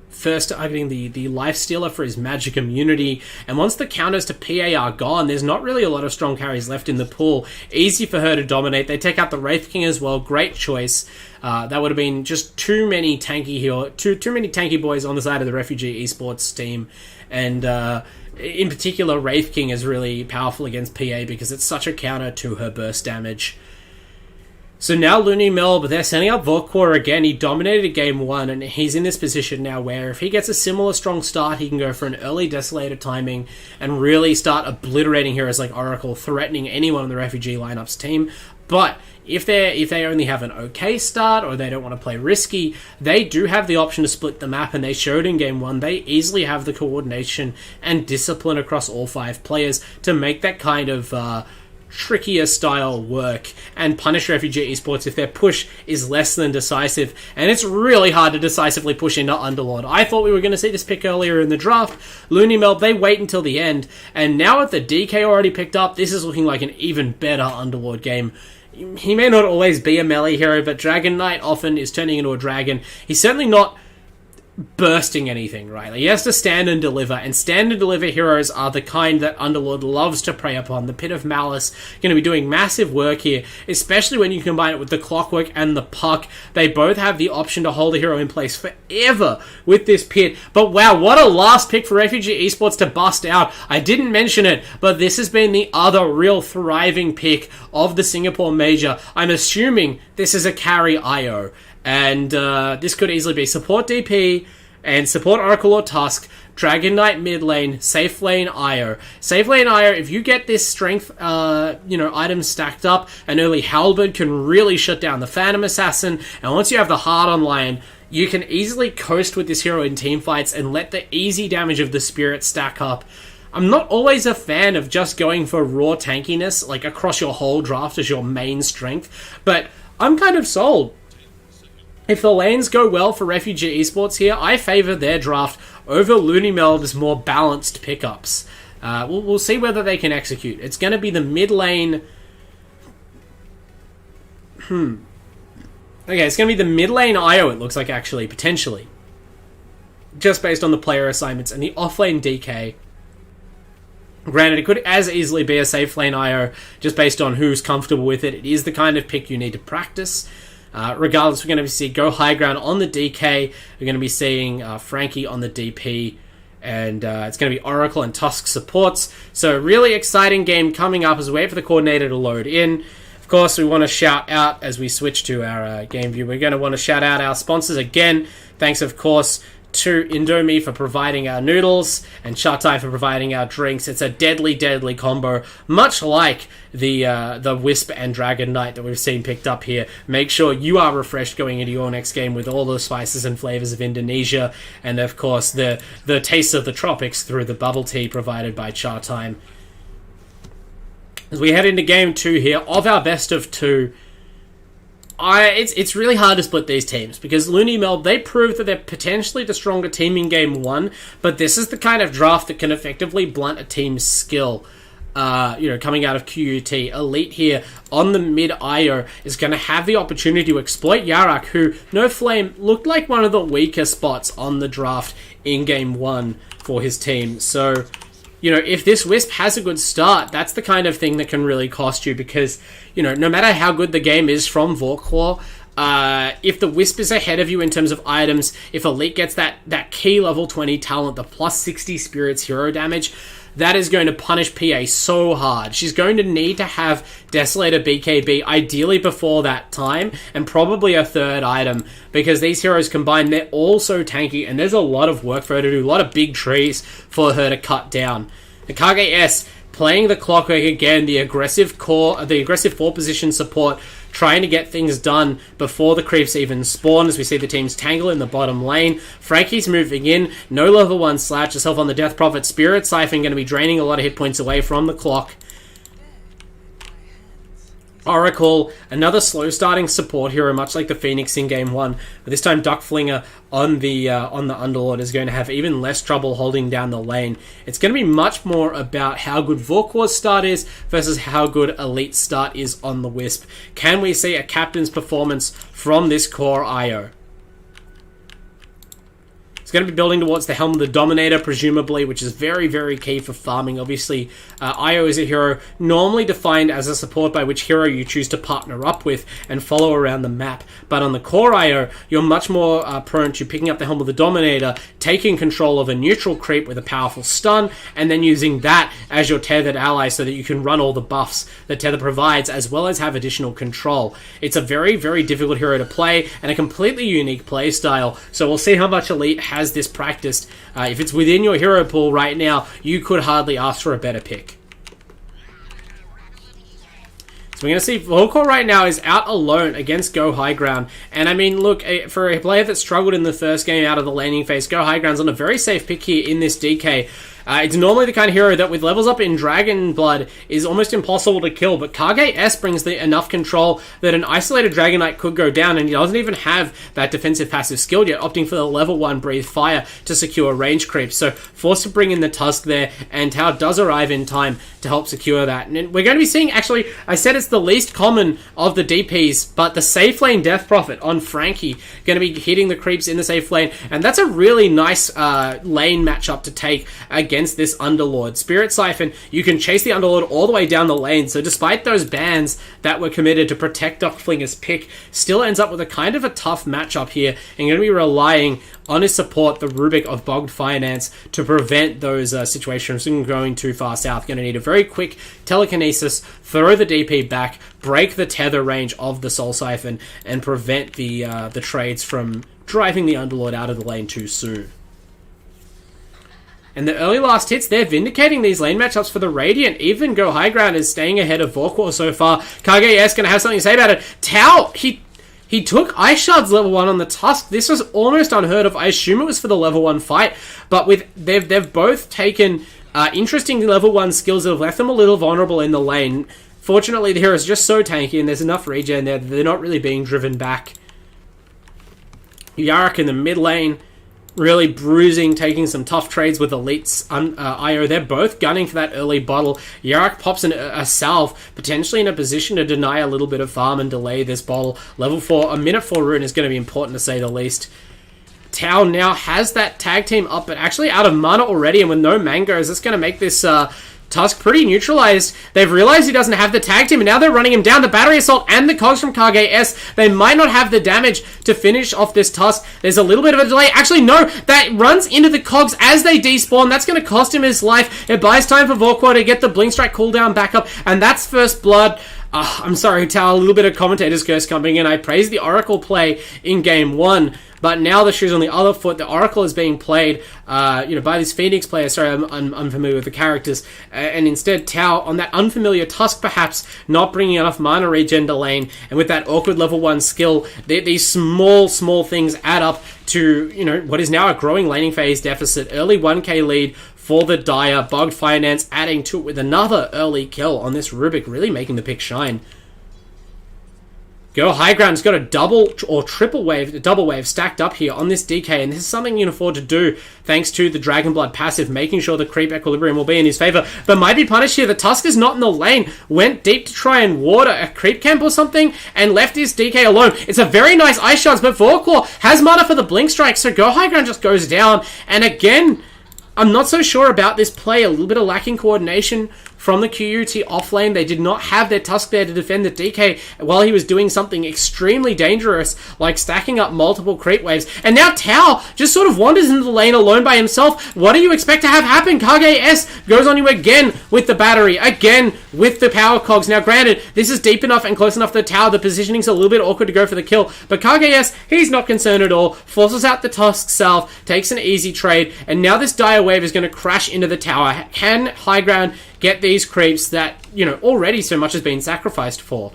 first targeting the Lifestealer for his magic immunity, and once the counters to PA are gone, there's not really a lot of strong carries left in the pool. Easy for her to dominate. They take out the Wraith King as well, great choice. That would have been just too many tanky boys on the side of the Refugee Esports team, and in particular, Wraith King is really powerful against PA because it's such a counter to her burst damage. So now LoonyMelb, they're setting up Volkor again. He dominated game 1, and he's in this position now where if he gets a similar strong start, he can go for an early Desolator timing and really start obliterating heroes like Oracle, threatening anyone on the Refugee lineup's team. But if they only have an okay start or they don't want to play risky, they do have the option to split the map, and they showed in game 1 they easily have the coordination and discipline across all 5 players to make that kind of trickier style work and punish Refugee Esports if their push is less than decisive. And it's really hard to decisively push into Underlord. I thought we were going to see this pick earlier in the draft. LoonyMelb, they wait until the end, and now with the DK already picked up, this is looking like an even better Underlord game. He may not always be a melee hero, but Dragon Knight often is turning into a dragon. He's certainly not bursting anything, right? He has to stand and deliver, and stand and deliver heroes are the kind that Underlord loves to prey upon. The Pit of Malice going to be doing massive work here, especially when you combine it with the Clockwork and the Puck. They both have the option to hold a hero in place forever with this Pit. But wow, what a last pick for Refugee Esports to bust out. I didn't mention it, but this has been the other real thriving pick of the Singapore Major. I'm assuming this is a carry IO. And this could easily be support DP and support Oracle or Tusk, Dragon Knight mid lane, safe lane IO. Safe lane IO, if you get this strength items stacked up, an early Halberd can really shut down the Phantom Assassin, and once you have the Heart online, you can easily coast with this hero in teamfights and let the easy damage of the Spirit stack up. I'm not always a fan of just going for raw tankiness, like across your whole draft as your main strength, but I'm kind of sold. If the lanes go well for Refugee Esports here, I favour their draft over LoonyMelb's more balanced pickups. We'll see whether they can execute. It's going to be the mid lane... Okay, it's going to be the mid lane IO, it looks like, actually, potentially. Just based on the player assignments, and the off lane DK. Granted, it could as easily be a safe lane IO, just based on who's comfortable with it. It is the kind of pick you need to practice. Regardless, we're going to see Go High Ground on the DK. We're going to be seeing Frankie on the DP. And it's going to be Oracle and Tusk supports. So really exciting game coming up as we wait for the coordinator to load in. Of course, we want to shout out as we switch to our game view. We're going to want to shout out our sponsors again. Thanks, of course, to Indomie for providing our noodles and Chatime for providing our drinks. It's a deadly, deadly combo, much like the Wisp and Dragon Knight that we've seen picked up here. Make sure you are refreshed going into your next game with all the spices and flavors of Indonesia, and of course the taste of the tropics through the bubble tea provided by Chatime. As we head into game 2 here of our best of 2, it's really hard to split these teams because LoonyMelb, they proved that they're potentially the stronger team in game 1, but this is the kind of draft that can effectively blunt a team's skill. Coming out of QUT, Elite here on the mid IO is going to have the opportunity to exploit Yarak, who, no flame, looked like one of the weaker spots on the draft in game 1 for his team. So, if this Wisp has a good start, that's the kind of thing that can really cost you because, no matter how good the game is from Vorklaw, if the Wisp is ahead of you in terms of items, if Elite gets that key level 20 talent, the plus 60 Spirits hero damage, that is going to punish PA so hard. She's going to need to have Desolator BKB ideally before that time, and probably a third item, because these heroes combined, they're all so tanky, and there's a lot of work for her to do, a lot of big trees for her to cut down. The Kage S playing the clockwork again, the aggressive 4 position support, trying to get things done before the creeps even spawn, as we see the teams tangle in the bottom lane. Frankie's moving in, no level 1 slash, herself on the Death Prophet. Spirit Siphon going to be draining a lot of hit points away from the clock. Oracle, another slow starting support hero, much like the Phoenix in game 1, but this time Duckflinger on the Underlord is going to have even less trouble holding down the lane. It's going to be much more about how good Vorklaw's start is versus how good Elite's start is on the Wisp. Can we see a captain's performance from this core IO? It's going to be building towards the Helm of the Dominator, presumably, which is very, very key for farming. Obviously, Io is a hero normally defined as a support by which hero you choose to partner up with and follow around the map. But on the core Io, you're much more prone to picking up the Helm of the Dominator, taking control of a neutral creep with a powerful stun, and then using that as your tethered ally so that you can run all the buffs that Tether provides, as well as have additional control. It's a very, very difficult hero to play, and a completely unique play style. So we'll see how much Elite has this practiced. If it's within your hero pool right now, you could hardly ask for a better pick. So we're going to see Vorklaw right now is out alone against Go High Ground. And I mean, look, for a player that struggled in the first game out of the laning phase, Go High Ground's on a very safe pick here in this DK. It's normally the kind of hero that with levels up in Dragon Blood is almost impossible to kill, but Kage S brings enough control that an isolated Dragon Knight could go down, and he doesn't even have that defensive passive skill yet, opting for the level 1 Breathe Fire to secure range creep. So forced to bring in the Tusk there, and Tau does arrive in time to help secure that. And we're going to be seeing, actually, I said it's the least common of the DPs, but the safe lane Death Prophet on Frankie going to be hitting the creeps in the safe lane, and that's a really nice lane matchup to take against this Underlord. Spirit Siphon, you can chase the Underlord all the way down the lane, so despite those bans that were committed to protect Duckflinger's pick, still ends up with a kind of a tough matchup here, and going to be relying on his support, the Rubik of Bogged Finance, to prevent those situations from going too far south. Going to need a very quick telekinesis, throw the DP back, break the tether range of the Soul Siphon, and prevent the trades from driving the Underlord out of the lane too soon. And the early last hits, they're vindicating these lane matchups for the Radiant. Even Go High Ground is staying ahead of Vorklaw so far. Kage S going to have something to say about it. Tau, he took Ice Shards level 1 on the Tusk. This was almost unheard of. I assume it was for the level 1 fight. But they've both taken interesting level 1 skills that have left them a little vulnerable in the lane. Fortunately, the hero is just so tanky and there's enough regen there that they're not really being driven back. Yarak in the mid lane, really bruising, taking some tough trades with Elite's IO. They're both gunning for that early bottle. Yarak pops a salve, potentially in a position to deny a little bit of farm and delay this bottle. Level 4, a minute 4 rune is going to be important to say the least. Tau now has that tag team up, but actually out of mana already, and with no mangoes, that's going to make this Tusk pretty neutralized. They've realized he doesn't have the tag team, and now they're running him down. The battery assault and the cogs from Kage S. They might not have the damage to finish off this Tusk. There's a little bit of a delay. Actually, no. That runs into the cogs as they despawn. That's going to cost him his life. It buys time for Vorklaw to get the Blink Strike cooldown back up, and that's first blood. I'm sorry, Tau, a little bit of commentator's curse coming in. I praised the Oracle play in game 1, but now the shoe's on the other foot. The Oracle is being played, by this Phoenix player. Sorry, I'm unfamiliar with the characters. And instead, Tau, on that unfamiliar Tusk, perhaps, not bringing enough mana regen to lane, and with that awkward level 1 skill, these small things add up to, what is now a growing laning phase deficit. Early 1k lead for the Dire. Bugged Finance adding to it with another early kill on this Rubik, really making the pick shine. Go High Ground's got a double or triple wave, double wave stacked up here on this DK, and this is something you can afford to do thanks to the Dragon Blood passive, making sure the creep equilibrium will be in his favor, but might be punished here. The Tusk is not in the lane, went deep to try and water a creep camp or something, and left his DK alone. It's a very nice Ice Shards, but Vorclaw has mana for the Blink Strike, so Go High Ground just goes down, and again, I'm not so sure about this play. A little bit of lacking coordination from the QUT offlane. They did not have their Tusk there to defend the DK while he was doing something extremely dangerous, like stacking up multiple creep waves. And now Tau just sort of wanders into the lane alone by himself. What do you expect to have happen? Kage S goes on you again with the battery, again with the power cogs. Now granted, this is deep enough and close enough to the Tau. The positioning's a little bit awkward to go for the kill, but Kage S, he's not concerned at all. Forces out the Tusk self, takes an easy trade, and now this Dire Wave is going to crash into the tower. Can High Ground get these creeps that, you know, already so much has been sacrificed for?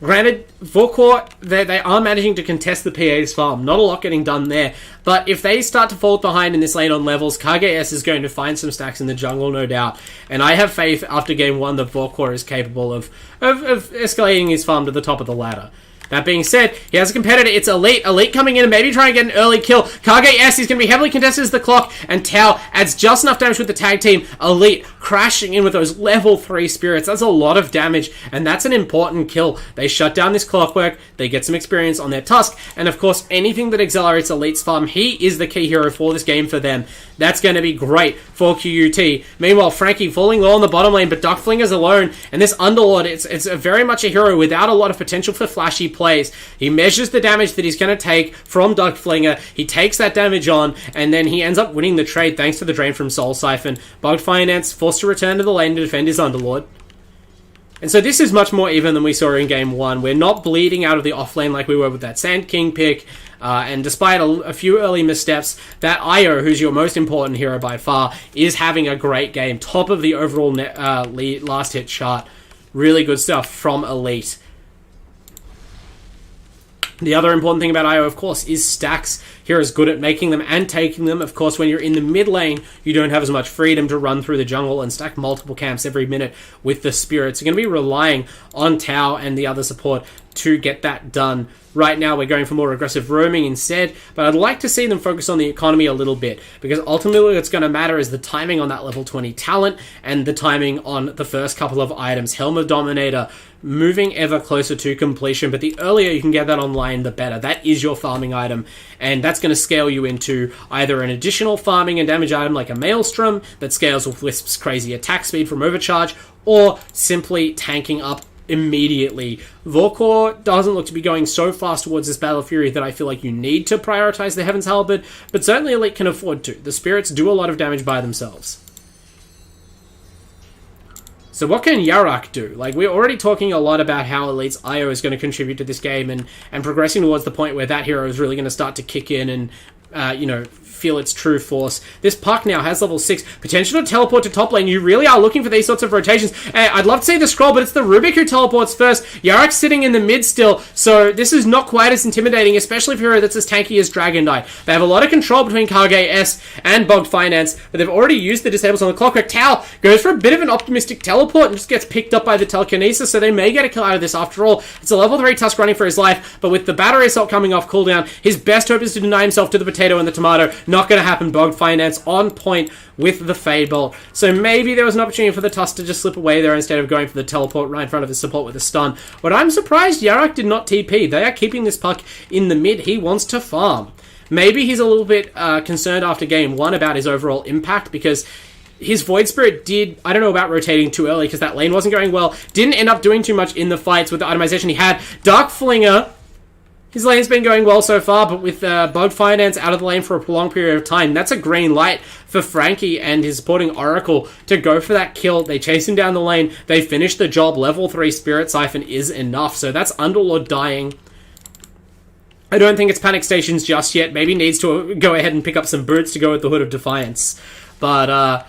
Granted, Vorclaw, they are managing to contest the PA's farm. Not a lot getting done there. But if they start to fall behind in this lane on levels, KGS is going to find some stacks in the jungle, no doubt. And I have faith after game 1 that Vorclaw is capable of escalating his farm to the top of the ladder. That being said, he has a competitor. It's Elite. Elite coming in and maybe trying to get an early kill. Kage S is going to be heavily contested as the clock, and Tau adds just enough damage with the tag team. Elite crashing in with those level 3 spirits. That's a lot of damage, and that's an important kill. They shut down this clockwork. They get some experience on their Tusk, and of course, anything that accelerates Elite's farm, he is the key hero for this game for them. That's going to be great for QUT. Meanwhile, Frankie falling low on the bottom lane, but Duckflinger's alone, and this Underlord, it's very much a hero without a lot of potential for flashy plays. He measures the damage that he's going to take from Duckflinger, he takes that damage on, and then he ends up winning the trade thanks to the drain from Soul Siphon. Bugged Finance forced to return to the lane to defend his Underlord. And so this is much more even than we saw in game 1. We're not bleeding out of the offlane like we were with that Sand King pick. And despite a few early missteps, that Io, who's your most important hero by far, is having a great game. Top of the overall last hit chart. Really good stuff from Elite. The other important thing about Io, of course, is stacks. Heroes good at making them and taking them. Of course, when you're in the mid lane, you don't have as much freedom to run through the jungle and stack multiple camps every minute with the spirits. You're going to be relying on Tau and the other support to get that done. Right now, we're going for more aggressive roaming instead, but I'd like to see them focus on the economy a little bit, because ultimately what's going to matter is the timing on that level 20 talent and the timing on the first couple of items. Helm of Dominator, moving ever closer to completion, but the earlier you can get that online, the better. That is your farming item, and that's going to scale you into either an additional farming and damage item like a Maelstrom that scales with Wisp's crazy attack speed from Overcharge, or simply tanking up immediately. Vorclaw doesn't look to be going so fast towards this Battle Fury that I feel like you need to prioritize the Heaven's Halberd, but certainly Elite can afford to. The spirits do a lot of damage by themselves. So what can Yarak do? Like, we're already talking a lot about how Elite's Io is going to contribute to this game and progressing towards the point where that hero is really going to start to kick in and, feel its true force. This Puck now has level 6. Potential to teleport to top lane. You really are looking for these sorts of rotations. I'd love to see the scroll, but it's the Rubik who teleports first. Yarak's sitting in the mid still, so this is not quite as intimidating, especially for a hero that's as tanky as Dragon Knight. They have a lot of control between Kage S and Bugged Finance, but they've already used the disables on the clockwork. Tau goes for a bit of an optimistic teleport and just gets picked up by the telekinesis, so they may get a kill out of this after all. It's a level 3 Tusk running for his life, but with the battery assault coming off cooldown, his best hope is to deny himself to the potato and the tomato. Not going to happen. Bugged Finance on point with the Fade Bolt. So maybe there was an opportunity for the Tusk to just slip away there instead of going for the teleport right in front of his support with a stun. But I'm surprised Yarak did not TP. They are keeping this Puck in the mid. He wants to farm. Maybe he's a little bit concerned after game 1 about his overall impact, because his Void Spirit did, I don't know about rotating too early because that lane wasn't going well, didn't end up doing too much in the fights with the itemization he had. Darkflinger, his lane's been going well so far, but with Bugged Finance out of the lane for a prolonged period of time, that's a green light for Frankie and his supporting Oracle to go for that kill. They chase him down the lane, they finish the job. Level 3 Spirit Siphon is enough, so that's Underlord dying. I don't think it's Panic Stations just yet. Maybe needs to go ahead and pick up some boots to go with the Hood of Defiance. But,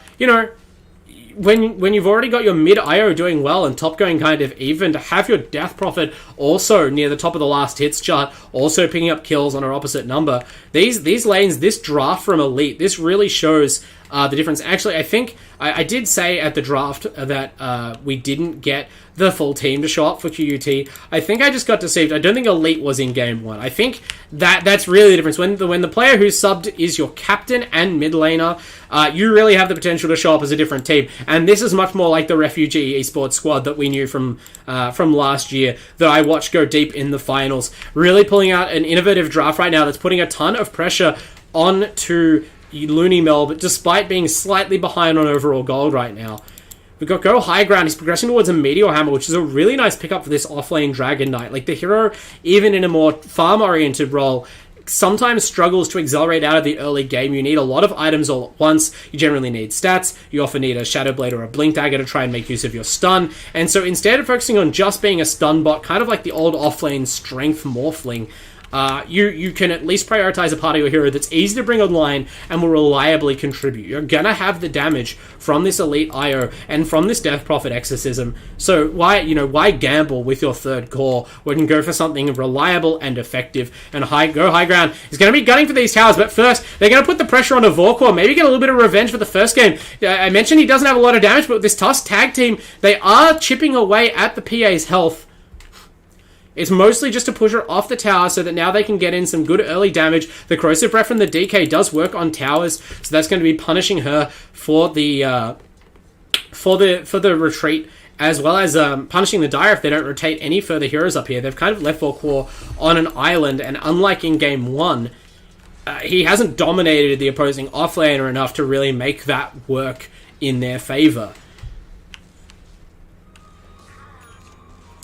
when you've already got your mid IO doing well and top going kind of even, to have your Death Prophet also near the top of the last hits chart, also picking up kills on our opposite number, these lanes, this draft from Elite, this really shows the difference. Actually, I think I did say at the draft that we didn't get the full team to show up for QUT. I think I just got deceived. I don't think Elite was in game 1. I think that's really the difference. When the player who's subbed is your captain and mid laner, you really have the potential to show up as a different team. And this is much more like the Refugee Esports squad that we knew from last year, that I watched go deep in the finals. Really pulling out an innovative draft right now that's putting a ton of pressure onto LoonyMelb, despite being slightly behind on overall gold right now. We've got Go High Ground. He's progressing towards a Meteor Hammer, which is a really nice pickup for this offlane Dragon Knight. Like, the hero, even in a more farm-oriented role, sometimes struggles to accelerate out of the early game. You need a lot of items all at once. You generally need stats. You often need a Shadow Blade or a Blink Dagger to try and make use of your stun. And so instead of focusing on just being a stun bot, kind of like the old offlane Strength Morphling, you can at least prioritize a part of your hero that's easy to bring online and will reliably contribute. You're gonna have the damage from this Elite IO and from this Death Prophet Exorcism. So why gamble with your third core when you can go for something reliable and effective? And Go High Ground is going to be gunning for these towers, but first they're going to put the pressure on a Vorkor, maybe get a little bit of revenge for the first game. I mentioned he doesn't have a lot of damage, but with this Tusk tag team, they are chipping away at the PA's health. It's mostly just to push her off the tower so that now they can get in some good early damage. The Corrosive Breath from the DK does work on towers, so that's going to be punishing her for the retreat, as well as punishing the Dire if they don't rotate any further heroes up here. They've kind of left Vorkor on an island, and unlike in game 1, he hasn't dominated the opposing offlaner enough to really make that work in their favor.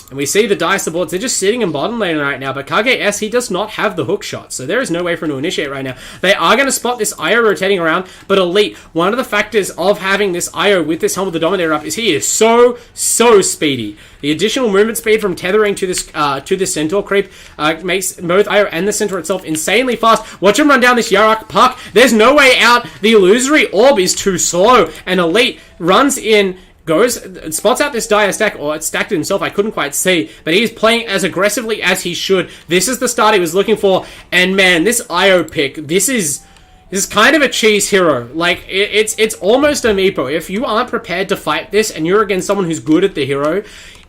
And we see the Dire supports, they're just sitting in bottom lane right now, but KGS, he does not have the hook shot, so there is no way for him to initiate right now. They are going to spot this IO rotating around, but Elite, one of the factors of having this IO with this Helm of the Dominator up is he is so speedy. The additional movement speed from tethering to this Centaur creep makes both IO and the Centaur itself insanely fast. Watch him run down this Yarak Puck. There's no way out. The Illusory Orb is too slow, and Elite runs in, spots out this Dire stack, or it's stacked himself, I couldn't quite see, but he's playing as aggressively as he should. This is the start he was looking for, and man, this IO pick, this is kind of a cheese hero. Like, it's almost a meepo. If you aren't prepared to fight this, and you're against someone who's good at the hero,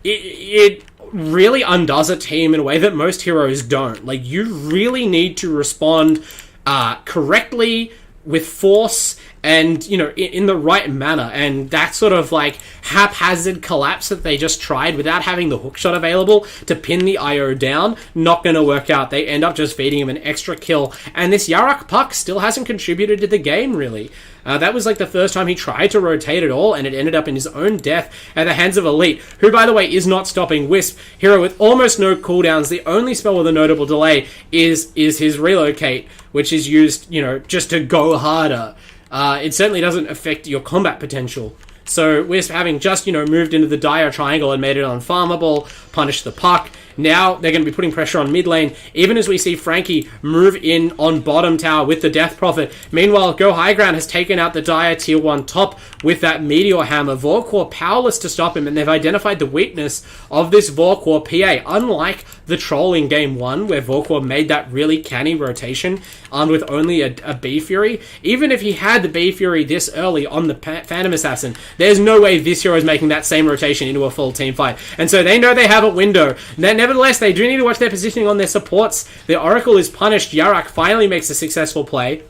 it really undoes a team in a way that most heroes don't. Like, you really need to respond correctly, with force, and, in the right manner. And that sort of, like, haphazard collapse that they just tried without having the hookshot available to pin the IO down, not going to work out. They end up just feeding him an extra kill. And this Yarak Puck still hasn't contributed to the game, really. That was, like, the first time he tried to rotate at all, and it ended up in his own death at the hands of Elite, who, by the way, is not stopping. Wisp, hero with almost no cooldowns. The only spell with a notable delay is his Relocate, which is used, just to go harder. It certainly doesn't affect your combat potential. So Wisp, having just, moved into the Dire triangle and made it unfarmable, punished the Puck. Now they're going to be putting pressure on mid lane, even as we see Frankie move in on bottom tower with the Death Prophet. Meanwhile, Go High Ground has taken out the Dire tier 1 top with that Meteor Hammer. Vorkor powerless to stop him, and they've identified the weakness of this Vorkor PA. Unlike the troll in game 1, where Vorkor made that really canny rotation armed with only a B Fury, even if he had the B Fury this early on the Phantom Assassin, there's no way this hero is making that same rotation into a full team fight. And so they know they have a window. Nevertheless, they do need to watch their positioning on their supports. The Oracle is punished. Yarak finally makes a successful play.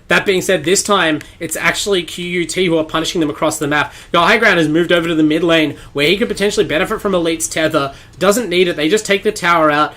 That being said, this time, it's actually QUT who are punishing them across the map. The High Ground has moved over to the mid lane, where he could potentially benefit from Elite's tether. Doesn't need it. They just take the tower out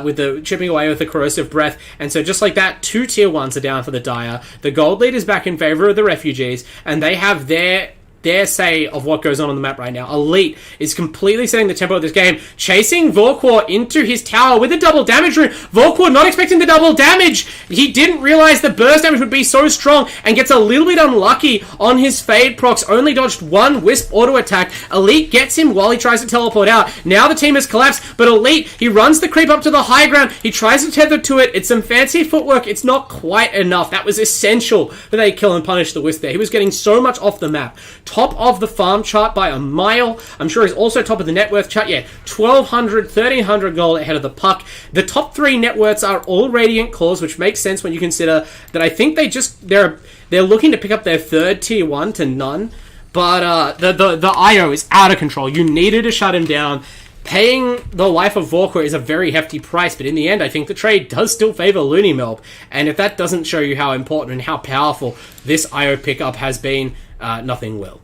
with the chipping away with the Corrosive Breath. And so just like that, 2 tier 1s are down for the Dire. The gold lead is back in favor of the Refugees, and they have their their say of what goes on the map right now. Elite is completely setting the tempo of this game, chasing Vorkor into his tower with a double damage rune. Vorkor not expecting the double damage. He didn't realize the burst damage would be so strong and gets a little bit unlucky on his fade procs. Only dodged one Wisp auto attack. Elite gets him while he tries to teleport out. Now the team has collapsed, but Elite, he runs the creep up to the high ground. He tries to tether to it. It's some fancy footwork. It's not quite enough. That was essential that they kill and punish the Wisp there. He was getting so much off the map. Top of the farm chart by a mile. I'm sure he's also top of the net worth chart. Yeah, 1,200, 1,300 gold ahead of the puck. The top three net worths are all Radiant cores, which makes sense when you consider that I think they're looking to pick up their third tier 1 to none. But the IO is out of control. You needed to shut him down. Paying the life of Vorkor is a very hefty price, but in the end, I think the trade does still favor LoonyMelb. And if that doesn't show you how important and how powerful this IO pickup has been, nothing will.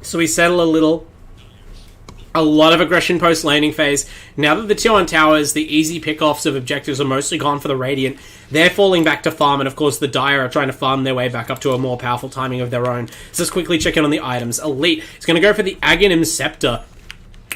So we settle a little. A lot of aggression post-laning phase. Now that the tier 1 towers, the easy pickoffs of objectives are mostly gone for the Radiant, they're falling back to farm, and of course the Dire are trying to farm their way back up to a more powerful timing of their own. So let's quickly check in on the items. Elite is going to go for the Aghanim Scepter,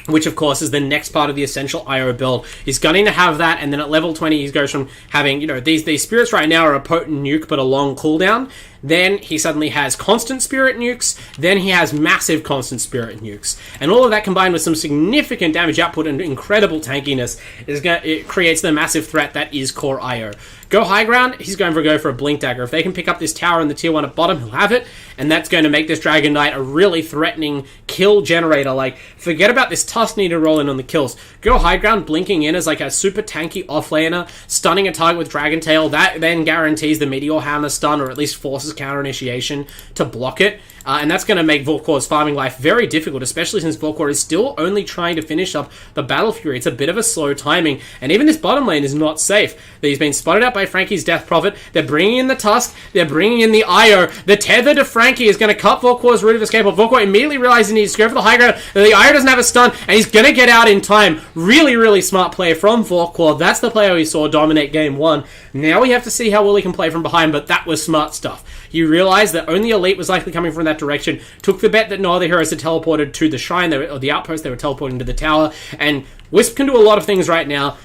which of course is the next part of the essential IO build. He's going to have that, and then at level 20 he goes from having, these spirits right now are a potent nuke but a long cooldown. Then he suddenly has constant spirit nukes. Then he has massive constant spirit nukes. And all of that combined with some significant damage output and incredible tankiness, it creates the massive threat that is core IO. Go high ground, he's going to go for a Blink Dagger. If they can pick up this tower in the tier 1 at bottom, he'll have it. And that's going to make this Dragon Knight a really threatening kill generator. Like, forget about this Tusk need to roll in on the kills. Go high ground, blinking in as like a super tanky offlaner, stunning a target with Dragon Tail. That then guarantees the Meteor Hammer stun, or at least forces counter initiation to block it. And that's going to make Vorkor's farming life very difficult, especially since Vorkor is still only trying to finish up the Battle Fury. It's a bit of a slow timing, and even this bottom lane is not safe. He's been spotted out by Frankie's Death Prophet. They're bringing in the Tusk. They're bringing in the IO. The tether to Frankie is going to cut Vorkor's route of escape. Vorkor immediately realizes he needs to go for the high ground. The IO doesn't have a stun, and he's going to get out in time. Really, really smart play from Vorkor. That's the player we saw dominate Game 1. Now we have to see how well he can play from behind, but that was smart stuff. You realize that only Elite was likely coming from that direction, took the bet that no other heroes had teleported to the shrine, or the outpost, they were teleporting to the tower, and Wisp can do a lot of things right now,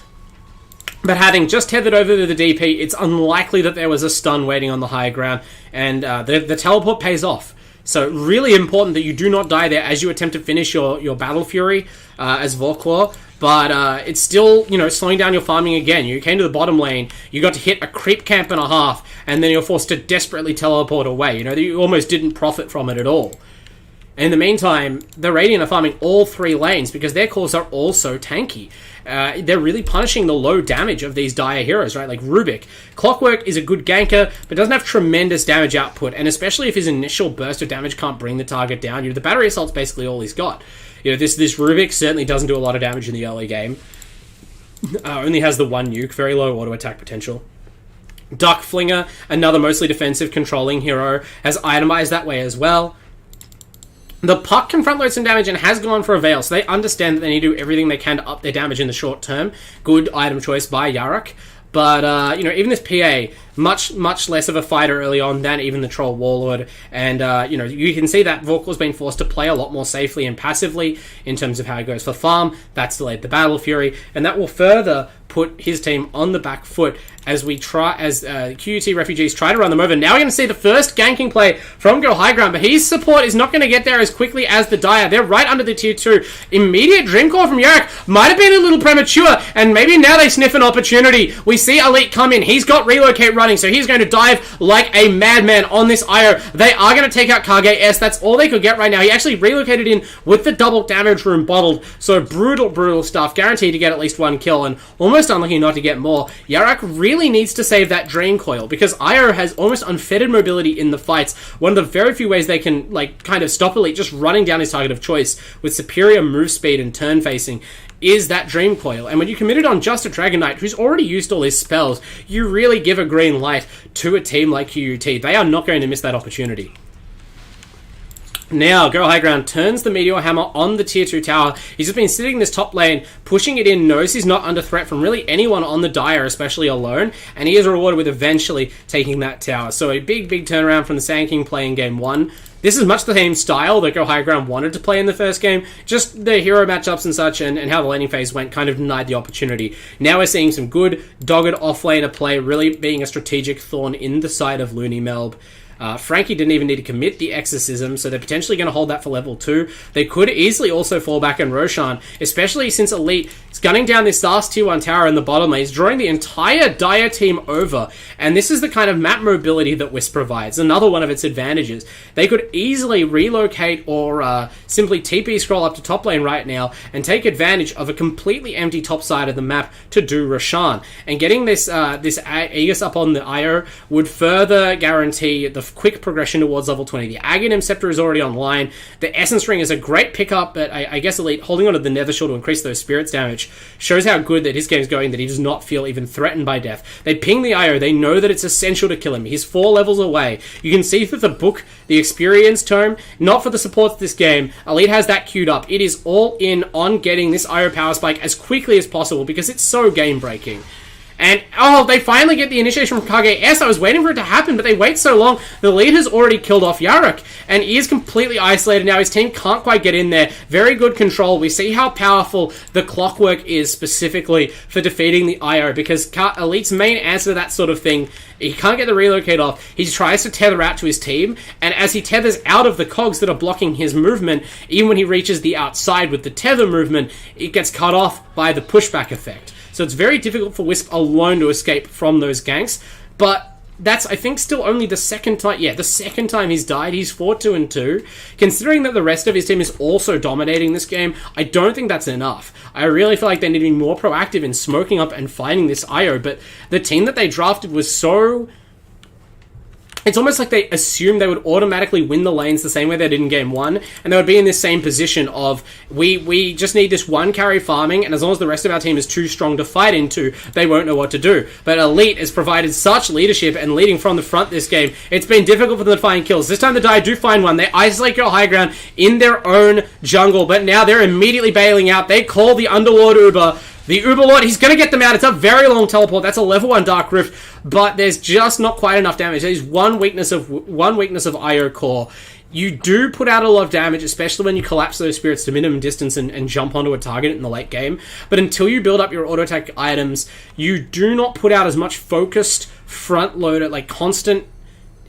but having just tethered over to the DP, it's unlikely that there was a stun waiting on the high ground, and the teleport pays off. So really important that you do not die there as you attempt to finish your Battle Fury as Vorkor. But it's still, slowing down your farming again. You came to the bottom lane, you got to hit a creep camp and a half, and then you're forced to desperately teleport away. You almost didn't profit from it at all. In the meantime, the Radiant are farming all three lanes because their cores are all so tanky. They're really punishing the low damage of these dire heroes, right? Like Rubik. Clockwork is a good ganker, but doesn't have tremendous damage output, and especially if his initial burst of damage can't bring the target down. The battery assault's basically all he's got. This Rubik certainly doesn't do a lot of damage in the early game. Only has the one nuke, very low auto attack potential. Duck Flinger, another mostly defensive controlling hero, has itemized that way as well. The puck can front load some damage and has gone for a Veil, so they understand that they need to do everything they can to up their damage in the short term. Good item choice by Yarok. But, even this PA, much less of a fighter early on than even the Troll Warlord. And, you can see that Vorkor's been forced to play a lot more safely and passively in terms of how he goes for farm. That's delayed the Battle Fury, and that will further put his team on the back foot as QUT refugees try to run them over. Now we're going to see the first ganking play from Go High Ground, but his support is not going to get there as quickly as the Dire. They're right under the tier 2. Immediate Dream Core from Yarok might have been a little premature, and maybe now they sniff an opportunity. We see Elite come in. He's got Relocate running, so he's going to dive like a madman on this IO. They are going to take out Kage S. That's all they could get right now. He actually relocated in with the double damage room bottled, so brutal stuff. Guaranteed to get at least one kill, and almost unlucky not to get more. Yarok really needs to save that Drain Coil, because IO has almost unfettered mobility in the fights. One of the very few ways they can kind of stop Elite just running down his target of choice with superior move speed and turn facing is that Dream Coil. And when you commit it on just a Dragon Knight who's already used all his spells, you really give a green light to a team like QUT. They are not going to miss that opportunity. Now, Go High Ground turns the Meteor Hammer on the Tier 2 tower. He's just been sitting in this top lane, pushing it in, knows he's not under threat from really anyone on the Dire, especially alone, and he is rewarded with eventually taking that tower. So a big turnaround from the Sand King play in Game 1. This is much the same style that Go High Ground wanted to play in the first game, just the hero matchups and such, and how the laning phase went kind of denied the opportunity. Now we're seeing some good, dogged off-laner play, really being a strategic thorn in the side of LoonyMelb. Frankie didn't even need to commit the Exorcism, so they're potentially going to hold that for level 2. They could easily also fall back on Roshan, especially since Elite is gunning down this last Tier 1 tower in the bottom lane. He's drawing the entire Dire team over, and this is the kind of map mobility that Wisp provides, another one of its advantages. They could easily relocate or simply TP scroll up to top lane right now and take advantage of a completely empty top side of the map to do Roshan. And getting this Aegis up on the IO would further guarantee the quick progression towards level 20. The Aghanim Scepter is already online. The Essence Ring is a great pickup, but I guess Elite holding onto the Nether Shield to increase those spirits damage shows how good that his game's going, that he does not feel even threatened by death. They ping the IO. They know that it's essential to kill him. He's 4 levels away. You can see through the book, the experience tome, not for the supports of this game. Elite has that queued up. It is all in on getting this IO power spike as quickly as possible because it's so game-breaking. And, they finally get the initiation from Kage S. I was waiting for it to happen, but they wait so long. The lead has already killed off Yarok, and he is completely isolated now. His team can't quite get in there. Very good control. We see how powerful the clockwork is specifically for defeating the IO, because Elite's main answer to that sort of thing, he can't get the relocate off. He tries to tether out to his team, and as he tethers out of the cogs that are blocking his movement, even when he reaches the outside with the tether movement, it gets cut off by the pushback effect. So it's very difficult for Wisp alone to escape from those ganks. But that's, I think, still only the second time. Yeah, the second time he's died. He's 4-2-2. Considering that the rest of his team is also dominating this game, I don't think that's enough. I really feel like they need to be more proactive in smoking up and finding this IO. But the team that they drafted was so... It's almost like they assumed they would automatically win the lanes the same way they did in Game 1, and they would be in this same position of, we just need this one carry farming, and as long as the rest of our team is too strong to fight into, they won't know what to do. But Elite has provided such leadership and leading from the front this game, it's been difficult for them to find kills. This time the Dire do find one. They isolate Go High Ground in their own jungle, but now they're immediately bailing out. They call the Underlord Uber. The Uberlord, he's going to get them out. It's a very long teleport. That's a level 1 Dark Rift, but there's just not quite enough damage. There's one weakness of IO Core. You do put out a lot of damage, especially when you collapse those spirits to minimum distance and jump onto a target in the late game. But until you build up your auto attack items, you do not put out as much focused front loader, like constant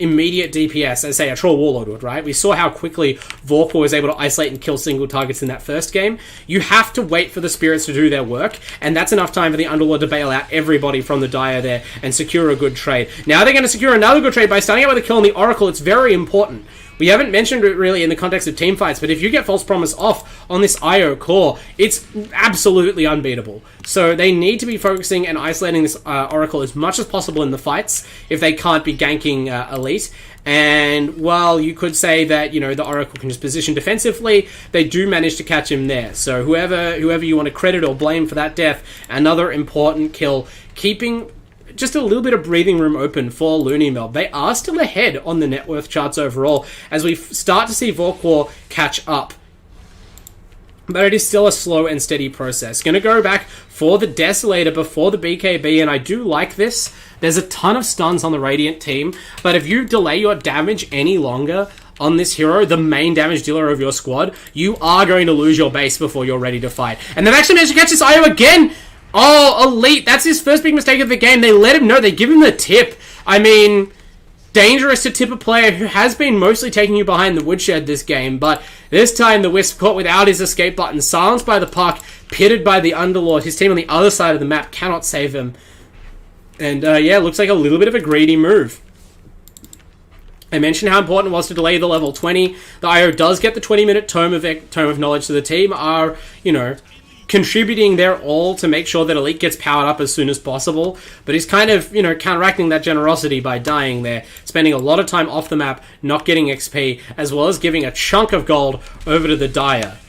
immediate DPS as, say, a Troll Warlord would, right? We saw how quickly Vorpal was able to isolate and kill single targets in that first game. You have to wait for the spirits to do their work, and that's enough time for the Underlord to bail out everybody from the Dire there and secure a good trade. Now they're going to secure another good trade by starting out with a kill on the Oracle. It's very important. We haven't mentioned it really in the context of team fights, but if you get False Promise off on this IO core, it's absolutely unbeatable. So they need to be focusing and isolating this Oracle as much as possible in the fights if they can't be ganking Elite. And while you could say that, you know, the Oracle can just position defensively, they do manage to catch him there. So whoever you want to credit or blame for that death, another important kill, keeping just a little bit of breathing room open for LoonyMelb. They are still ahead on the net worth charts overall as we start to see Vorpal catch up. But it is still a slow and steady process. Going to go back for the Desolator before the BKB, and I do like this. There's a ton of stuns on the Radiant team, but if you delay your damage any longer on this hero, the main damage dealer of your squad, you are going to lose your base before you're ready to fight. And they've actually managed to catch this IO again! Oh, Elite, that's his first big mistake of the game. They let him know, they give him the tip. I mean, dangerous to tip a player who has been mostly taking you behind the woodshed this game, but this time the Wisp caught without his escape button, silenced by the puck, pitted by the Underlord. His team on the other side of the map cannot save him. And yeah, looks like a little bit of a greedy move. I mentioned how important it was to delay the level 20. The IO does get the 20-minute tome of knowledge, so the team are, you know, contributing their all to make sure that Elite gets powered up as soon as possible, but he's kind of, you know, counteracting that generosity by dying there, spending a lot of time off the map, not getting XP, as well as giving a chunk of gold over to the Dire.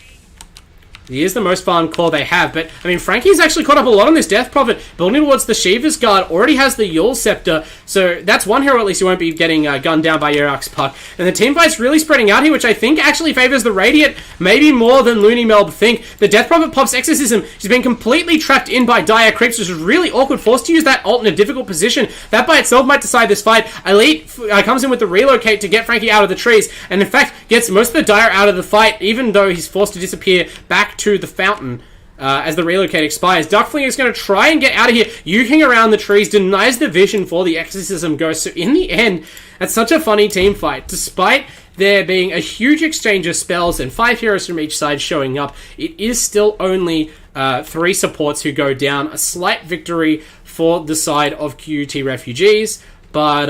He is the most farmed core they have, but, I mean, Frankie's actually caught up a lot on this Death Prophet, building towards the Shiva's Guard, already has the Yule Scepter, so that's one hero at least who won't be getting gunned down by Yerak's Puck, and the teamfight's really spreading out here, which I think actually favours the Radiant, maybe more than LoonyMelb think. The Death Prophet pops Exorcism, she's been completely trapped in by Dire Creeps, which is really awkward, forced to use that ult in a difficult position. That by itself might decide this fight. Elite comes in with the Relocate to get Frankie out of the trees, and in fact, gets most of the Dire out of the fight, even though he's forced to disappear back to the fountain as the Relocate expires. Duckfling is going to try and get out of here, yuking around the trees, denies the vision for the Exorcism Ghost. So in the end, that's such a funny team fight. Despite there being a huge exchange of spells and 5 heroes from each side showing up, it is still only 3 supports who go down. A slight victory for the side of QUT Refugees, but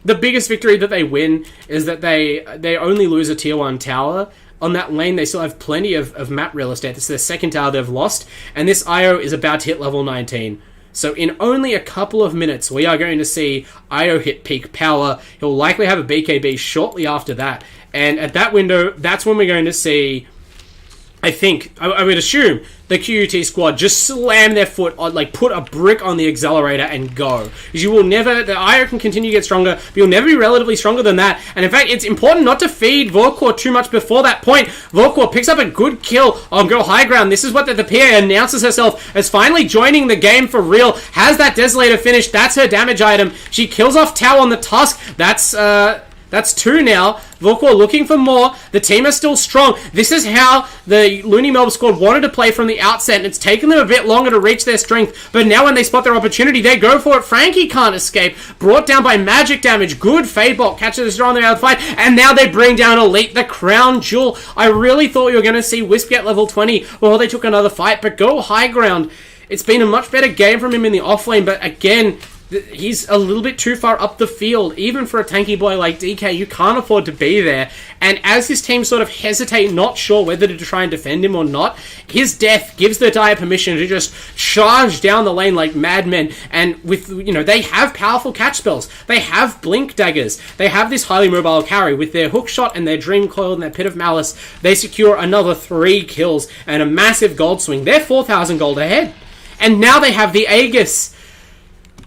the biggest victory that they win is that they only lose a tier 1 tower. On that lane, they still have plenty of map real estate. This is their second tower they've lost, and this IO is about to hit level 19. So in only a couple of minutes, we are going to see IO hit peak power. He'll likely have a BKB shortly after that, and at that window, that's when we're going to see, I would assume, the QUT squad just slam their foot on, like, put a brick on the accelerator and go. Because you will never, the IO can continue to get stronger, but you'll never be relatively stronger than that. And in fact, it's important not to feed Vorkor too much before that point. Vorkor picks up a good kill on Go High Ground. This is what the PA announces herself as finally joining the game for real. Has that Desolator finished. That's her damage item. She kills off Tau on the Tusk. That's 2 now. Vorkor looking for more. The team is still strong. This is how the LoonyMelb squad wanted to play from the outset, and it's taken them a bit longer to reach their strength, but now when they spot their opportunity, they go for it. Frankie can't escape. Brought down by magic damage. Good Fadebot catches her on the other fight, and now they bring down Elite, the crown jewel. I really thought you were going to see Wisp get level 20 before they took another fight, but Go High Ground, it's been a much better game from him in the offlane, but again, he's a little bit too far up the field. Even for a tanky boy like DK, you can't afford to be there. And as his team sort of hesitate, not sure whether to try and defend him or not, his death gives the Dire permission to just charge down the lane like madmen. And with, they have powerful catch spells. They have blink daggers. They have this highly mobile carry. With their hook shot and their dream coil and their pit of malice, they secure another 3 kills and a massive gold swing. They're 4,000 gold ahead. And now they have the Aegis.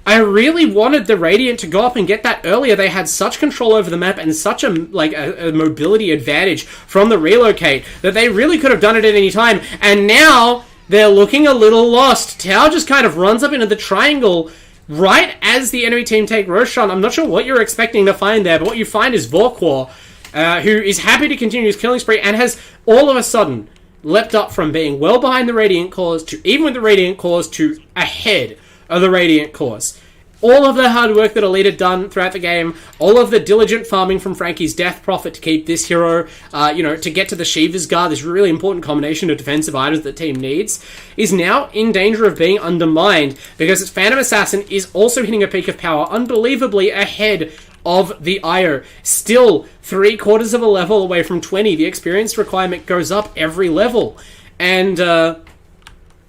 I really wanted the Radiant to go up and get that earlier. They had such control over the map and such a mobility advantage from the Relocate that they really could have done it at any time. And now they're looking a little lost. Tau just kind of runs up into the triangle right as the enemy team take Roshan. I'm not sure what you're expecting to find there, but what you find is Vorkor, who is happy to continue his killing spree and has all of a sudden leapt up from being well behind the Radiant cores to, even with the Radiant cores, to ahead of the Radiant cores. All of the hard work that Elite had done throughout the game, all of the diligent farming from Frankie's Death Prophet to keep this hero, to get to the Shiva's Guard, this really important combination of defensive items that the team needs, is now in danger of being undermined because its Phantom Assassin is also hitting a peak of power unbelievably ahead of the IO. Still 3/4 of a level away from 20. The experience requirement goes up every level. And,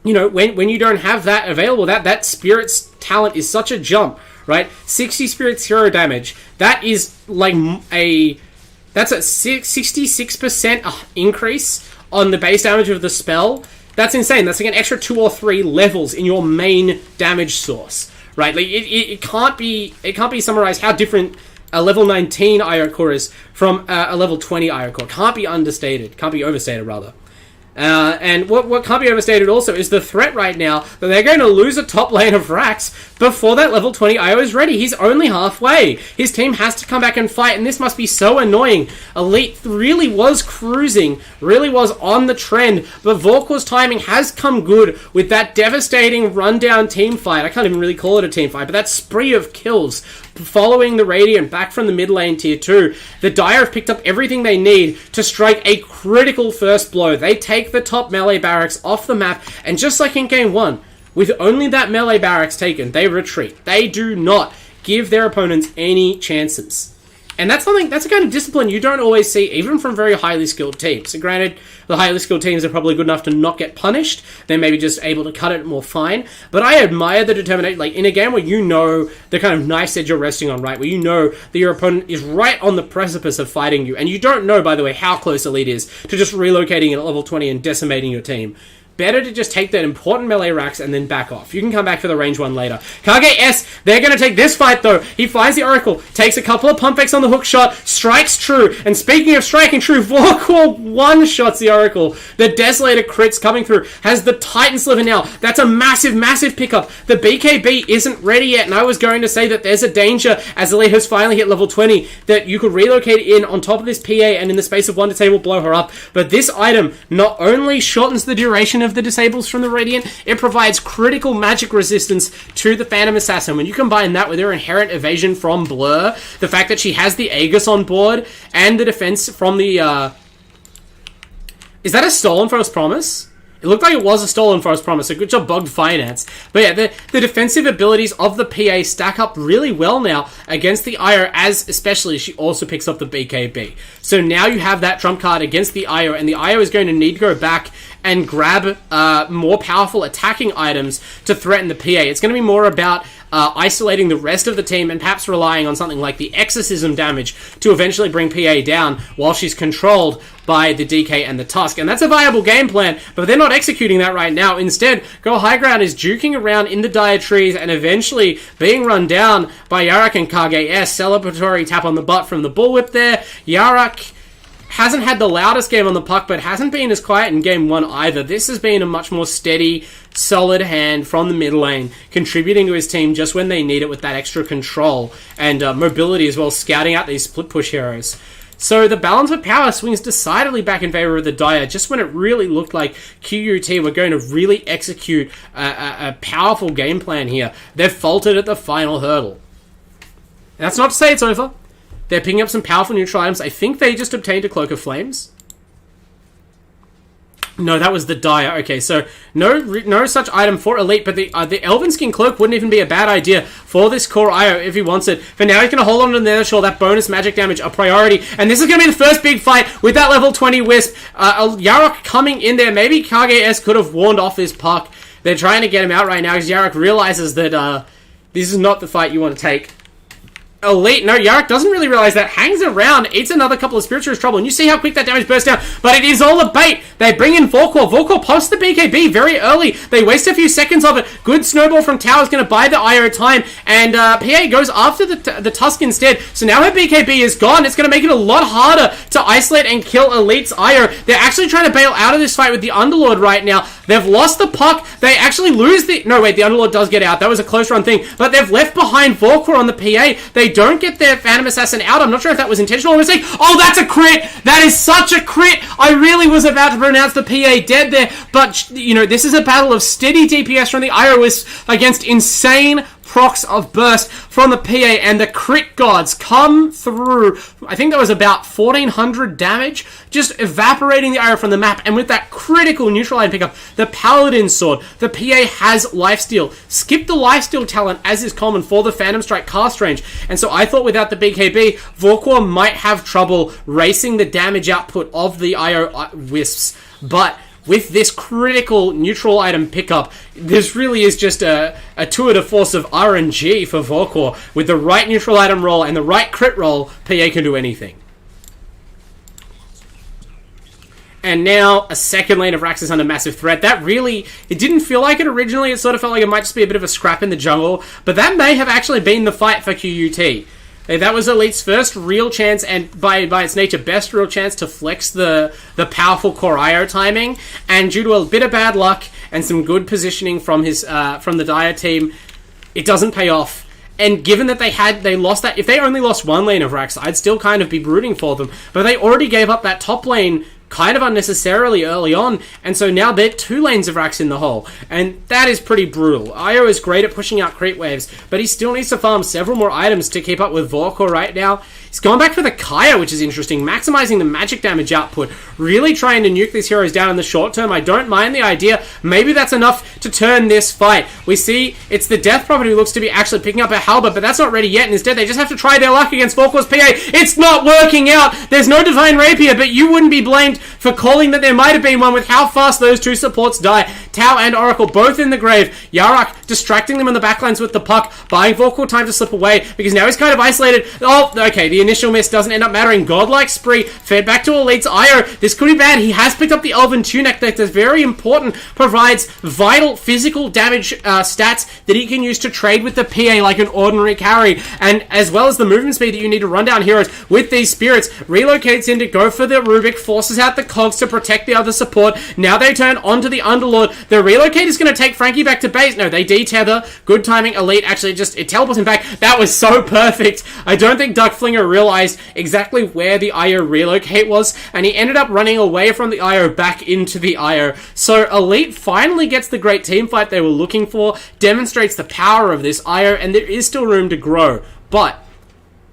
when you don't have that available, that Spirit's talent is such a jump, right? 60 Spirit's hero damage. That is like that's a 66% increase on the base damage of the spell. That's insane. That's like an extra 2 or 3 levels in your main damage source, right? Like it can't be summarized how different a level 19 IO core is from a level 20 IO core. Can't be overstated rather. And what can't be overstated also is the threat right now that they're going to lose a top lane of Rax before that level 20 IO is ready. He's only halfway. His team has to come back and fight, and this must be so annoying. Elite really was cruising, really was on the trend, but Vorkor's timing has come good with that devastating rundown team fight. I can't even really call it a team fight, but that spree of kills following the Radiant back from the mid lane tier 2. The Dire have picked up everything they need to strike a critical first blow. They take the top melee barracks off the map, and just like in game 1, with only that melee barracks taken, they retreat. They do not give their opponents any chances. And that's a kind of discipline you don't always see, even from very highly skilled teams. So granted, the highly skilled teams are probably good enough to not get punished. They're maybe just able to cut it more fine. But I admire the determination, like in a game where you know the kind of knife edge you're resting on, right? Where you know that your opponent is right on the precipice of fighting you. And you don't know, by the way, how close Elite is to just relocating at level 20 and decimating your team. Better to just take that important melee racks and then back off. You can come back for the range one later. KGS, they're going to take this fight though. He finds the Oracle, takes a couple of pump fakes on the hook shot, strikes true. And speaking of striking true, Vorkor one-shots the Oracle. The Desolator crits coming through. Has the Titan Sliver now. That's a massive, massive pickup. The BKB isn't ready yet, and I was going to say that there's a danger, as Elite has finally hit level 20, that you could relocate in on top of this PA and in the space of one disable blow her up. But this item not only shortens the duration of the disables from the Radiant, it provides critical magic resistance to the Phantom Assassin. When you combine that with her inherent evasion from Blur, the fact that she has the Aegis on board, and the defense from the... Is that a stolen False Promise? It looked like it was a stolen False Promise, so good job, Bogged Finance. But yeah, the defensive abilities of the PA stack up really well now against the IO, as especially she also picks up the BKB. So now you have that trump card against the IO, and the IO is going to need to go back and grab more powerful attacking items to threaten the PA. It's going to be more about isolating the rest of the team and perhaps relying on something like the Exorcism damage to eventually bring PA down while she's controlled by the DK and the Tusk. And that's a viable game plan, but they're not executing that right now. Instead, Go High Ground is juking around in the dire trees and eventually being run down by Yarak and KGS. Celebratory tap on the butt from the Bullwhip there. Yarak hasn't had the loudest game on the puck, but hasn't been as quiet in game one either. This has been a much more steady, solid hand from the mid lane, contributing to his team just when they need it with that extra control and mobility as well, scouting out these split push heroes. So the balance of power swings decidedly back in favor of the Dire, just when it really looked like QUT were going to really execute a powerful game plan here. They've faltered at the final hurdle. And that's not to say it's over. They're picking up some powerful neutral items. I think they just obtained a Cloak of Flames. No, that was the Dire. Okay, so no such item for Elite, but the Elven Skin Cloak wouldn't even be a bad idea for this core IO if he wants it. For now, he's going to hold on to the Nether Shore, that bonus magic damage a priority, and this is going to be the first big fight with that level 20 Wisp. Yarok coming in there. Maybe KGS could have warned off his puck. They're trying to get him out right now because Yarok realizes that this is not the fight you want to take. Elite, no, Yarok doesn't really realize that, hangs around, eats another couple of Spirituous Trouble, and you see how quick that damage bursts down, but it is all a bait. They bring in Vorkor. Vorkor posts the BKB very early. They waste a few seconds of it. Good snowball from Tower is going to buy the IO time, and PA goes after the Tusk instead, so now her BKB is gone. It's going to make it a lot harder to isolate and kill Elite's IO. They're actually trying to bail out of this fight with the Underlord right now. They've lost the puck. They actually lose the... No, wait, the Underlord does get out. That was a close run thing, but they've left behind Vorkor on the PA. They don't get their Phantom Assassin out. I'm not sure if that was intentional or mistake. Oh, that's a crit! That is such a crit! I really was about to pronounce the PA dead there, but, you know, this is a battle of steady DPS from the Irois against insane procs of burst from the PA, and the crit gods come through. I think that was about 1400 damage, just evaporating the arrow from the map, and with that critical neutral line pickup, the Paladin Sword, the PA has lifesteal. Skip the lifesteal talent, as is common for the Phantom Strike cast range, and so I thought without the BKB, Vorkor might have trouble racing the damage output of the IO Wisps, but with this critical neutral item pickup, this really is just a tour de force of RNG for Vorkor. With the right neutral item roll and the right crit roll, PA can do anything. And now a second lane of Rax is under massive threat. That really, it didn't feel like it originally. It sort of felt like it might just be a bit of a scrap in the jungle, but that may have actually been the fight for QUT. That was Elite's first real chance, and by its nature, best real chance to flex the powerful core IO timing. And due to a bit of bad luck and some good positioning from the Dire team, it doesn't pay off. And given that they lost that, if they only lost one lane of Rax, I'd still kind of be rooting for them. But they already gave up that top lane kind of unnecessarily early on, and so now they're 2 lanes of racks in the hole, and that is pretty brutal. Io is great at pushing out creep waves, but he still needs to farm several more items to keep up with Vorkor right now. He's going back for the Kaya, which is interesting, maximizing the magic damage output, really trying to nuke these heroes down in the short term. I don't mind the idea. Maybe that's enough to turn this fight. We see it's the Death Prophet who looks to be actually picking up a halberd, but that's not ready yet, and instead they just have to try their luck against Vorkor's PA. It's not working out. There's no Divine Rapier, but you wouldn't be blamed for calling that there might have been one with how fast those 2 supports die. Tau and Oracle both in the grave. Yarak distracting them in the backlines with the puck, buying Vorkor time to slip away, because now he's kind of isolated. Oh, okay, the initial miss doesn't end up mattering. Godlike Spree, fed back to Elite's Io. This could be bad. He has picked up the Elven Tunic that is very important, provides vital physical damage stats that he can use to trade with the PA like an ordinary carry, and as well as the movement speed that you need to run down heroes with these spirits. Relocates in to go for the Rubik, forces out the cogs to protect the other support. Now they turn onto the Underlord. The relocate is going to take Frankie back to base. No, they detether. Good timing. Elite actually it teleports him back. That was so perfect. I don't think Duckflinger realized exactly where the IO relocate was, and he ended up running away from the IO back into the IO. So Elite finally gets the great team fight they were looking for, demonstrates the power of this IO, and there is still room to grow, but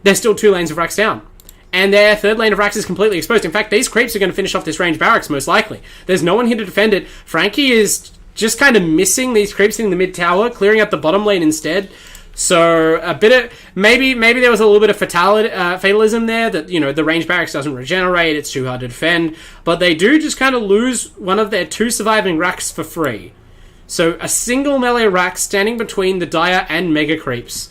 there's still 2 lanes of racks down. And their 3rd lane of racks is completely exposed. In fact, these creeps are going to finish off this range barracks, most likely. There's no one here to defend it. Frankie is just kind of missing these creeps in the mid tower, clearing out the bottom lane instead. So a bit of maybe there was a little bit of fatalism there, that, you know, the range barracks doesn't regenerate, it's too hard to defend, but they do just kind of lose one of their 2 surviving racks for free. So a single melee rack standing between the Dire and Mega Creeps.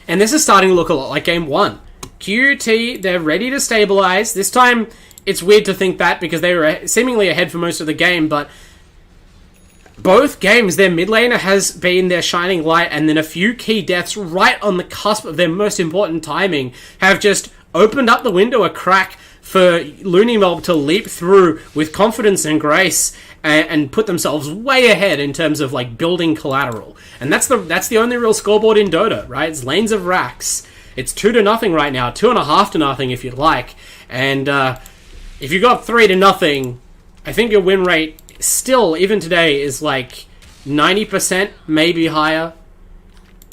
And this is starting to look a lot like game 1. QUT, they're ready to stabilize. This time, it's weird to think that because they were seemingly ahead for most of the game, but both games, their mid laner has been their shining light, and then a few key deaths right on the cusp of their most important timing have just opened up the window a crack for LoonyMelb to leap through with confidence and grace and put themselves way ahead in terms of like building collateral. And that's the only real scoreboard in Dota, right? It's lanes of racks. It's 2-0 right now, 2.5-0 if you'd like. And if you got 3-0, I think your win rate still, even today, is like 90%, maybe higher.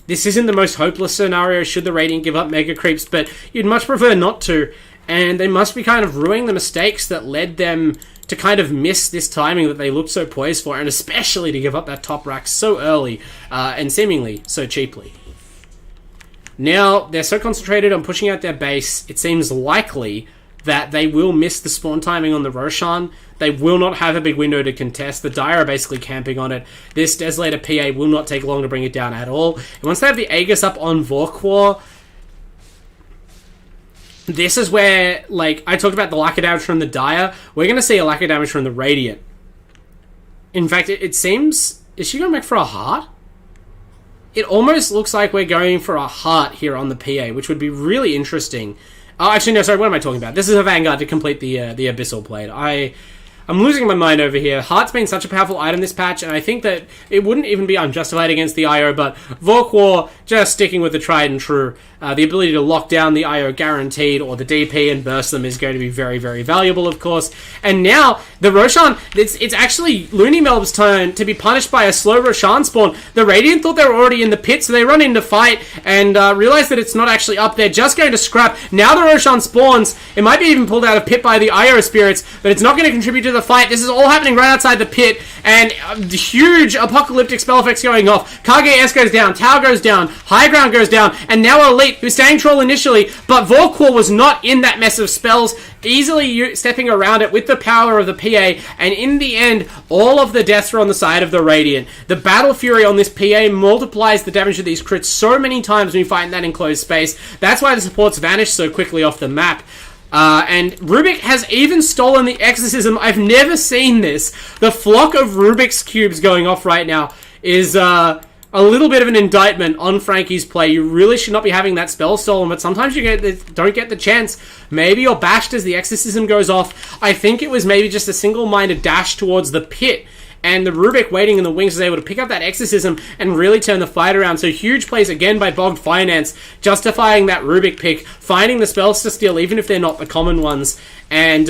This isn't the most hopeless scenario should the Radiant give up Mega Creeps, but you'd much prefer not to. And they must be kind of ruining the mistakes that led them to kind of miss this timing that they looked so poised for, and especially to give up that top rack so early and seemingly so cheaply. Now, they're so concentrated on pushing out their base, it seems likely that they will miss the spawn timing on the Roshan. They will not have a big window to contest. The Dire are basically camping on it. This Desolator PA will not take long to bring it down at all. And once they have the Aegis up on Vorkor, this is where, like, I talked about the lack of damage from the Dire. We're going to see a lack of damage from the Radiant. In fact, it seems... Is she going back for a heart? It almost looks like we're going for a heart here on the PA, which would be really interesting. Oh, actually, no, sorry, what am I talking about? This is a Vanguard to complete the Abyssal Blade. I'm losing my mind over here. Heart's been such a powerful item this patch, and I think that it wouldn't even be unjustified against the IO, but Vorkor just sticking with the tried and true. The ability to lock down the IO guaranteed, or the DP and burst them, is going to be very, very valuable, of course. And now, the Roshan, it's actually LoonyMelb's turn to be punished by a slow Roshan spawn. The Radiant thought they were already in the pit, so they run in to fight, and realize that it's not actually up there, just going to scrap. Now the Roshan spawns. It might be even pulled out of pit by the IO spirits, but it's not going to contribute to the fight. This is all happening right outside the pit, and huge apocalyptic spell effects going off. Kage S goes down, Tau goes down, High Ground goes down, and now Elite, who's staying troll initially, but Vorkor was not in that mess of spells, easily stepping around it with the power of the PA, and in the end, all of the deaths are on the side of the Radiant. The Battle Fury on this PA multiplies the damage of these crits so many times when you fight in that enclosed space. That's why the supports vanish so quickly off the map. And Rubik has even stolen the Exorcism. I've never seen this. The flock of Rubik's Cubes going off right now is a little bit of an indictment on Frankie's play. You really should not be having that spell stolen, but sometimes you don't get the chance. Maybe you're bashed as the Exorcism goes off. I think it was maybe just a single-minded dash towards the pit, and the Rubik waiting in the wings was able to pick up that exorcism and really turn the fight around. So huge plays again by Bogged Finance, justifying that Rubik pick, finding the spells to steal even if they're not the common ones. And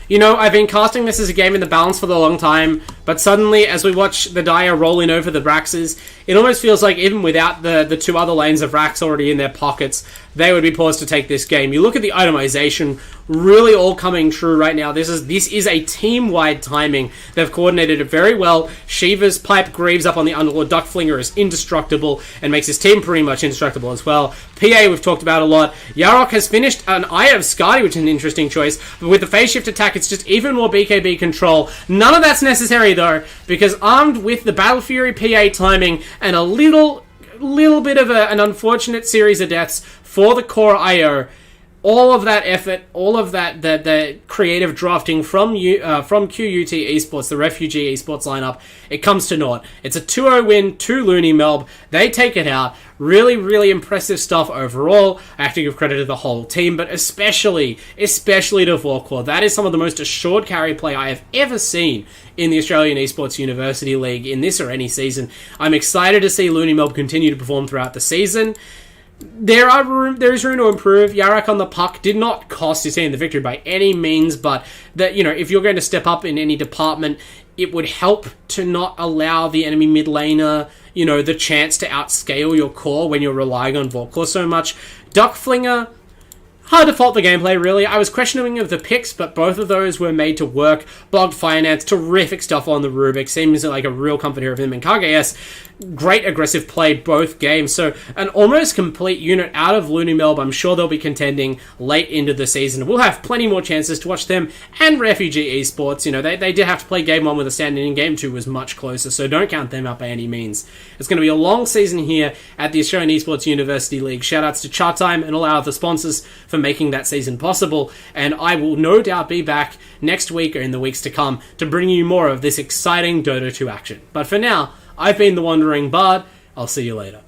you know, I've been casting this as a game in the balance for a long time, but suddenly, as we watch the Dire rolling over the Raxes, it almost feels like even without the two other lanes of Rax already in their pockets, they would be poised to take this game. You look at the itemization, really all coming true right now. This is a team-wide timing. They've coordinated it very well. Shiva's Pipe Greaves up on the Underlord Duckflinger is indestructible and makes his team pretty much indestructible as well. PA we've talked about a lot. Yarok has finished an Eye of Skadi, which is an interesting choice, but with the phase shift attack, it's just even more BKB control. None of that's necessary though, because armed with the Battle Fury PA timing and a little bit of an unfortunate series of deaths for the core IO, all of that effort, all of that the creative drafting from QUT Esports, the Refugee Esports lineup, it comes to naught. It's a 2-0 win to LoonyMelb. They take it out. Really, really impressive stuff overall. I have to give credit to the whole team, but especially to Vorkor. That is some of the most assured carry play I have ever seen in the Australian Esports University League in this or any season. I'm excited to see LoonyMelb continue to perform throughout the season. There is room to improve. Yarak on the puck did not cost his team the victory by any means, but that, you know, if you're going to step up in any department, it would help to not allow the enemy mid laner, you know, the chance to outscale your core when you're relying on Vorkor so much. Duckflinger, hard to fault the gameplay, really. I was questioning of the picks, but both of those were made to work. Bogged Finance, terrific stuff on the Rubik. Seems like a real comfort here of him. And KGS, great aggressive play both games. So an almost complete unit out of LoonyMelb. I'm sure they'll be contending late into the season. We'll have plenty more chances to watch them and Refugee Esports. You know, they did have to play Game 1 with a stand-in. Game 2 was much closer, so don't count them out by any means. It's going to be a long season here at the Australian Esports University League. Shoutouts to Chatime and all our other sponsors for making that season possible, and I will no doubt be back next week or in the weeks to come to bring you more of this exciting Dota 2 action. But for now, I've been the Wandering Bard. I'll see you later.